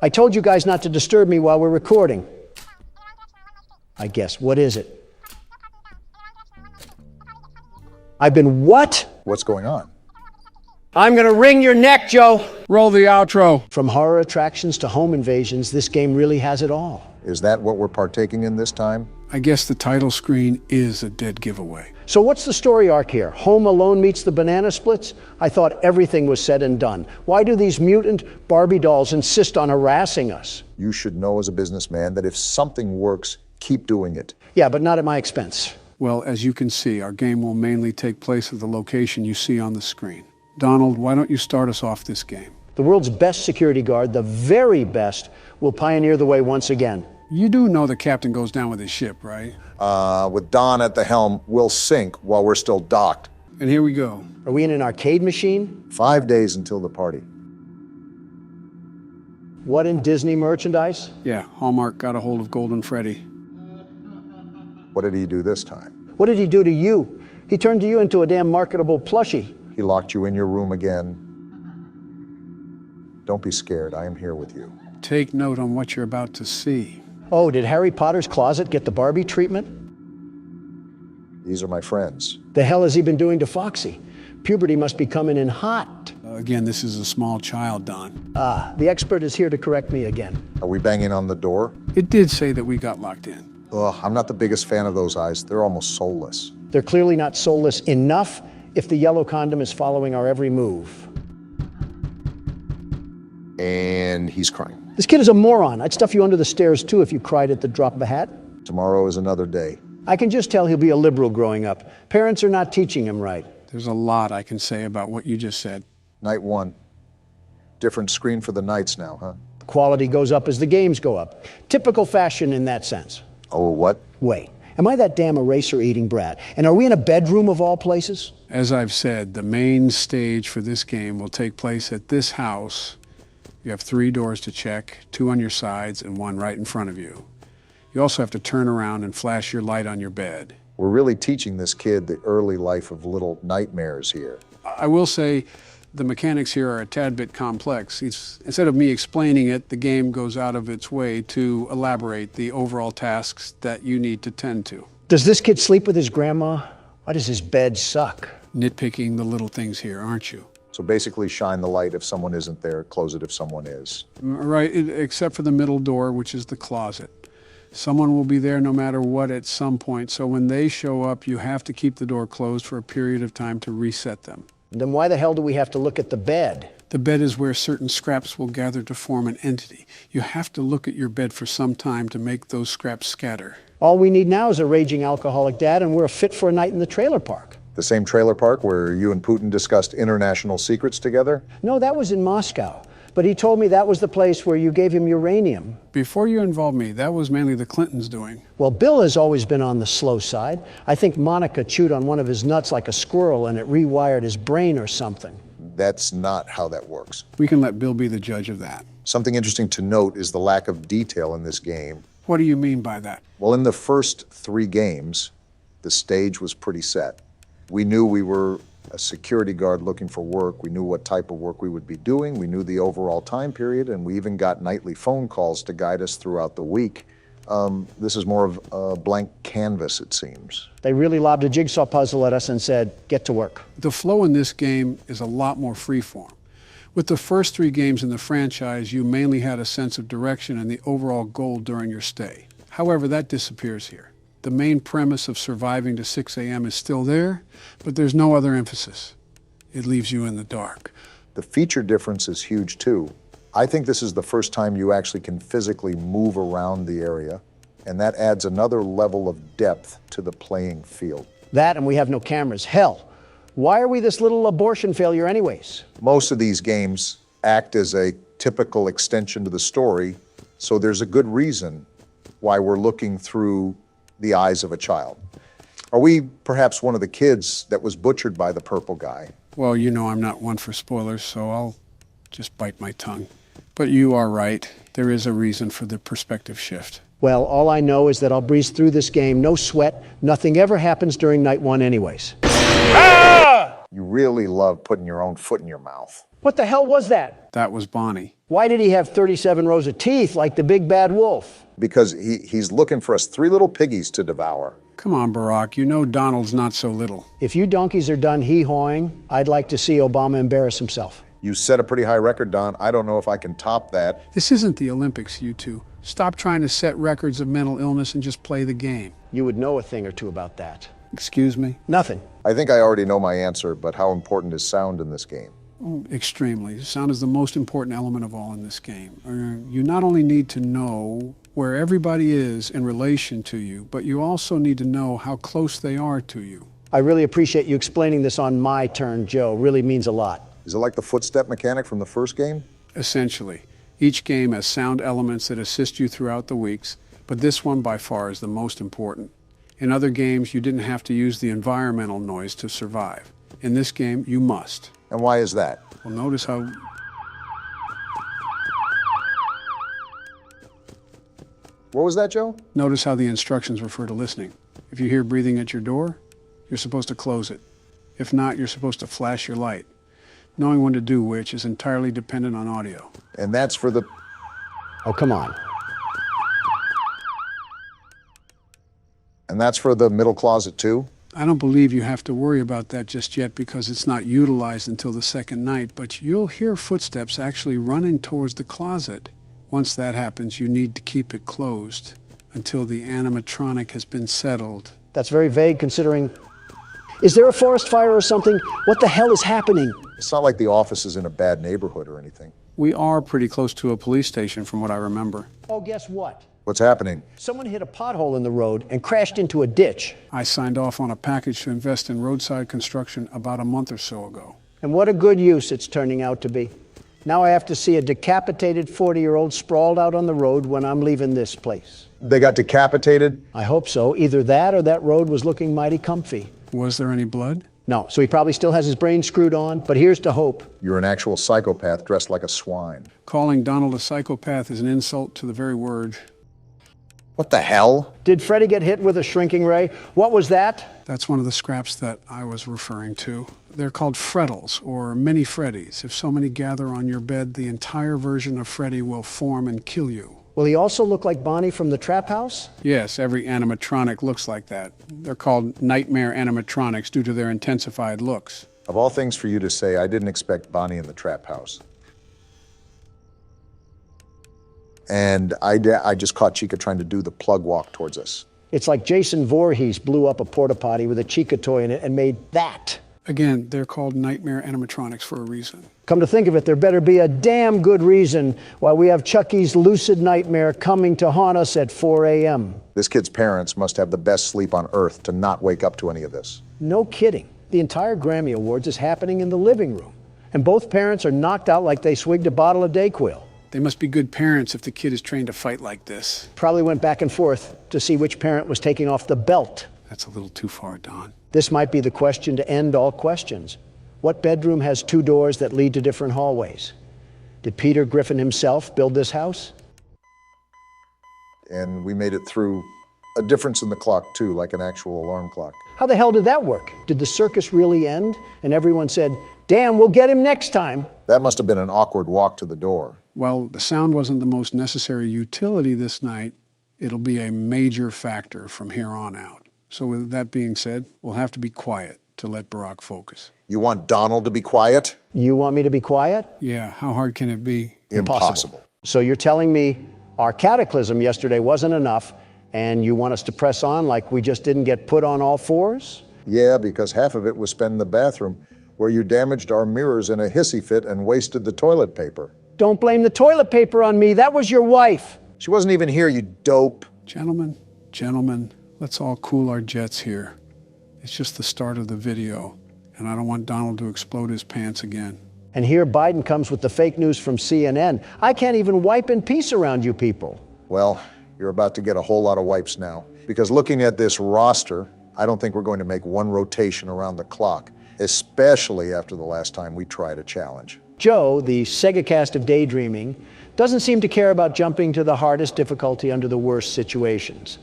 I told you guys not to disturb me while we're recording. I guess. What is it? I've been what? What's going on? I'm gonna wring your neck, Joe! Roll the outro. From horror attractions to home invasions, this game really has it all. Is that what we're partaking in this time? I guess the title screen is a dead giveaway. So what's the story arc here? Home Alone meets the Banana Splits? I thought everything was said and done. Why do these mutant Barbie dolls insist on harassing us? You should know as a businessman that if something works, keep doing it. Yeah, but not at my expense. Well, as you can see, our game will mainly take place at the location you see on the screen. Donald, why don't you start us off this game? The world's best security guard, the very best, will pioneer the way once again. You do know the captain goes down with his ship, right? With Don at the helm, we'll sink while we're still docked. And here we go. Are we in an arcade machine? 5 days until the party. What in Disney merchandise? Yeah, Hallmark got a hold of Golden Freddy. What did he do this time? What did he do to you? He turned you into a damn marketable plushie. He locked you in your room again. Don't be scared, I am here with you. Take note on what you're about to see. Oh, did Harry Potter's closet get the Barbie treatment? These are my friends. The hell has he been doing to Foxy? Puberty must be coming in hot. Again, this is a small child, Don. Ah, the expert is here to correct me again. Are we banging on the door? It did say that we got locked in. Ugh, I'm not the biggest fan of those eyes. They're almost soulless. They're clearly not soulless enough if the yellow condom is following our every move. And he's crying. This kid is a moron. I'd stuff you under the stairs too if you cried at the drop of a hat. Tomorrow is another day. I can just tell he'll be a liberal growing up. Parents are not teaching him right. There's a lot I can say about what you just said. Night one. Different screen for the nights now, huh? The quality goes up as the games go up. Typical fashion in that sense. Oh, what? Wait, am I that damn eraser-eating brat? And are we in a bedroom of all places? As I've said, the main stage for this game will take place at this house. You have 3 doors to check, 2 on your sides and 1 right in front of you. You also have to turn around and flash your light on your bed. We're really teaching this kid the early life of little nightmares here. I will say the mechanics here are a tad bit complex. Instead of me explaining it, the game goes out of its way to elaborate the overall tasks that you need to tend to. Does this kid sleep with his grandma? Why does his bed suck? Nitpicking the little things here, aren't you? So basically shine the light if someone isn't there, close it if someone is. Right, except for the middle door, which is the closet. Someone will be there no matter what at some point, so when they show up, you have to keep the door closed for a period of time to reset them. Then why the hell do we have to look at the bed? The bed is where certain scraps will gather to form an entity. You have to look at your bed for some time to make those scraps scatter. All we need now is a raging alcoholic dad, and we're fit for a night in the trailer park. The same trailer park where you and Putin discussed international secrets together? No, that was in Moscow. But he told me that was the place where you gave him uranium. Before you involved me, that was mainly the Clintons' doing. Well, Bill has always been on the slow side. I think Monica chewed on one of his nuts like a squirrel and it rewired his brain or something. That's not how that works. We can let Bill be the judge of that. Something interesting to note is the lack of detail in this game. What do you mean by that? Well, in the first 3 games, the stage was pretty set. We knew we were a security guard looking for work. We knew what type of work we would be doing. We knew the overall time period, and we even got nightly phone calls to guide us throughout the week. This is more of a blank canvas, it seems. They really lobbed a jigsaw puzzle at us and said, get to work. The flow in this game is a lot more freeform. With the first 3 games in the franchise, you mainly had a sense of direction and the overall goal during your stay. However, that disappears here. The main premise of surviving to 6 a.m. is still there, but there's no other emphasis. It leaves you in the dark. The feature difference is huge too. I think this is the first time you actually can physically move around the area, and that adds another level of depth to the playing field. That and we have no cameras. Hell, why are we this little abortion failure anyways? Most of these games act as a typical extension to the story, so there's a good reason why we're looking through the eyes of a child. Are we perhaps one of the kids that was butchered by the purple guy? Well, you know I'm not one for spoilers, so I'll just bite my tongue. But you are right. There is a reason for the perspective shift. Well, all I know is that I'll breeze through this game, no sweat. Nothing ever happens during night 1 anyways. You really love putting your own foot in your mouth. What the hell was that? That was Bonnie. Why did he have 37 rows of teeth like the big bad wolf? Because he's looking for us 3 little piggies to devour. Come on, Barack, you know Donald's not so little. If you donkeys are done hee-hawing, I'd like to see Obama embarrass himself. You set a pretty high record, Don. I don't know if I can top that. This isn't the Olympics, you two. Stop trying to set records of mental illness and just play the game. You would know a thing or two about that. Excuse me? Nothing. I think I already know my answer, but how important is sound in this game? Oh, extremely. Sound is the most important element of all in this game. You not only need to know where everybody is in relation to you, but you also need to know how close they are to you. I really appreciate you explaining this on my turn, Joe. Really means a lot. Is it like the footstep mechanic from the first game? Essentially. Each game has sound elements that assist you throughout the weeks, but this one by far is the most important. In other games, you didn't have to use the environmental noise to survive. In this game, you must. And why is that? Well, notice how... What was that, Joe? Notice how the instructions refer to listening. If you hear breathing at your door, you're supposed to close it. If not, you're supposed to flash your light. Knowing when to do which is entirely dependent on audio. And that's for the... Oh, come on. And that's for the middle closet, too? I don't believe you have to worry about that just yet because it's not utilized until the second night, but you'll hear footsteps actually running towards the closet. Once that happens, you need to keep it closed until the animatronic has been settled. That's very vague considering... Is there a forest fire or something? What the hell is happening? It's not like the office is in a bad neighborhood or anything. We are pretty close to a police station from what I remember. Oh, guess what? What's happening? Someone hit a pothole in the road and crashed into a ditch. I signed off on a package to invest in roadside construction about a month or so ago. And what a good use it's turning out to be. Now I have to see a decapitated 40-year-old sprawled out on the road when I'm leaving this place. They got decapitated? I hope so. Either that or that road was looking mighty comfy. Was there any blood? No, so he probably still has his brain screwed on, but here's to hope. You're an actual psychopath dressed like a swine. Calling Donald a psychopath is an insult to the very word. What the hell? Did Freddy get hit with a shrinking ray? What was that? That's one of the scraps that I was referring to. They're called frettles, or mini Freddys. If so many gather on your bed, the entire version of Freddy will form and kill you. Will he also look like Bonnie from the trap house? Yes, every animatronic looks like that. They're called nightmare animatronics due to their intensified looks. Of all things for you to say, I didn't expect Bonnie in the trap house. And I just caught Chica trying to do the plug walk towards us. It's like Jason Voorhees blew up a porta potty with a Chica toy in it and made that. Again, they're called nightmare animatronics for a reason. Come to think of it, there better be a damn good reason why we have Chucky's lucid nightmare coming to haunt us at 4 a.m. This kid's parents must have the best sleep on earth to not wake up to any of this. No kidding. The entire Grammy Awards is happening in the living room. And both parents are knocked out like they swigged a bottle of Dayquil. They must be good parents if the kid is trained to fight like this. Probably went back and forth to see which parent was taking off the belt. That's a little too far, Don. This might be the question to end all questions. What bedroom has 2 doors that lead to different hallways? Did Peter Griffin himself build this house? And we made it through a difference in the clock, too, like an actual alarm clock. How the hell did that work? Did the circus really end? And everyone said, damn, we'll get him next time. That must have been an awkward walk to the door. Well, the sound wasn't the most necessary utility this night. It'll be a major factor from here on out. So with that being said, we'll have to be quiet to let Barack focus. You want Donald to be quiet? You want me to be quiet? Yeah, how hard can it be? Impossible. So you're telling me our cataclysm yesterday wasn't enough, and you want us to press on like we just didn't get put on all fours? Yeah, because half of it was spent in the bathroom, where you damaged our mirrors in a hissy fit and wasted the toilet paper. Don't blame the toilet paper on me. That was your wife. She wasn't even here, you dope. Gentlemen, let's all cool our jets here. It's just the start of the video, and I don't want Donald to explode his pants again. And here Biden comes with the fake news from CNN. I can't even wipe in peace around you people. Well, you're about to get a whole lot of wipes now. Because looking at this roster, I don't think we're going to make one rotation around the clock, especially after the last time we tried a challenge. Joe, the Sega cast of daydreaming, doesn't seem to care about jumping to the hardest difficulty under the worst situations.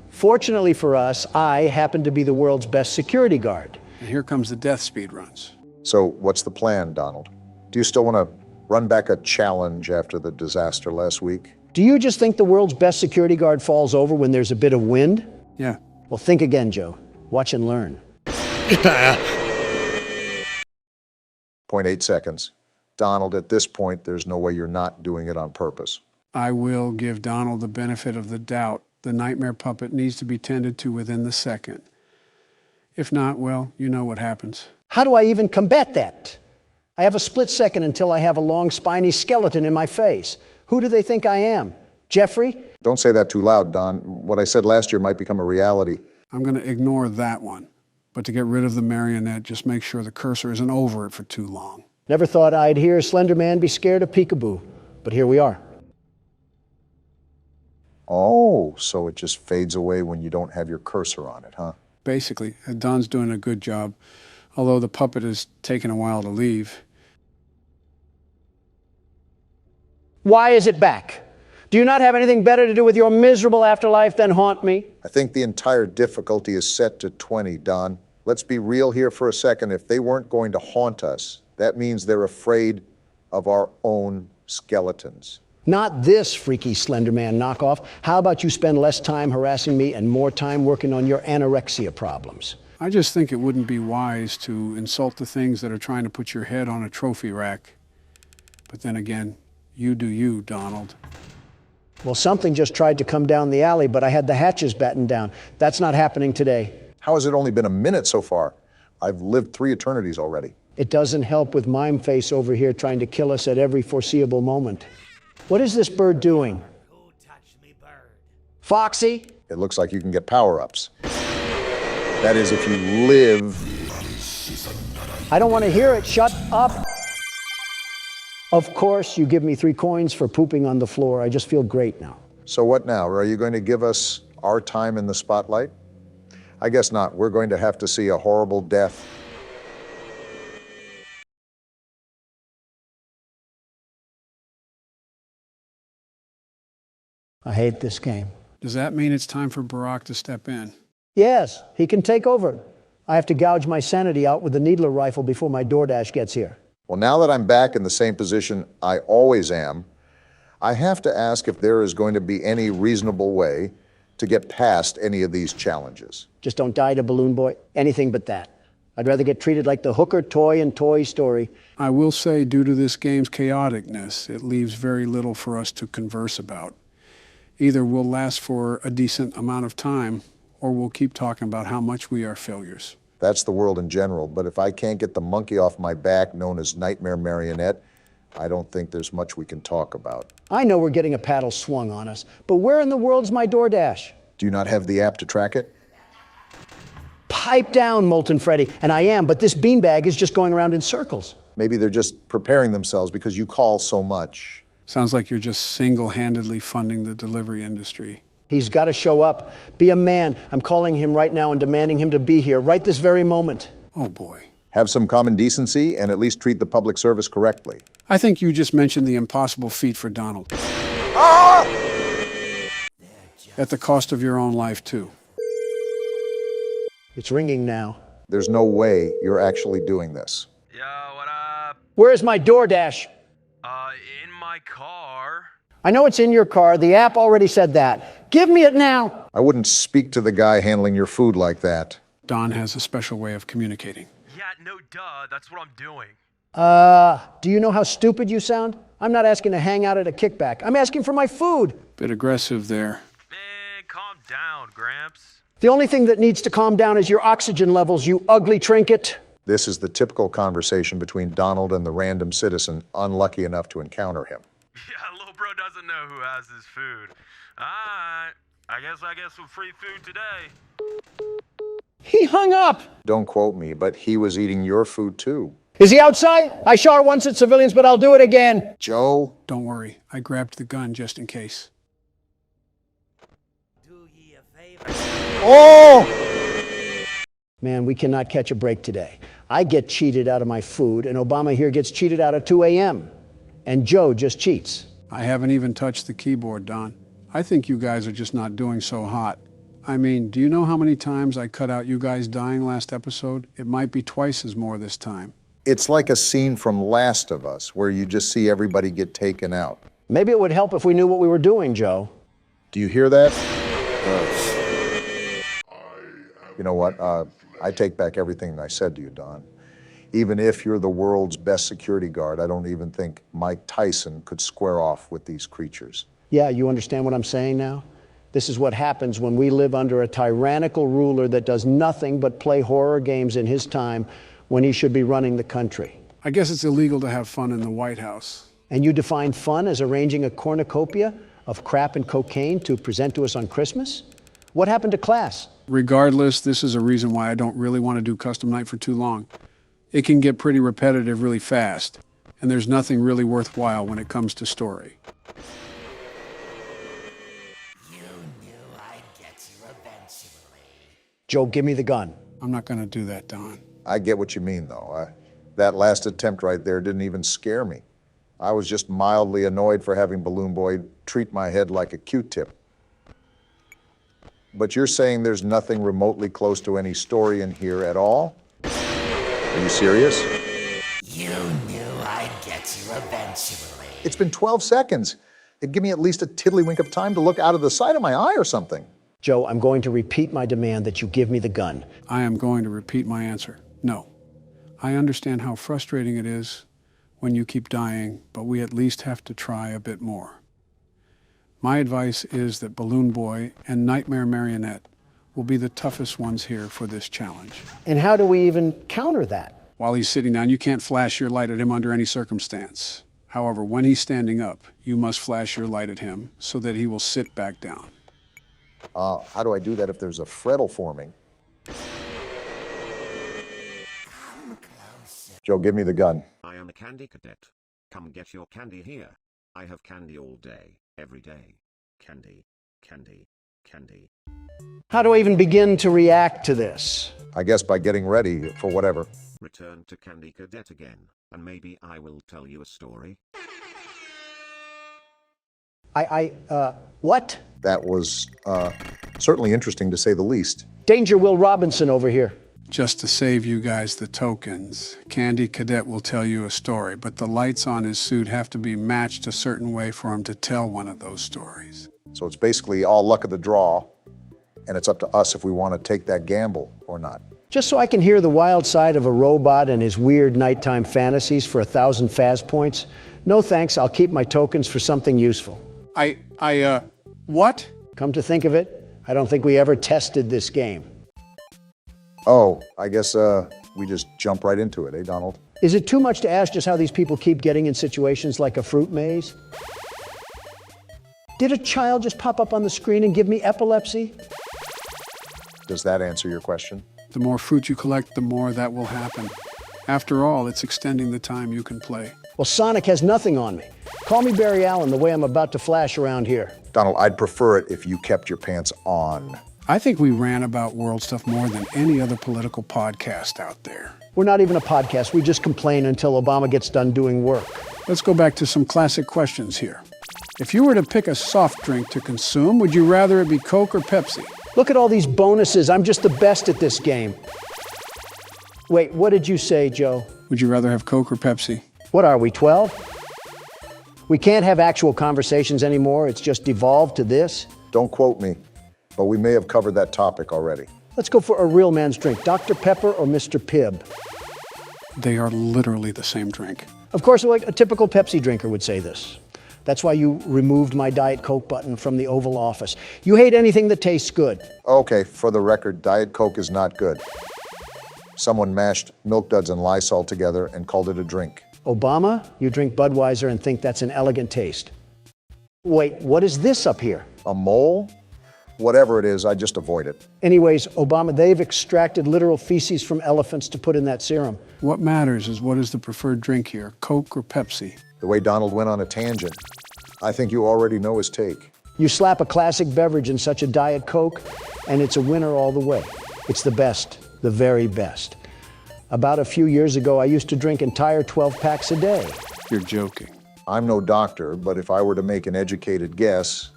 Fortunately for us, I happen to be the world's best security guard. And here comes the death speed runs. So what's the plan, Donald? Do you still want to run back a challenge after the disaster last week? Do you just think the world's best security guard falls over when there's a bit of wind? Yeah. Well, think again, Joe. Watch and learn. 0.8 seconds. Donald, at this point, there's no way you're not doing it on purpose. I will give Donald the benefit of the doubt. The nightmare puppet needs to be tended to within the second. If not, well, you know what happens. How do I even combat that? I have a split second until I have a long, spiny skeleton in my face. Who do they think I am? Jeffrey? Don't say that too loud, Don. What I said last year might become a reality. I'm going to ignore that one. But to get rid of the marionette, just make sure the cursor isn't over it for too long. Never thought I'd hear Slender Man be scared of peekaboo, but here we are. Oh, so it just fades away when you don't have your cursor on it, huh? Basically, Don's doing a good job, although the puppet is taking a while to leave. Why is it back? Do you not have anything better to do with your miserable afterlife than haunt me? I think the entire difficulty is set to 20, Don. Let's be real here for a second. If they weren't going to haunt us, that means they're afraid of our own skeletons. Not this freaky Slender Man knockoff. How about you spend less time harassing me and more time working on your anorexia problems? I just think it wouldn't be wise to insult the things that are trying to put your head on a trophy rack. But then again, you do you, Donald. Well, something just tried to come down the alley, but I had the hatches battened down. That's not happening today. How has it only been a minute so far? I've lived 3 eternities already. It doesn't help with Mime Face over here trying to kill us at every foreseeable moment. What is this bird doing? Who touched me, bird? Foxy? It looks like you can get power-ups. That is, if you live. I don't want to hear it. Shut up. Of course, you give me 3 coins for pooping on the floor. I just feel great now. So what now? Are you going to give us our time in the spotlight? I guess not. We're going to have to see a horrible death. I hate this game. Does that mean it's time for Barack to step in? Yes, he can take over. I have to gouge my sanity out with the needler rifle before my DoorDash gets here. Well, now that I'm back in the same position I always am, I have to ask if there is going to be any reasonable way to get past any of these challenges. Just don't die to Balloon Boy. Anything but that. I'd rather get treated like the hooker toy in Toy Story. I will say, due to this game's chaoticness, it leaves very little for us to converse about. Either we'll last for a decent amount of time, or we'll keep talking about how much we are failures. That's the world in general, but if I can't get the monkey off my back known as Nightmare Marionette, I don't think there's much we can talk about. I know we're getting a paddle swung on us, but where in the world's my DoorDash? Do you not have the app to track it? Pipe down, Molten Freddy. And I am, but this beanbag is just going around in circles. Maybe they're just preparing themselves because you call so much. Sounds like you're just single-handedly funding the delivery industry. He's got to show up. Be a man. I'm calling him right now and demanding him to be here right this very moment. Oh, boy. Have some common decency and at least treat the public service correctly. I think you just mentioned the impossible feat for Donald. Ah! At the cost of your own life, too. It's ringing now. There's no way you're actually doing this. Yo, what up? Where's my DoorDash? In my car. I know it's in your car. The app already said that. Give me it now. I wouldn't speak to the guy handling your food like that. Don has a special way of communicating. Yeah, no duh, that's what I'm doing. Do you know how stupid you sound? I'm not asking to hang out at a kickback. I'm asking for my food. Bit aggressive there. Man, calm down, Gramps. The only thing that needs to calm down is your oxygen levels, you ugly trinket. This is the typical conversation between Donald and the random citizen unlucky enough to encounter him. Yeah, little bro doesn't know who has his food. Alright, I guess I get some free food today. He hung up. Don't quote me, but he was eating your food too. Is he outside? I shot once at civilians, but I'll do it again. Joe? Don't worry, I grabbed the gun just in case. Do ye a favor. Oh! Man, we cannot catch a break today. I get cheated out of my food, and Obama here gets cheated out of 2 a.m. And Joe just cheats. I haven't even touched the keyboard, Don. I think you guys are just not doing so hot. I mean, do you know how many times I cut out you guys dying last episode? It might be twice as more this time. It's like a scene from Last of Us, where you just see everybody get taken out. Maybe it would help if we knew what we were doing, Joe. Do you hear that? You know what? I take back everything I said to you, Don. Even if you're the world's best security guard, I don't even think Mike Tyson could square off with these creatures. Yeah, you understand what I'm saying now? This is what happens when we live under a tyrannical ruler that does nothing but play horror games in his time when he should be running the country. I guess it's illegal to have fun in the White House. And you define fun as arranging a cornucopia of crap and cocaine to present to us on Christmas? What happened to class? Regardless, this is a reason why I don't really want to do custom night for too long. It can get pretty repetitive really fast, and there's nothing really worthwhile when it comes to story. You knew I'd get you eventually. Joe, give me the gun. I'm not going to do that, Don. I get what you mean, though. That last attempt right there didn't even scare me. I was just mildly annoyed for having Balloon Boy treat my head like a Q-tip. But you're saying there's nothing remotely close to any story in here at all? Are you serious? You knew I'd get you eventually. It's been 12 seconds. It'd give me at least a tiddlywink of time to look out of the side of my eye or something. Joe, I'm going to repeat my demand that you give me the gun. I am going to repeat my answer. No. I understand how frustrating it is when you keep dying, but we at least have to try a bit more. My advice is that Balloon Boy and Nightmare Marionette will be the toughest ones here for this challenge. And how do we even counter that? While he's sitting down, you can't flash your light at him under any circumstance. However, when he's standing up, you must flash your light at him so that he will sit back down. How do I do that if there's a freddle forming? Joe, give me the gun. I am a candy cadet. Come get your candy here. I have candy all day, every day. Candy, candy, candy. How do I even begin to react to this? I guess by getting ready for whatever. Return to Candy Cadet again, and maybe I will tell you a story. What? That was certainly interesting to say the least. Danger Will Robinson over here. Just to save you guys the tokens, Candy Cadet will tell you a story, but the lights on his suit have to be matched a certain way for him to tell one of those stories. So it's basically all luck of the draw, and it's up to us if we want to take that gamble or not. Just so I can hear the wild side of a robot and his weird nighttime fantasies for 1,000 Faz points? No thanks, I'll keep my tokens for something useful. What? Come to think of it, I don't think we ever tested this game. Oh, I guess we just jump right into it, eh, Donald? Is it too much to ask just how these people keep getting in situations like a fruit maze? Did a child just pop up on the screen and give me epilepsy? Does that answer your question? The more fruit you collect, the more that will happen. After all, it's extending the time you can play. Well, Sonic has nothing on me. Call me Barry Allen the way I'm about to flash around here. Donald, I'd prefer it if you kept your pants on. I think we ran about world stuff more than any other political podcast out there. We're not even a podcast. We just complain until Obama gets done doing work. Let's go back to some classic questions here. If you were to pick a soft drink to consume, would you rather it be Coke or Pepsi? Look at all these bonuses. I'm just the best at this game. Wait, what did you say, Joe? Would you rather have Coke or Pepsi? What are we, 12? We can't have actual conversations anymore. It's just devolved to this. Don't quote me, but we may have covered that topic already. Let's go for a real man's drink. Dr. Pepper or Mr. Pibb? They are literally the same drink. Of course, like a typical Pepsi drinker would say this. That's why you removed my Diet Coke button from the Oval Office. You hate anything that tastes good. Okay, for the record, Diet Coke is not good. Someone mashed Milk Duds and Lysol together and called it a drink. Obama, you drink Budweiser and think that's an elegant taste. Wait, what is this up here? A mole? Whatever it is, I just avoid it. Anyways, Obama, they've extracted literal feces from elephants to put in that serum. What matters is what is the preferred drink here, Coke or Pepsi? The way Donald went on a tangent, I think you already know his take. You slap a classic beverage in such a Diet Coke, and it's a winner all the way. It's the best, the very best. About a few years ago, I used to drink entire 12 packs a day. You're joking. I'm no doctor, but if I were to make an educated guess,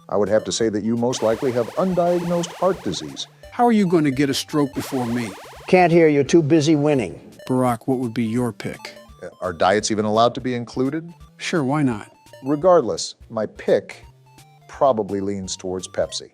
I would have to say that you most likely have undiagnosed heart disease. How are you going to get a stroke before me? Can't hear you, too busy winning. Barack, what would be your pick? Are diets even allowed to be included? Sure, why not? Regardless, my pick probably leans towards Pepsi.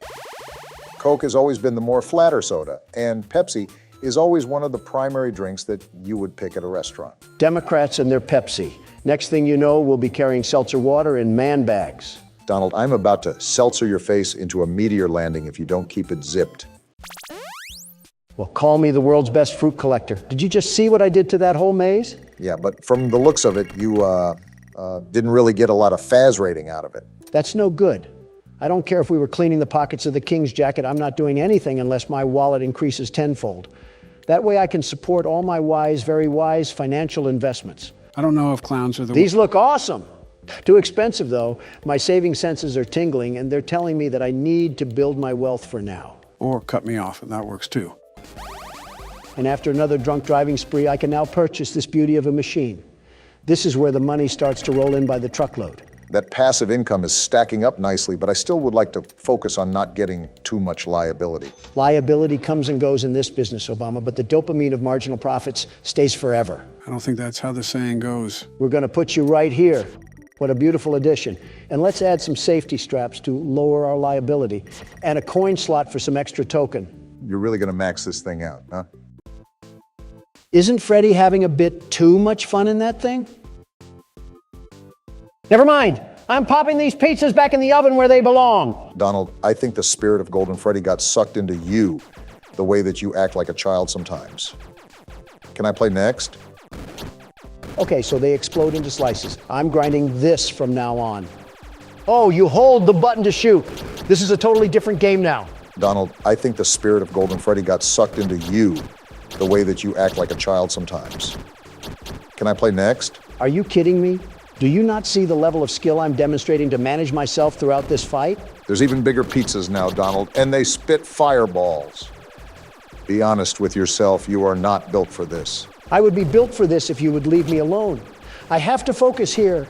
Coke has always been the more flatter soda, and Pepsi is always one of the primary drinks that you would pick at a restaurant. Democrats and their Pepsi. Next thing you know, we'll be carrying seltzer water in man bags. Donald, I'm about to seltzer your face into a meteor landing if you don't keep it zipped. Well, call me the world's best fruit collector. Did you just see what I did to that whole maze? Yeah, but from the looks of it, you didn't really get a lot of Faz rating out of it. That's no good. I don't care if we were cleaning the pockets of the king's jacket. I'm not doing anything unless my wallet increases tenfold. That way I can support all my wise, very wise financial investments. I don't know if clowns are the... These look awesome. Too expensive, though. My saving senses are tingling, and they're telling me that I need to build my wealth for now. Or cut me off, and that works too. And after another drunk driving spree, I can now purchase this beauty of a machine. This is where the money starts to roll in by the truckload. That passive income is stacking up nicely, but I still would like to focus on not getting too much liability. Liability comes and goes in this business, Obama, but the dopamine of marginal profits stays forever. I don't think that's how the saying goes. We're going to put you right here. What a beautiful addition. And let's add some safety straps to lower our liability, and a coin slot for some extra token. You're really going to max this thing out, huh? Isn't Freddy having a bit too much fun in that thing? Never mind. I'm popping these pizzas back in the oven where they belong. Donald, I think the spirit of Golden Freddy got sucked into you, the way that you act like a child sometimes. Can I play next? Okay, so they explode into slices. I'm grinding this from now on. Oh, you hold the button to shoot. This is a totally different game now. Donald, I think the spirit of Golden Freddy got sucked into you, the way that you act like a child sometimes. Can I play next? Are you kidding me? Do you not see the level of skill I'm demonstrating to manage myself throughout this fight? There's even bigger pizzas now, Donald, and they spit fireballs. Be honest with yourself, you are not built for this. I would be built for this if you would leave me alone. I have to focus here.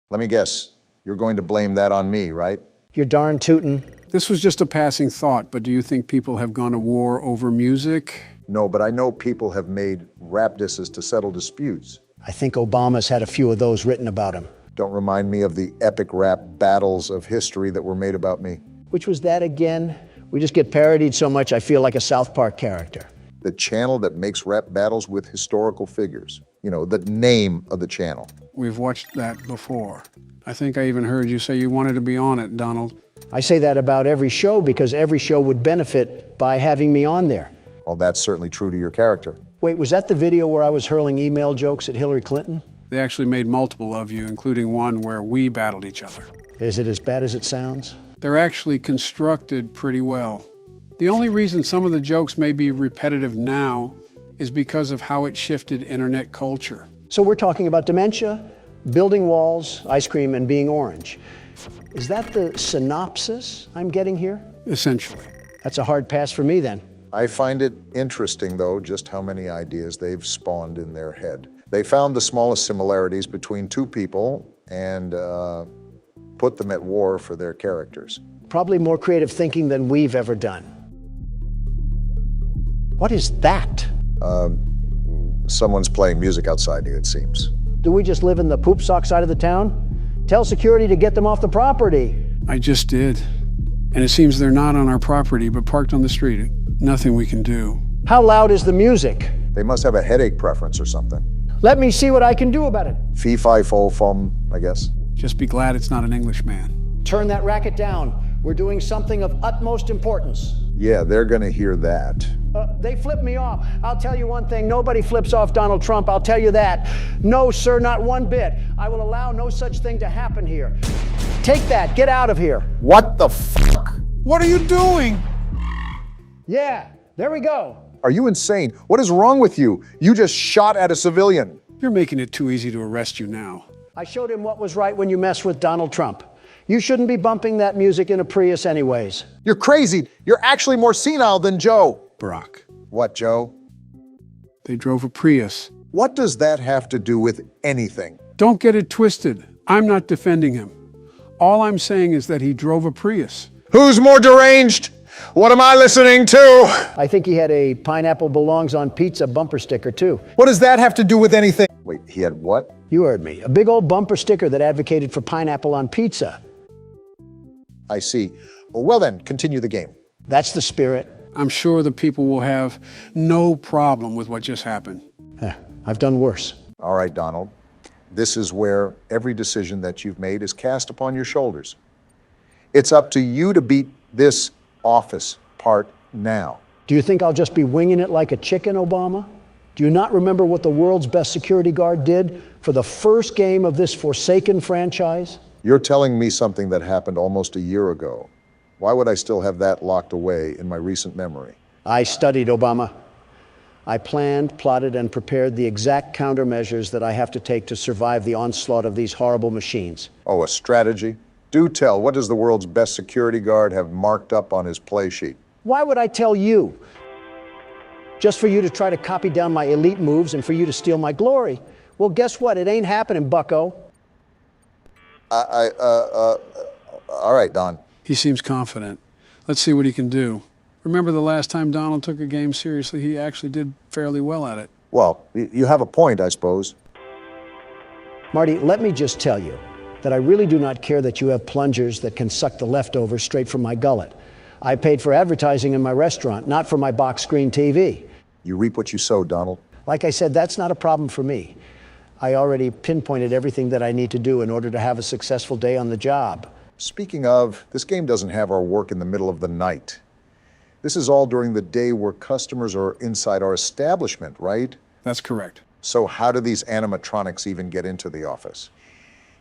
Let me guess, you're going to blame that on me, right? You're darn tootin'. This was just a passing thought, but do you think people have gone to war over music? No, but I know people have made rap disses to settle disputes. I think Obama's had a few of those written about him. Don't remind me of the epic rap battles of history that were made about me. Which was that again? We just get parodied so much I feel like a South Park character. The channel that makes rap battles with historical figures. You know, the name of the channel. We've watched that before. I think I even heard you say you wanted to be on it, Donald. I say that about every show because every show would benefit by having me on there. Well, that's certainly true to your character. Wait, was that the video where I was hurling email jokes at Hillary Clinton? They actually made multiple of you, including one where we battled each other. Is it as bad as it sounds? They're actually constructed pretty well. The only reason some of the jokes may be repetitive now is because of how it shifted internet culture. So we're talking about dementia, building walls, ice cream, and being orange. Is that the synopsis I'm getting here? Essentially. That's a hard pass for me then. I find it interesting, though, just how many ideas they've spawned in their head. They found the smallest similarities between two people and put them at war for their characters. Probably more creative thinking than we've ever done. What is that? Someone's playing music outside you, it seems. Do we just live in the poop sock side of the town? Tell security to get them off the property. I just did. And it seems they're not on our property, but parked on the street. Nothing we can do. How loud is the music? They must have a headache preference or something. Let me see what I can do about it. Fee, fi, fo, fum, I guess. Just be glad it's not an Englishman. Turn that racket down. We're doing something of utmost importance. Yeah, they're gonna hear that. They flip me off. I'll tell you one thing, nobody flips off Donald Trump, I'll tell you that. No, sir, not one bit. I will allow no such thing to happen here. Take that, get out of here. What the fuck? What are you doing? Yeah, there we go. Are you insane? What is wrong with you? You just shot at a civilian. You're making it too easy to arrest you now. I showed him what was right when you mess with Donald Trump. You shouldn't be bumping that music in a Prius anyways. You're crazy. You're actually more senile than Joe. Barack. What, Joe? They drove a Prius. What does that have to do with anything? Don't get it twisted. I'm not defending him. All I'm saying is that he drove a Prius. Who's more deranged? What am I listening to? I think he had a pineapple belongs on pizza bumper sticker, too. What does that have to do with anything? Wait, he had what? You heard me. A big old bumper sticker that advocated for pineapple on pizza. I see. Well then, continue the game. That's the spirit. I'm sure the people will have no problem with what just happened. I've done worse. All right, Donald. This is where every decision that you've made is cast upon your shoulders. It's up to you to beat this office part now. Do you think I'll just be winging it like a chicken, Obama? Do you not remember what the world's best security guard did for the first game of this forsaken franchise? You're telling me something that happened almost a year ago. Why would I still have that locked away in my recent memory? I studied, Obama. I planned, plotted, and prepared the exact countermeasures that I have to take to survive the onslaught of these horrible machines. Oh, a strategy? Do tell, what does the world's best security guard have marked up on his play sheet? Why would I tell you? Just for you to try to copy down my elite moves and for you to steal my glory. Well, guess what? It ain't happening, bucko. All right, Don. He seems confident. Let's see what he can do. Remember the last time Donald took a game seriously, he actually did fairly well at it. Well, you have a point, I suppose. Marty, let me just tell you that I really do not care that you have plungers that can suck the leftovers straight from my gullet. I paid for advertising in my restaurant, not for my box screen TV. You reap what you sow, Donald. Like I said, that's not a problem for me. I already pinpointed everything that I need to do in order to have a successful day on the job. Speaking of, this game doesn't have our work in the middle of the night. This is all during the day where customers are inside our establishment, right? That's correct. So how do these animatronics even get into the office?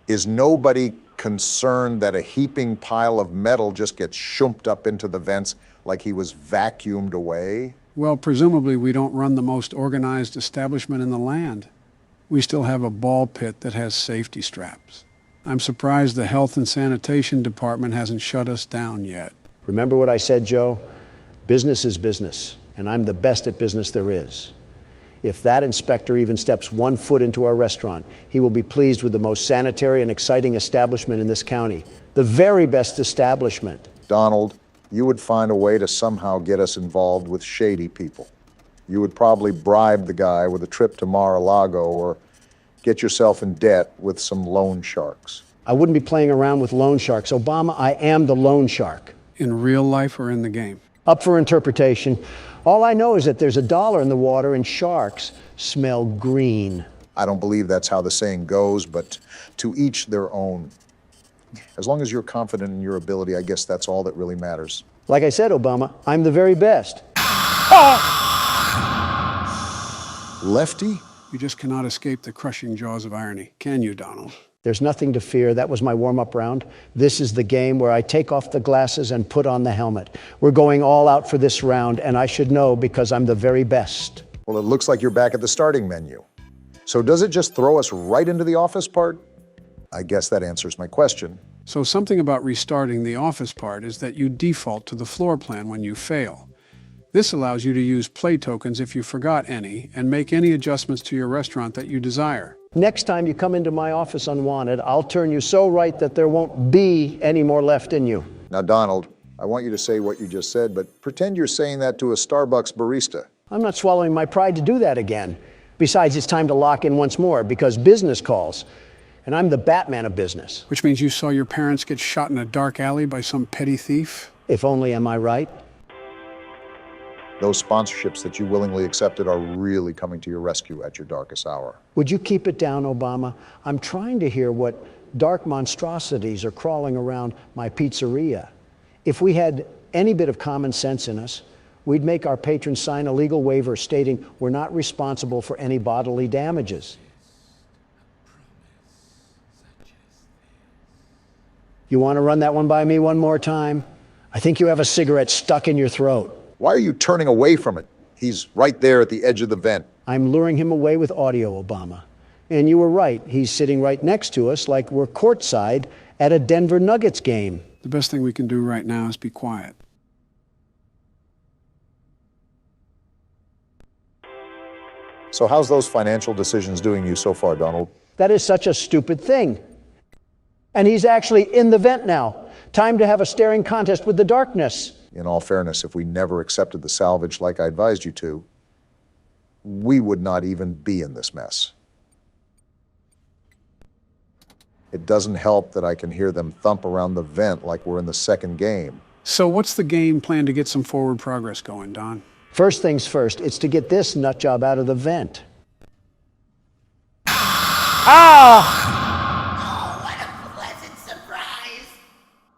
Is nobody concerned that a heaping pile of metal just gets shumped up into the vents like he was vacuumed away? Well, presumably we don't run the most organized establishment in the land. We still have a ball pit that has safety straps. I'm surprised the health and sanitation department hasn't shut us down yet. Remember what I said, Joe? Business is business, and I'm the best at business there is. If that inspector even steps 1 foot into our restaurant, he will be pleased with the most sanitary and exciting establishment in this county. The very best establishment. Donald, you would find a way to somehow get us involved with shady people. You would probably bribe the guy with a trip to Mar-a-Lago or get yourself in debt with some loan sharks. I wouldn't be playing around with loan sharks. Obama, I am the loan shark. In real life or in the game? Up for interpretation. All I know is that there's $1 in the water and sharks smell green. I don't believe that's how the saying goes, but to each their own. As long as you're confident in your ability, I guess that's all that really matters. Like I said, Obama, I'm the very best. Lefty? You just cannot escape the crushing jaws of irony, can you, Donald? There's nothing to fear. That was my warm-up round. This is the game where I take off the glasses and put on the helmet. We're going all out for this round, and I should know because I'm the very best. Well, it looks like you're back at the starting menu. So does it just throw us right into the office part? I guess that answers my question. So something about restarting the office part is that you default to the floor plan when you fail. This allows you to use play tokens if you forgot any and make any adjustments to your restaurant that you desire. Next time you come into my office unwanted, I'll turn you so right that there won't be any more left in you. Now, Donald, I want you to say what you just said, but pretend you're saying that to a Starbucks barista. I'm not swallowing my pride to do that again. Besides, it's time to lock in once more because business calls. And I'm the Batman of business. Which means you saw your parents get shot in a dark alley by some petty thief? If only, am I right? Those sponsorships that you willingly accepted are really coming to your rescue at your darkest hour. Would you keep it down, Obama? I'm trying to hear what dark monstrosities are crawling around my pizzeria. If we had any bit of common sense in us, we'd make our patrons sign a legal waiver stating we're not responsible for any bodily damages. You want to run that one by me one more time? I think you have a cigarette stuck in your throat. Why are you turning away from it? He's right there at the edge of the vent. I'm luring him away with audio, Obama. And you were right. He's sitting right next to us like we're courtside at a Denver Nuggets game. The best thing we can do right now is be quiet. So how's those financial decisions doing you so far, Donald? That is such a stupid thing. And he's actually in the vent now. Time to have a staring contest with the darkness. In all fairness, if we never accepted the salvage like I advised you to, we would not even be in this mess. It doesn't help that I can hear them thump around the vent like we're in the second game. So what's the game plan to get some forward progress going, Don? First things first, it's to get this nut job out of the vent. Ah! Oh, what a pleasant surprise.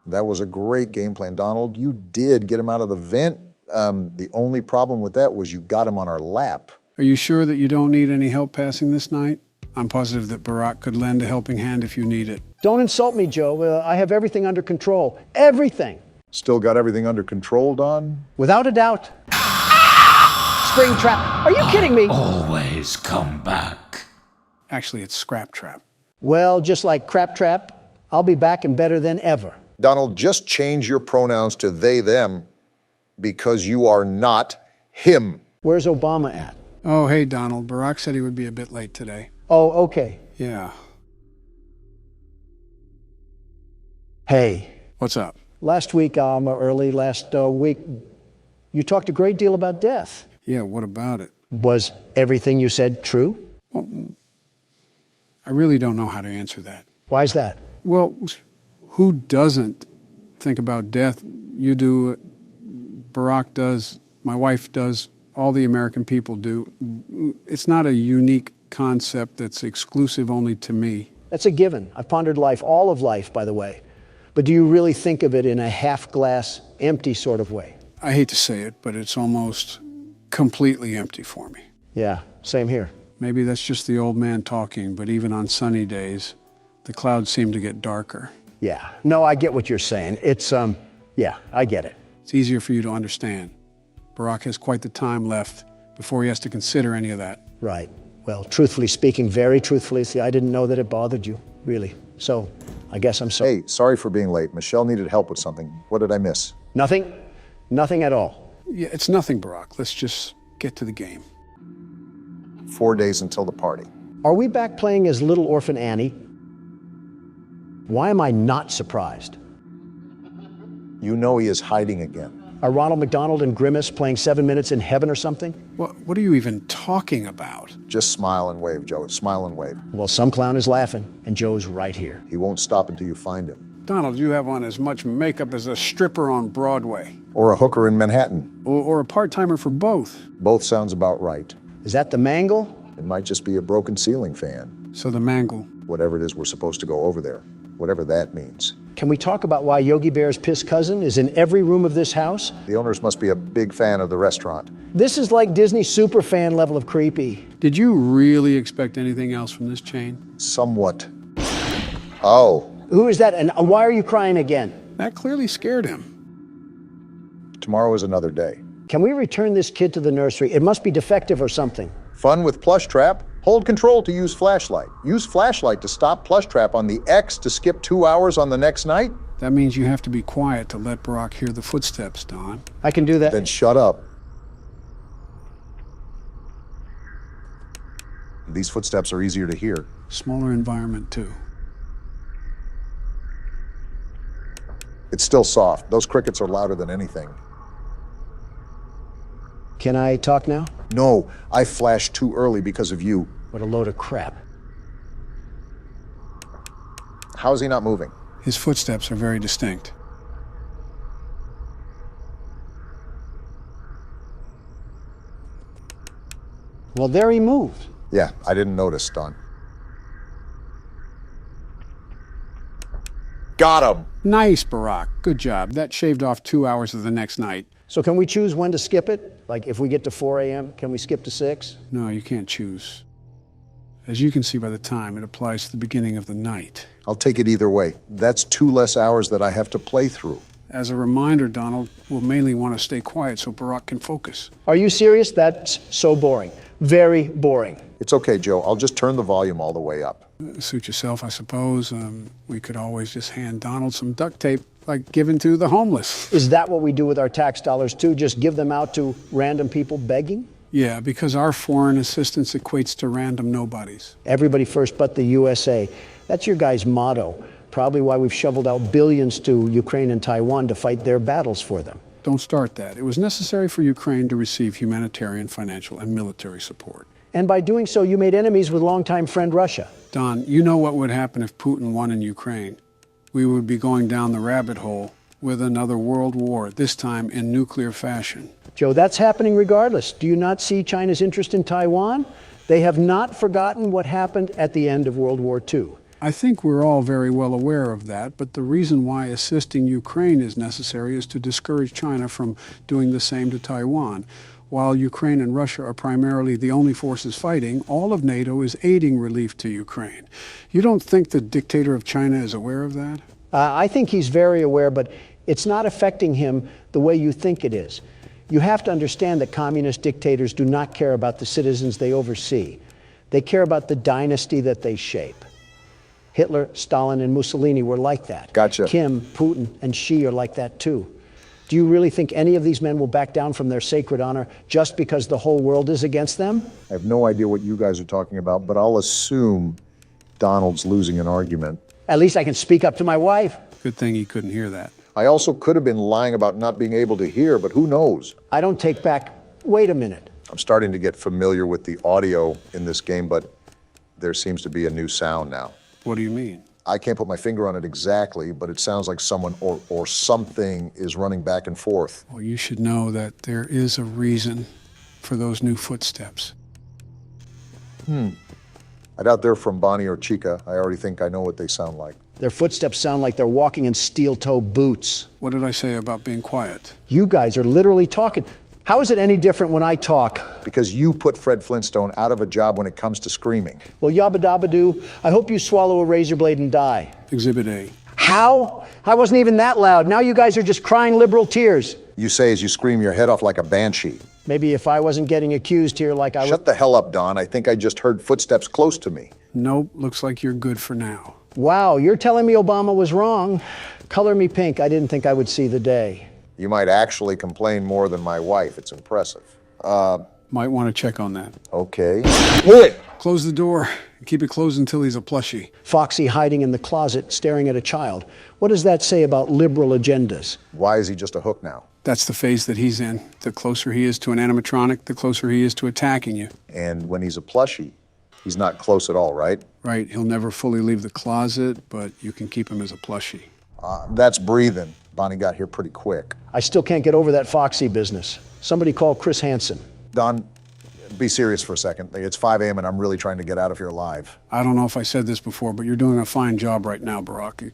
That was a great game plan, Donald. You did get him out of the vent. The only problem with that was you got him on our lap. Are you sure that you don't need any help passing this night? I'm positive that Barack could lend a helping hand if you need it. Don't insult me, Joe. I have everything under control. Everything. Still got everything under control, Don? Without a doubt. Spring trap. Are you kidding me? Always come back. Actually, it's Scrap Trap. Well, just like Crap Trap, I'll be back and better than ever. Donald, just change your pronouns to they, them, because you are not him. Where's Obama at? Oh, hey, Donald. Barack said he would be a bit late today. Oh, okay. Yeah. Hey. What's up? Last week, you talked a great deal about death. Yeah, what about it? Was everything you said true? Well, I really don't know how to answer that. Why's that? Well, who doesn't think about death? You do, Barack does, my wife does, all the American people do. It's not a unique concept that's exclusive only to me. That's a given. I've pondered life, all of life, by the way. But do you really think of it in a half-glass, empty sort of way? I hate to say it, but it's almost completely empty for me. Yeah, same here. Maybe that's just the old man talking, but even on sunny days, the clouds seem to get darker. Yeah, no, I get what you're saying. It's, yeah, I get it. It's easier for you to understand. Barack has quite the time left before he has to consider any of that. Right. Well, truthfully speaking, very truthfully, see, I didn't know that it bothered you, really. So, I guess I'm sorry. Hey, sorry for being late. Michelle needed help with something. What did I miss? Nothing? Nothing at all. Yeah, it's nothing, Barack. Let's just get to the game. 4 days until the party. Are we back playing as Little Orphan Annie? Why am I not surprised? You know he is hiding again. Are Ronald McDonald and Grimace playing 7 Minutes in Heaven or something? What are you even talking about? Just smile and wave, Joe. Smile and wave. Well, some clown is laughing, and Joe's right here. He won't stop until you find him. Donald, you have on as much makeup as a stripper on Broadway. Or a hooker in Manhattan. Or a part-timer for both. Both sounds about right. Is that the mangle? It might just be a broken ceiling fan. So the mangle. Whatever it is we're supposed to go over there. Whatever that means. Can we talk about why Yogi Bear's piss cousin is in every room of this house? The owners must be a big fan of the restaurant. This is like Disney superfan level of creepy. Did you really expect anything else from this chain? Somewhat. Oh. Who is that, and why are you crying again? That clearly scared him. Tomorrow is another day. Can we return this kid to the nursery? It must be defective or something. Fun with Plush Trap. Hold control to use flashlight. Use flashlight to stop Plush Trap on the X to skip 2 hours on the next night. That means you have to be quiet to let Barack hear the footsteps, Don. I can do that. Then shut up. These footsteps are easier to hear. Smaller environment, too. It's still soft. Those crickets are louder than anything. Can I talk now? No, I flashed too early because of you. What a load of crap. How is he not moving? His footsteps are very distinct. Well, there he moved. Yeah, I didn't notice, Don. Got him! Nice, Barack. Good job. That shaved off 2 hours of the next night. So can we choose when to skip it? Like if we get to 4 a.m., can we skip to 6? No, you can't choose. As you can see by the time, it applies to the beginning of the night. I'll take it either way. That's 2 less hours that I have to play through. As a reminder, Donald, we'll mainly want to stay quiet so Barack can focus. Are you serious? That's so boring. Very boring. It's okay, Joe. I'll just turn the volume all the way up. Suit yourself, I suppose. We could always just hand Donald some duct tape, like given to the homeless. Is that what we do with our tax dollars, too? Just give them out to random people begging? Yeah, because our foreign assistance equates to random nobodies. Everybody first but the USA. That's your guy's motto. Probably why we've shoveled out billions to Ukraine and Taiwan to fight their battles for them. Don't start that. It was necessary for Ukraine to receive humanitarian, financial, and military support. And by doing so, you made enemies with longtime friend Russia. Don, you know what would happen if Putin won in Ukraine. We would be going down the rabbit hole with another world war, this time in nuclear fashion. Joe, that's happening regardless. Do you not see China's interest in Taiwan? They have not forgotten what happened at the end of World War II. I think we're all very well aware of that, but the reason why assisting Ukraine is necessary is to discourage China from doing the same to Taiwan. While Ukraine and Russia are primarily the only forces fighting, all of NATO is aiding relief to Ukraine. You don't think the dictator of China is aware of that? I think he's very aware, but it's not affecting him the way you think it is. You have to understand that communist dictators do not care about the citizens they oversee. They care about the dynasty that they shape. Hitler, Stalin, and Mussolini were like that. Gotcha. Kim, Putin, and Xi are like that too. Do you really think any of these men will back down from their sacred honor just because the whole world is against them? I have no idea what you guys are talking about, but I'll assume Donald's losing an argument. At least I can speak up to my wife. Good thing he couldn't hear that. I also could have been lying about not being able to hear, but who knows? I don't take back. Wait a minute. I'm starting to get familiar with the audio in this game, but there seems to be a new sound now. What do you mean? I can't put my finger on it exactly, but it sounds like someone or something is running back and forth. Well, you should know that there is a reason for those new footsteps. I doubt they're from Bonnie or Chica. I already think I know what they sound like. Their footsteps sound like they're walking in steel-toe boots. What did I say about being quiet? You guys are literally talking. How is it any different when I talk? Because you put Fred Flintstone out of a job when it comes to screaming. Well, yabba dabba doo, I hope you swallow a razor blade and die. Exhibit A. How? I wasn't even that loud. Now you guys are just crying liberal tears. You say as you scream your head off like a banshee. Maybe if I wasn't getting accused here like I was. Shut the hell up, Don. I think I just heard footsteps close to me. Nope, looks like you're good for now. Wow, you're telling me Obama was wrong. Color me pink. I didn't think I would see the day. You might actually complain more than my wife. It's impressive. Might want to check on that. Okay. Close the door and keep it closed until he's a plushie. Foxy hiding in the closet, staring at a child. What does that say about liberal agendas? Why is he just a hook now? That's the phase that he's in. The closer he is to an animatronic, the closer he is to attacking you. And when he's a plushie, he's not close at all, right? Right, he'll never fully leave the closet, but you can keep him as a plushie. That's breathing. Bonnie got here pretty quick. I still can't get over that Foxy business. Somebody call Chris Hansen. Don, be serious for a second. It's 5 a.m. and I'm really trying to get out of here alive. I don't know if I said this before, but you're doing a fine job right now, Barack.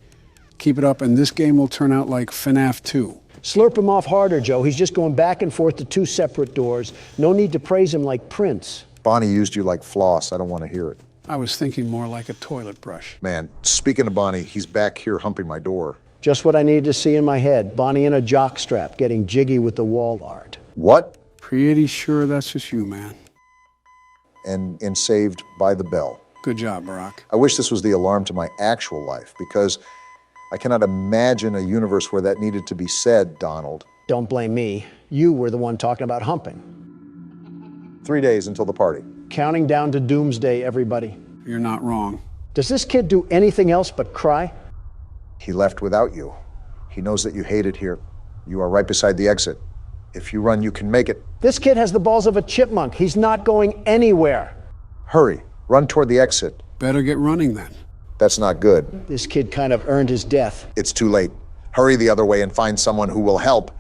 Keep it up, and this game will turn out like FNAF 2. Slurp him off harder, Joe. He's just going back and forth to 2 separate doors. No need to praise him like Prince. Bonnie used you like floss. I don't want to hear it. I was thinking more like a toilet brush. Man, speaking of Bonnie, he's back here humping my door. Just what I needed to see in my head. Bonnie in a jockstrap, getting jiggy with the wall art. What? Pretty sure that's just you, man. And Saved by the Bell. Good job, Barack. I wish this was the alarm to my actual life, because I cannot imagine a universe where that needed to be said, Donald. Don't blame me. You were the one talking about humping. 3 days until the party. Counting down to doomsday, everybody. You're not wrong. Does this kid do anything else but cry? He left without you. He knows that you hate it here. You are right beside the exit. If you run, you can make it. This kid has the balls of a chipmunk. He's not going anywhere. Hurry. Run toward the exit. Better get running then. That's not good. This kid kind of earned his death. It's too late. Hurry the other way and find someone who will help.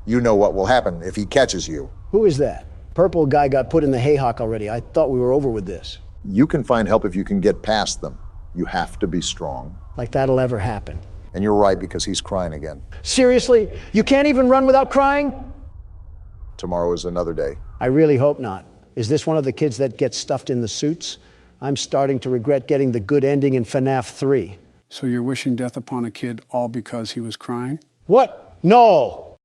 You know what will happen if he catches you. Who is that? Purple guy got put in the haycock already. I thought we were over with this. You can find help if you can get past them. You have to be strong. Like that'll ever happen. And you're right, because he's crying again. Seriously? You can't even run without crying? Tomorrow is another day. I really hope not. Is this one of the kids that gets stuffed in the suits? I'm starting to regret getting the good ending in FNAF 3. So you're wishing death upon a kid all because he was crying? What? No!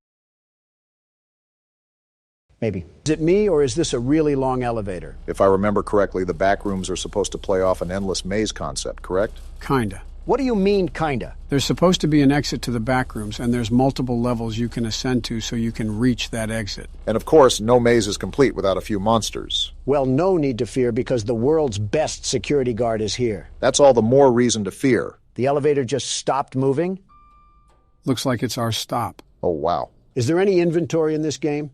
Maybe. Is it me, or is this a really long elevator? If I remember correctly, the back rooms are supposed to play off an endless maze concept, correct? Kinda. What do you mean, kinda? There's supposed to be an exit to the back rooms, and there's multiple levels you can ascend to so you can reach that exit. And of course, no maze is complete without a few monsters. Well, no need to fear, because the world's best security guard is here. That's all the more reason to fear. The elevator just stopped moving? Looks like it's our stop. Oh, wow. Is there any inventory in this game?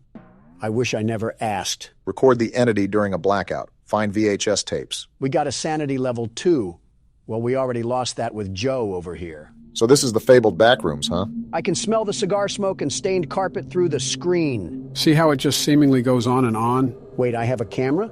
I wish I never asked. Record the entity during a blackout. Find VHS tapes. We got a sanity level 2. Well, we already lost that with Joe over here. So this is the fabled backrooms, huh? I can smell the cigar smoke and stained carpet through the screen. See how it just seemingly goes on and on? Wait, I have a camera?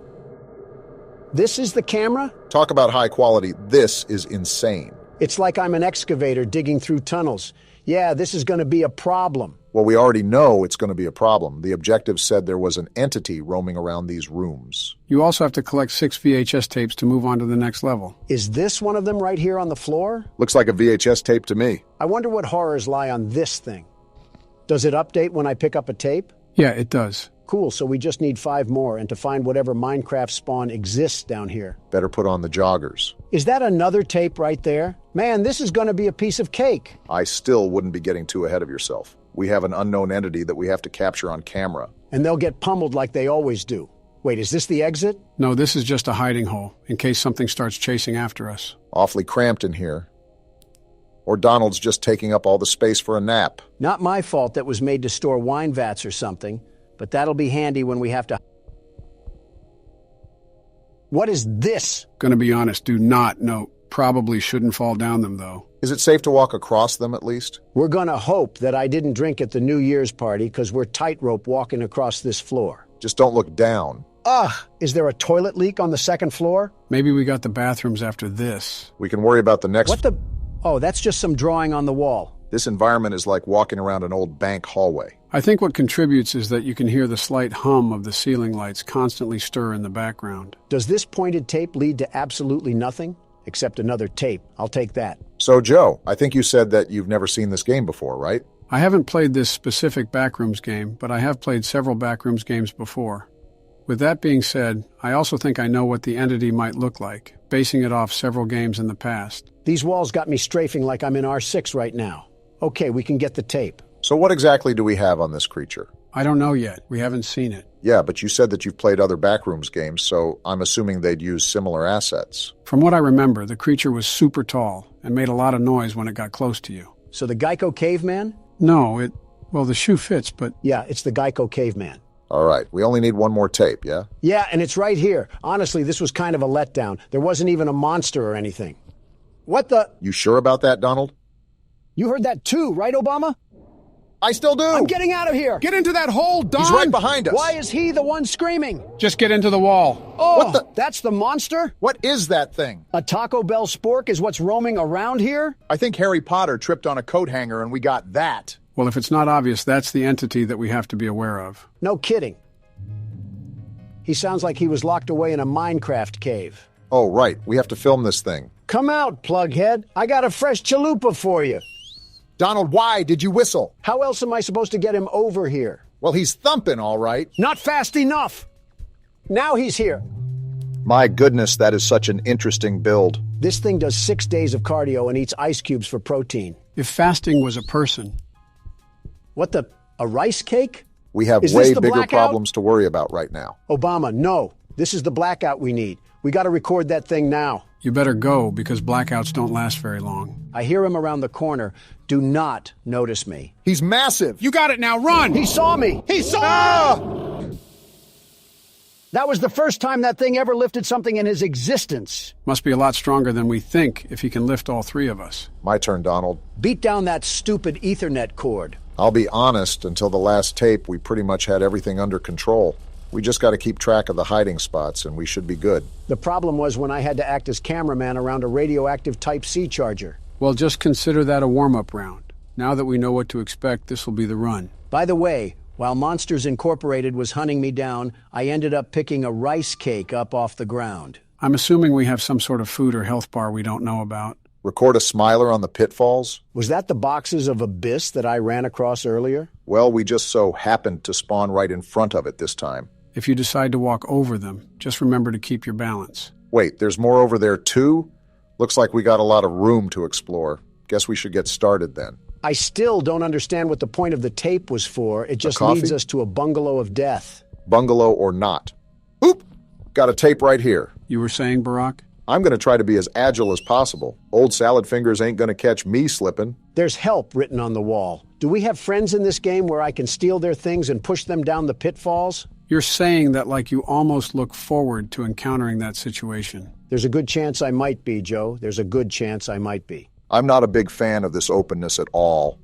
This is the camera? Talk about high quality. This is insane. It's like I'm an excavator digging through tunnels. Yeah, this is going to be a problem. Well, we already know it's going to be a problem. The objective said there was an entity roaming around these rooms. You also have to collect 6 VHS tapes to move on to the next level. Is this one of them right here on the floor? Looks like a VHS tape to me. I wonder what horrors lie on this thing. Does it update when I pick up a tape? Yeah, it does. Cool, so we just need 5 more and to find whatever Minecraft spawn exists down here. Better put on the joggers. Is that another tape right there? Man, this is going to be a piece of cake. I still wouldn't be getting too ahead of yourself. We have an unknown entity that we have to capture on camera. And they'll get pummeled like they always do. Wait, is this the exit? No, this is just a hiding hole, in case something starts chasing after us. Awfully cramped in here. Or Donald's just taking up all the space for a nap. Not my fault that was made to store wine vats or something, but that'll be handy when we have to... What is this? Gonna be honest, do not know. Probably shouldn't fall down them, though. Is it safe to walk across them, at least? We're gonna hope that I didn't drink at the New Year's party, because we're tightrope walking across this floor. Just don't look down. Ugh! Is there a toilet leak on the second floor? Maybe we got the bathrooms after this. We can worry about the next... What the... Oh, that's just some drawing on the wall. This environment is like walking around an old bank hallway. I think what contributes is that you can hear the slight hum of the ceiling lights constantly stir in the background. Does this pointed tape lead to absolutely nothing? Except another tape. I'll take that. So, Joe, I think you said that you've never seen this game before, right? I haven't played this specific Backrooms game, but I have played several Backrooms games before. With that being said, I also think I know what the entity might look like, basing it off several games in the past. These walls got me strafing like I'm in R6 right now. Okay, we can get the tape. So what exactly do we have on this creature? I don't know yet. We haven't seen it. Yeah, but you said that you've played other Backrooms games, so I'm assuming they'd use similar assets. From what I remember, the creature was super tall and made a lot of noise when it got close to you. So the Geico Caveman? No, well, the shoe fits, but... Yeah, it's the Geico Caveman. All right, we only need one more tape, yeah? Yeah, and it's right here. Honestly, this was kind of a letdown. There wasn't even a monster or anything. What the... You sure about that, Donald? You heard that too, right, Obama? I still do! I'm getting out of here! Get into that hole, Don! He's right behind us! Why is he the one screaming? Just get into the wall. Oh, what the... That's the monster? What is that thing? A Taco Bell spork is what's roaming around here? I think Harry Potter tripped on a coat hanger and we got that. Well, if it's not obvious, that's the entity that we have to be aware of. No kidding. He sounds like he was locked away in a Minecraft cave. Oh, right. We have to film this thing. Come out, plughead. I got a fresh chalupa for you. Donald, why did you whistle? How else am I supposed to get him over here? Well, he's thumping, all right. Not fast enough. Now he's here. My goodness, that is such an interesting build. This thing does 6 days of cardio and eats ice cubes for protein. If fasting was a person... What the... a rice cake? We have way bigger problems to worry about right now. Obama, no. This is the blackout we need. We got to record that thing now. You better go, because blackouts don't last very long. I hear him around the corner. Do not notice me. He's massive. You got it now, run! He saw me! He saw me! That was the first time that thing ever lifted something in his existence. Must be a lot stronger than we think if he can lift all 3 of us. My turn, Donald. Beat down that stupid Ethernet cord. I'll be honest, until the last tape, we pretty much had everything under control. We just got to keep track of the hiding spots, and we should be good. The problem was when I had to act as cameraman around a radioactive Type-C charger. Well, just consider that a warm-up round. Now that we know what to expect, this will be the run. By the way, while Monsters Incorporated was hunting me down, I ended up picking a rice cake up off the ground. I'm assuming we have some sort of food or health bar we don't know about. Record a smiler on the pitfalls? Was that the boxes of abyss that I ran across earlier? Well, we just so happened to spawn right in front of it this time. If you decide to walk over them, just remember to keep your balance. Wait, there's more over there too? Looks like we got a lot of room to explore. Guess we should get started then. I still don't understand what the point of the tape was for. It just leads us to a bungalow of death. Bungalow or not. Oop! Got a tape right here. You were saying, Barack? I'm going to try to be as agile as possible. Old salad fingers ain't going to catch me slipping. There's help written on the wall. Do we have friends in this game where I can steal their things and push them down the pitfalls? You're saying that like you almost look forward to encountering that situation. There's a good chance I might be, Joe. There's a good chance I might be. I'm not a big fan of this openness at all.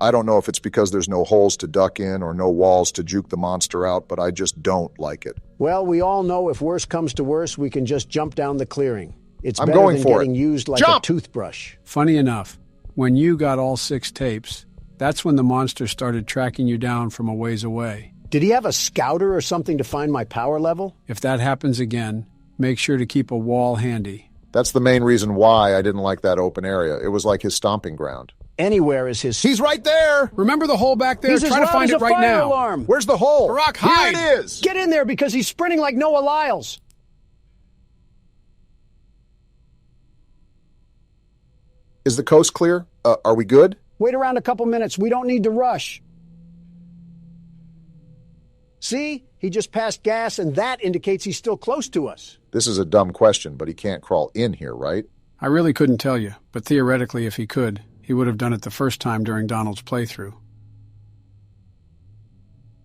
I don't know if it's because there's no holes to duck in or no walls to juke the monster out, but I just don't like it. Well, we all know if worse comes to worse, we can just jump down the clearing. It's I'm better going than for getting it. used like Jump! a toothbrush. Funny enough, when you got all 6 tapes, that's when the monster started tracking you down from a ways away. Did he have a scouter or something to find my power level? If that happens again, make sure to keep a wall handy. That's the main reason why I didn't like that open area. It was like his stomping ground. Anywhere is his... He's right there! Remember the hole back there? He's Try to find it right now. Alarm. Where's the hole? Barack, hide! Here it is! Get in there because he's sprinting like Noah Lyles. Is the coast clear? Are we good? Wait around a couple minutes. We don't need to rush. See? He just passed gas, and that indicates he's still close to us. This is a dumb question, but he can't crawl in here, right? I really couldn't tell you, but theoretically, if he could, he would have done it the first time during Donald's playthrough.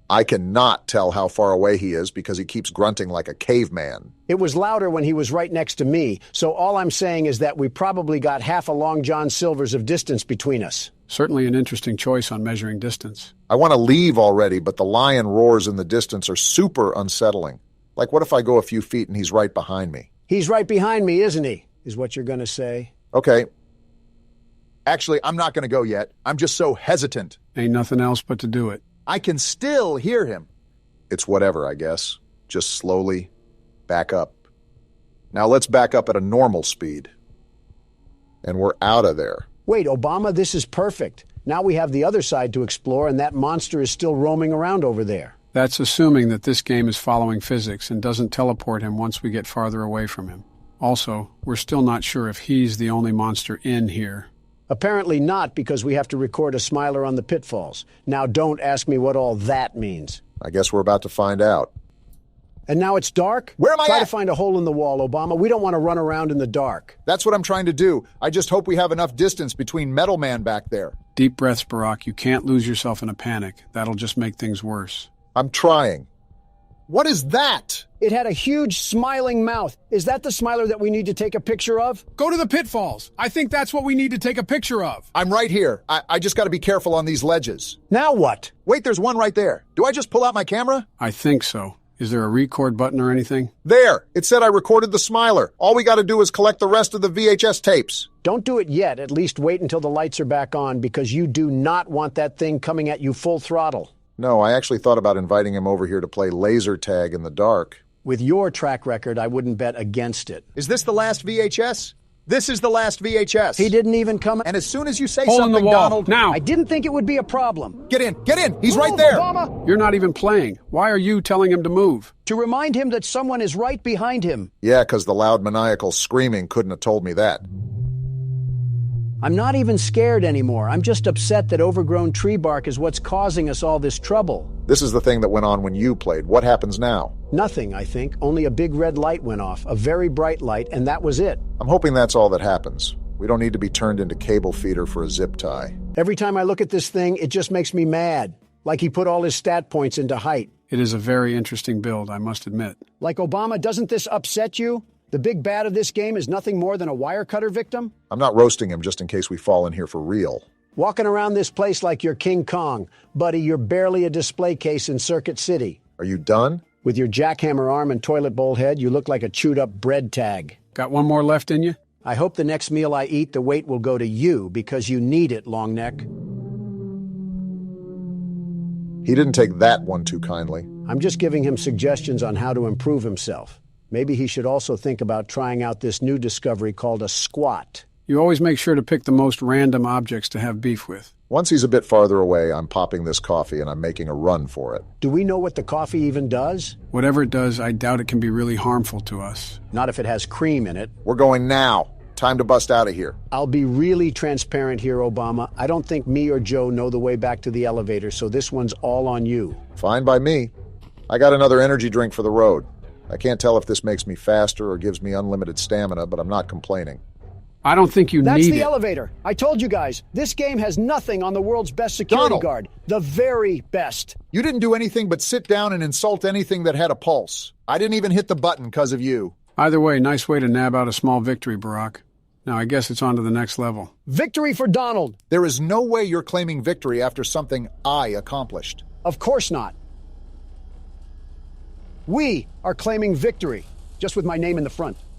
I cannot tell how far away he is because he keeps grunting like a caveman. It was louder when he was right next to me, so all I'm saying is that we probably got half a Long John Silver's of distance between us. Certainly an interesting choice on measuring distance. I want to leave already, but the lion roars in the distance are super unsettling. Like, what if I go a few feet and he's right behind me? He's right behind me, isn't he? Is what you're going to say. Okay. Actually, I'm not going to go yet. I'm just so hesitant. Ain't nothing else but to do it. I can still hear him. It's whatever, I guess. Just slowly back up. Now let's back up at a normal speed. And we're out of there. Wait, Obama, this is perfect. Now we have the other side to explore, and that monster is still roaming around over there. That's assuming that this game is following physics and doesn't teleport him once we get farther away from him. Also, we're still not sure if he's the only monster in here. Apparently not, because we have to record a smiler on the pitfalls. Now don't ask me what all that means. I guess we're about to find out. And now it's dark? Where am I Try at? to find a hole in the wall, Obama. We don't want to run around in the dark. That's what I'm trying to do. I just hope we have enough distance between Metal Man back there. Deep breaths, Barack. You can't lose yourself in a panic. That'll just make things worse. I'm trying. What is that? It had a huge smiling mouth. Is that the smiler that we need to take a picture of? Go to the pitfalls. I think that's what we need to take a picture of. I'm right here. I just got to be careful on these ledges. Now what? Wait, there's one right there. Do I just pull out my camera? I think so. Is there a record button or anything? There! It said I recorded the smiler. All we got to do is collect the rest of the VHS tapes. Don't do it yet. At least wait until the lights are back on, because you do not want that thing coming at you full throttle. No, I actually thought about inviting him over here to play laser tag in the dark. With your track record, I wouldn't bet against it. Is this the last VHS? This is the last VHS. He didn't even come. And as soon as you say Hole in the something, wall. Donald... Now! I didn't think it would be a problem. Get in! Get in! He's right Move, there! Obama! You're not even playing. Why are you telling him to move? To remind him that someone is right behind him. Yeah, because the loud maniacal screaming couldn't have told me that. I'm not even scared anymore. I'm just upset that overgrown tree bark is what's causing us all this trouble. This is the thing that went on when you played. What happens now? Nothing, I think. Only a big red light went off, a very bright light, and that was it. I'm hoping that's all that happens. We don't need to be turned into cable feeder for a zip tie. Every time I look at this thing, it just makes me mad. Like he put all his stat points into height. It is a very interesting build, I must admit. Like Obama, doesn't this upset you? The big bad of this game is nothing more than a wire cutter victim? I'm not roasting him just in case we fall in here for real. Walking around this place like you're King Kong. Buddy, you're barely a display case in Circuit City. Are you done? With your jackhammer arm and toilet bowl head, you look like a chewed-up bread tag. Got one more left in you? I hope the next meal I eat, the weight will go to you, because you need it, long neck. He didn't take that one too kindly. I'm just giving him suggestions on how to improve himself. Maybe he should also think about trying out this new discovery called a squat. You always make sure to pick the most random objects to have beef with. Once he's a bit farther away, I'm popping this coffee and I'm making a run for it. Do we know what the coffee even does? Whatever it does, I doubt it can be really harmful to us. Not if it has cream in it. We're going now. Time to bust out of here. I'll be really transparent here, Obama. I don't think me or Joe know the way back to the elevator, so this one's all on you. Fine by me. I got another energy drink for the road. I can't tell if this makes me faster or gives me unlimited stamina, but I'm not complaining. I don't think you That's need the it. elevator. I told you guys, this game has nothing on the world's best security Donald! guard. The very best. You didn't do anything but sit down and insult anything that had a pulse. I didn't even hit the button because of you. Either way, nice way to nab out a small victory, Barack. Now I guess it's on to the next level. Victory for Donald. There is no way you're claiming victory after something I accomplished. Of course not. We are claiming victory, just with my name in the front.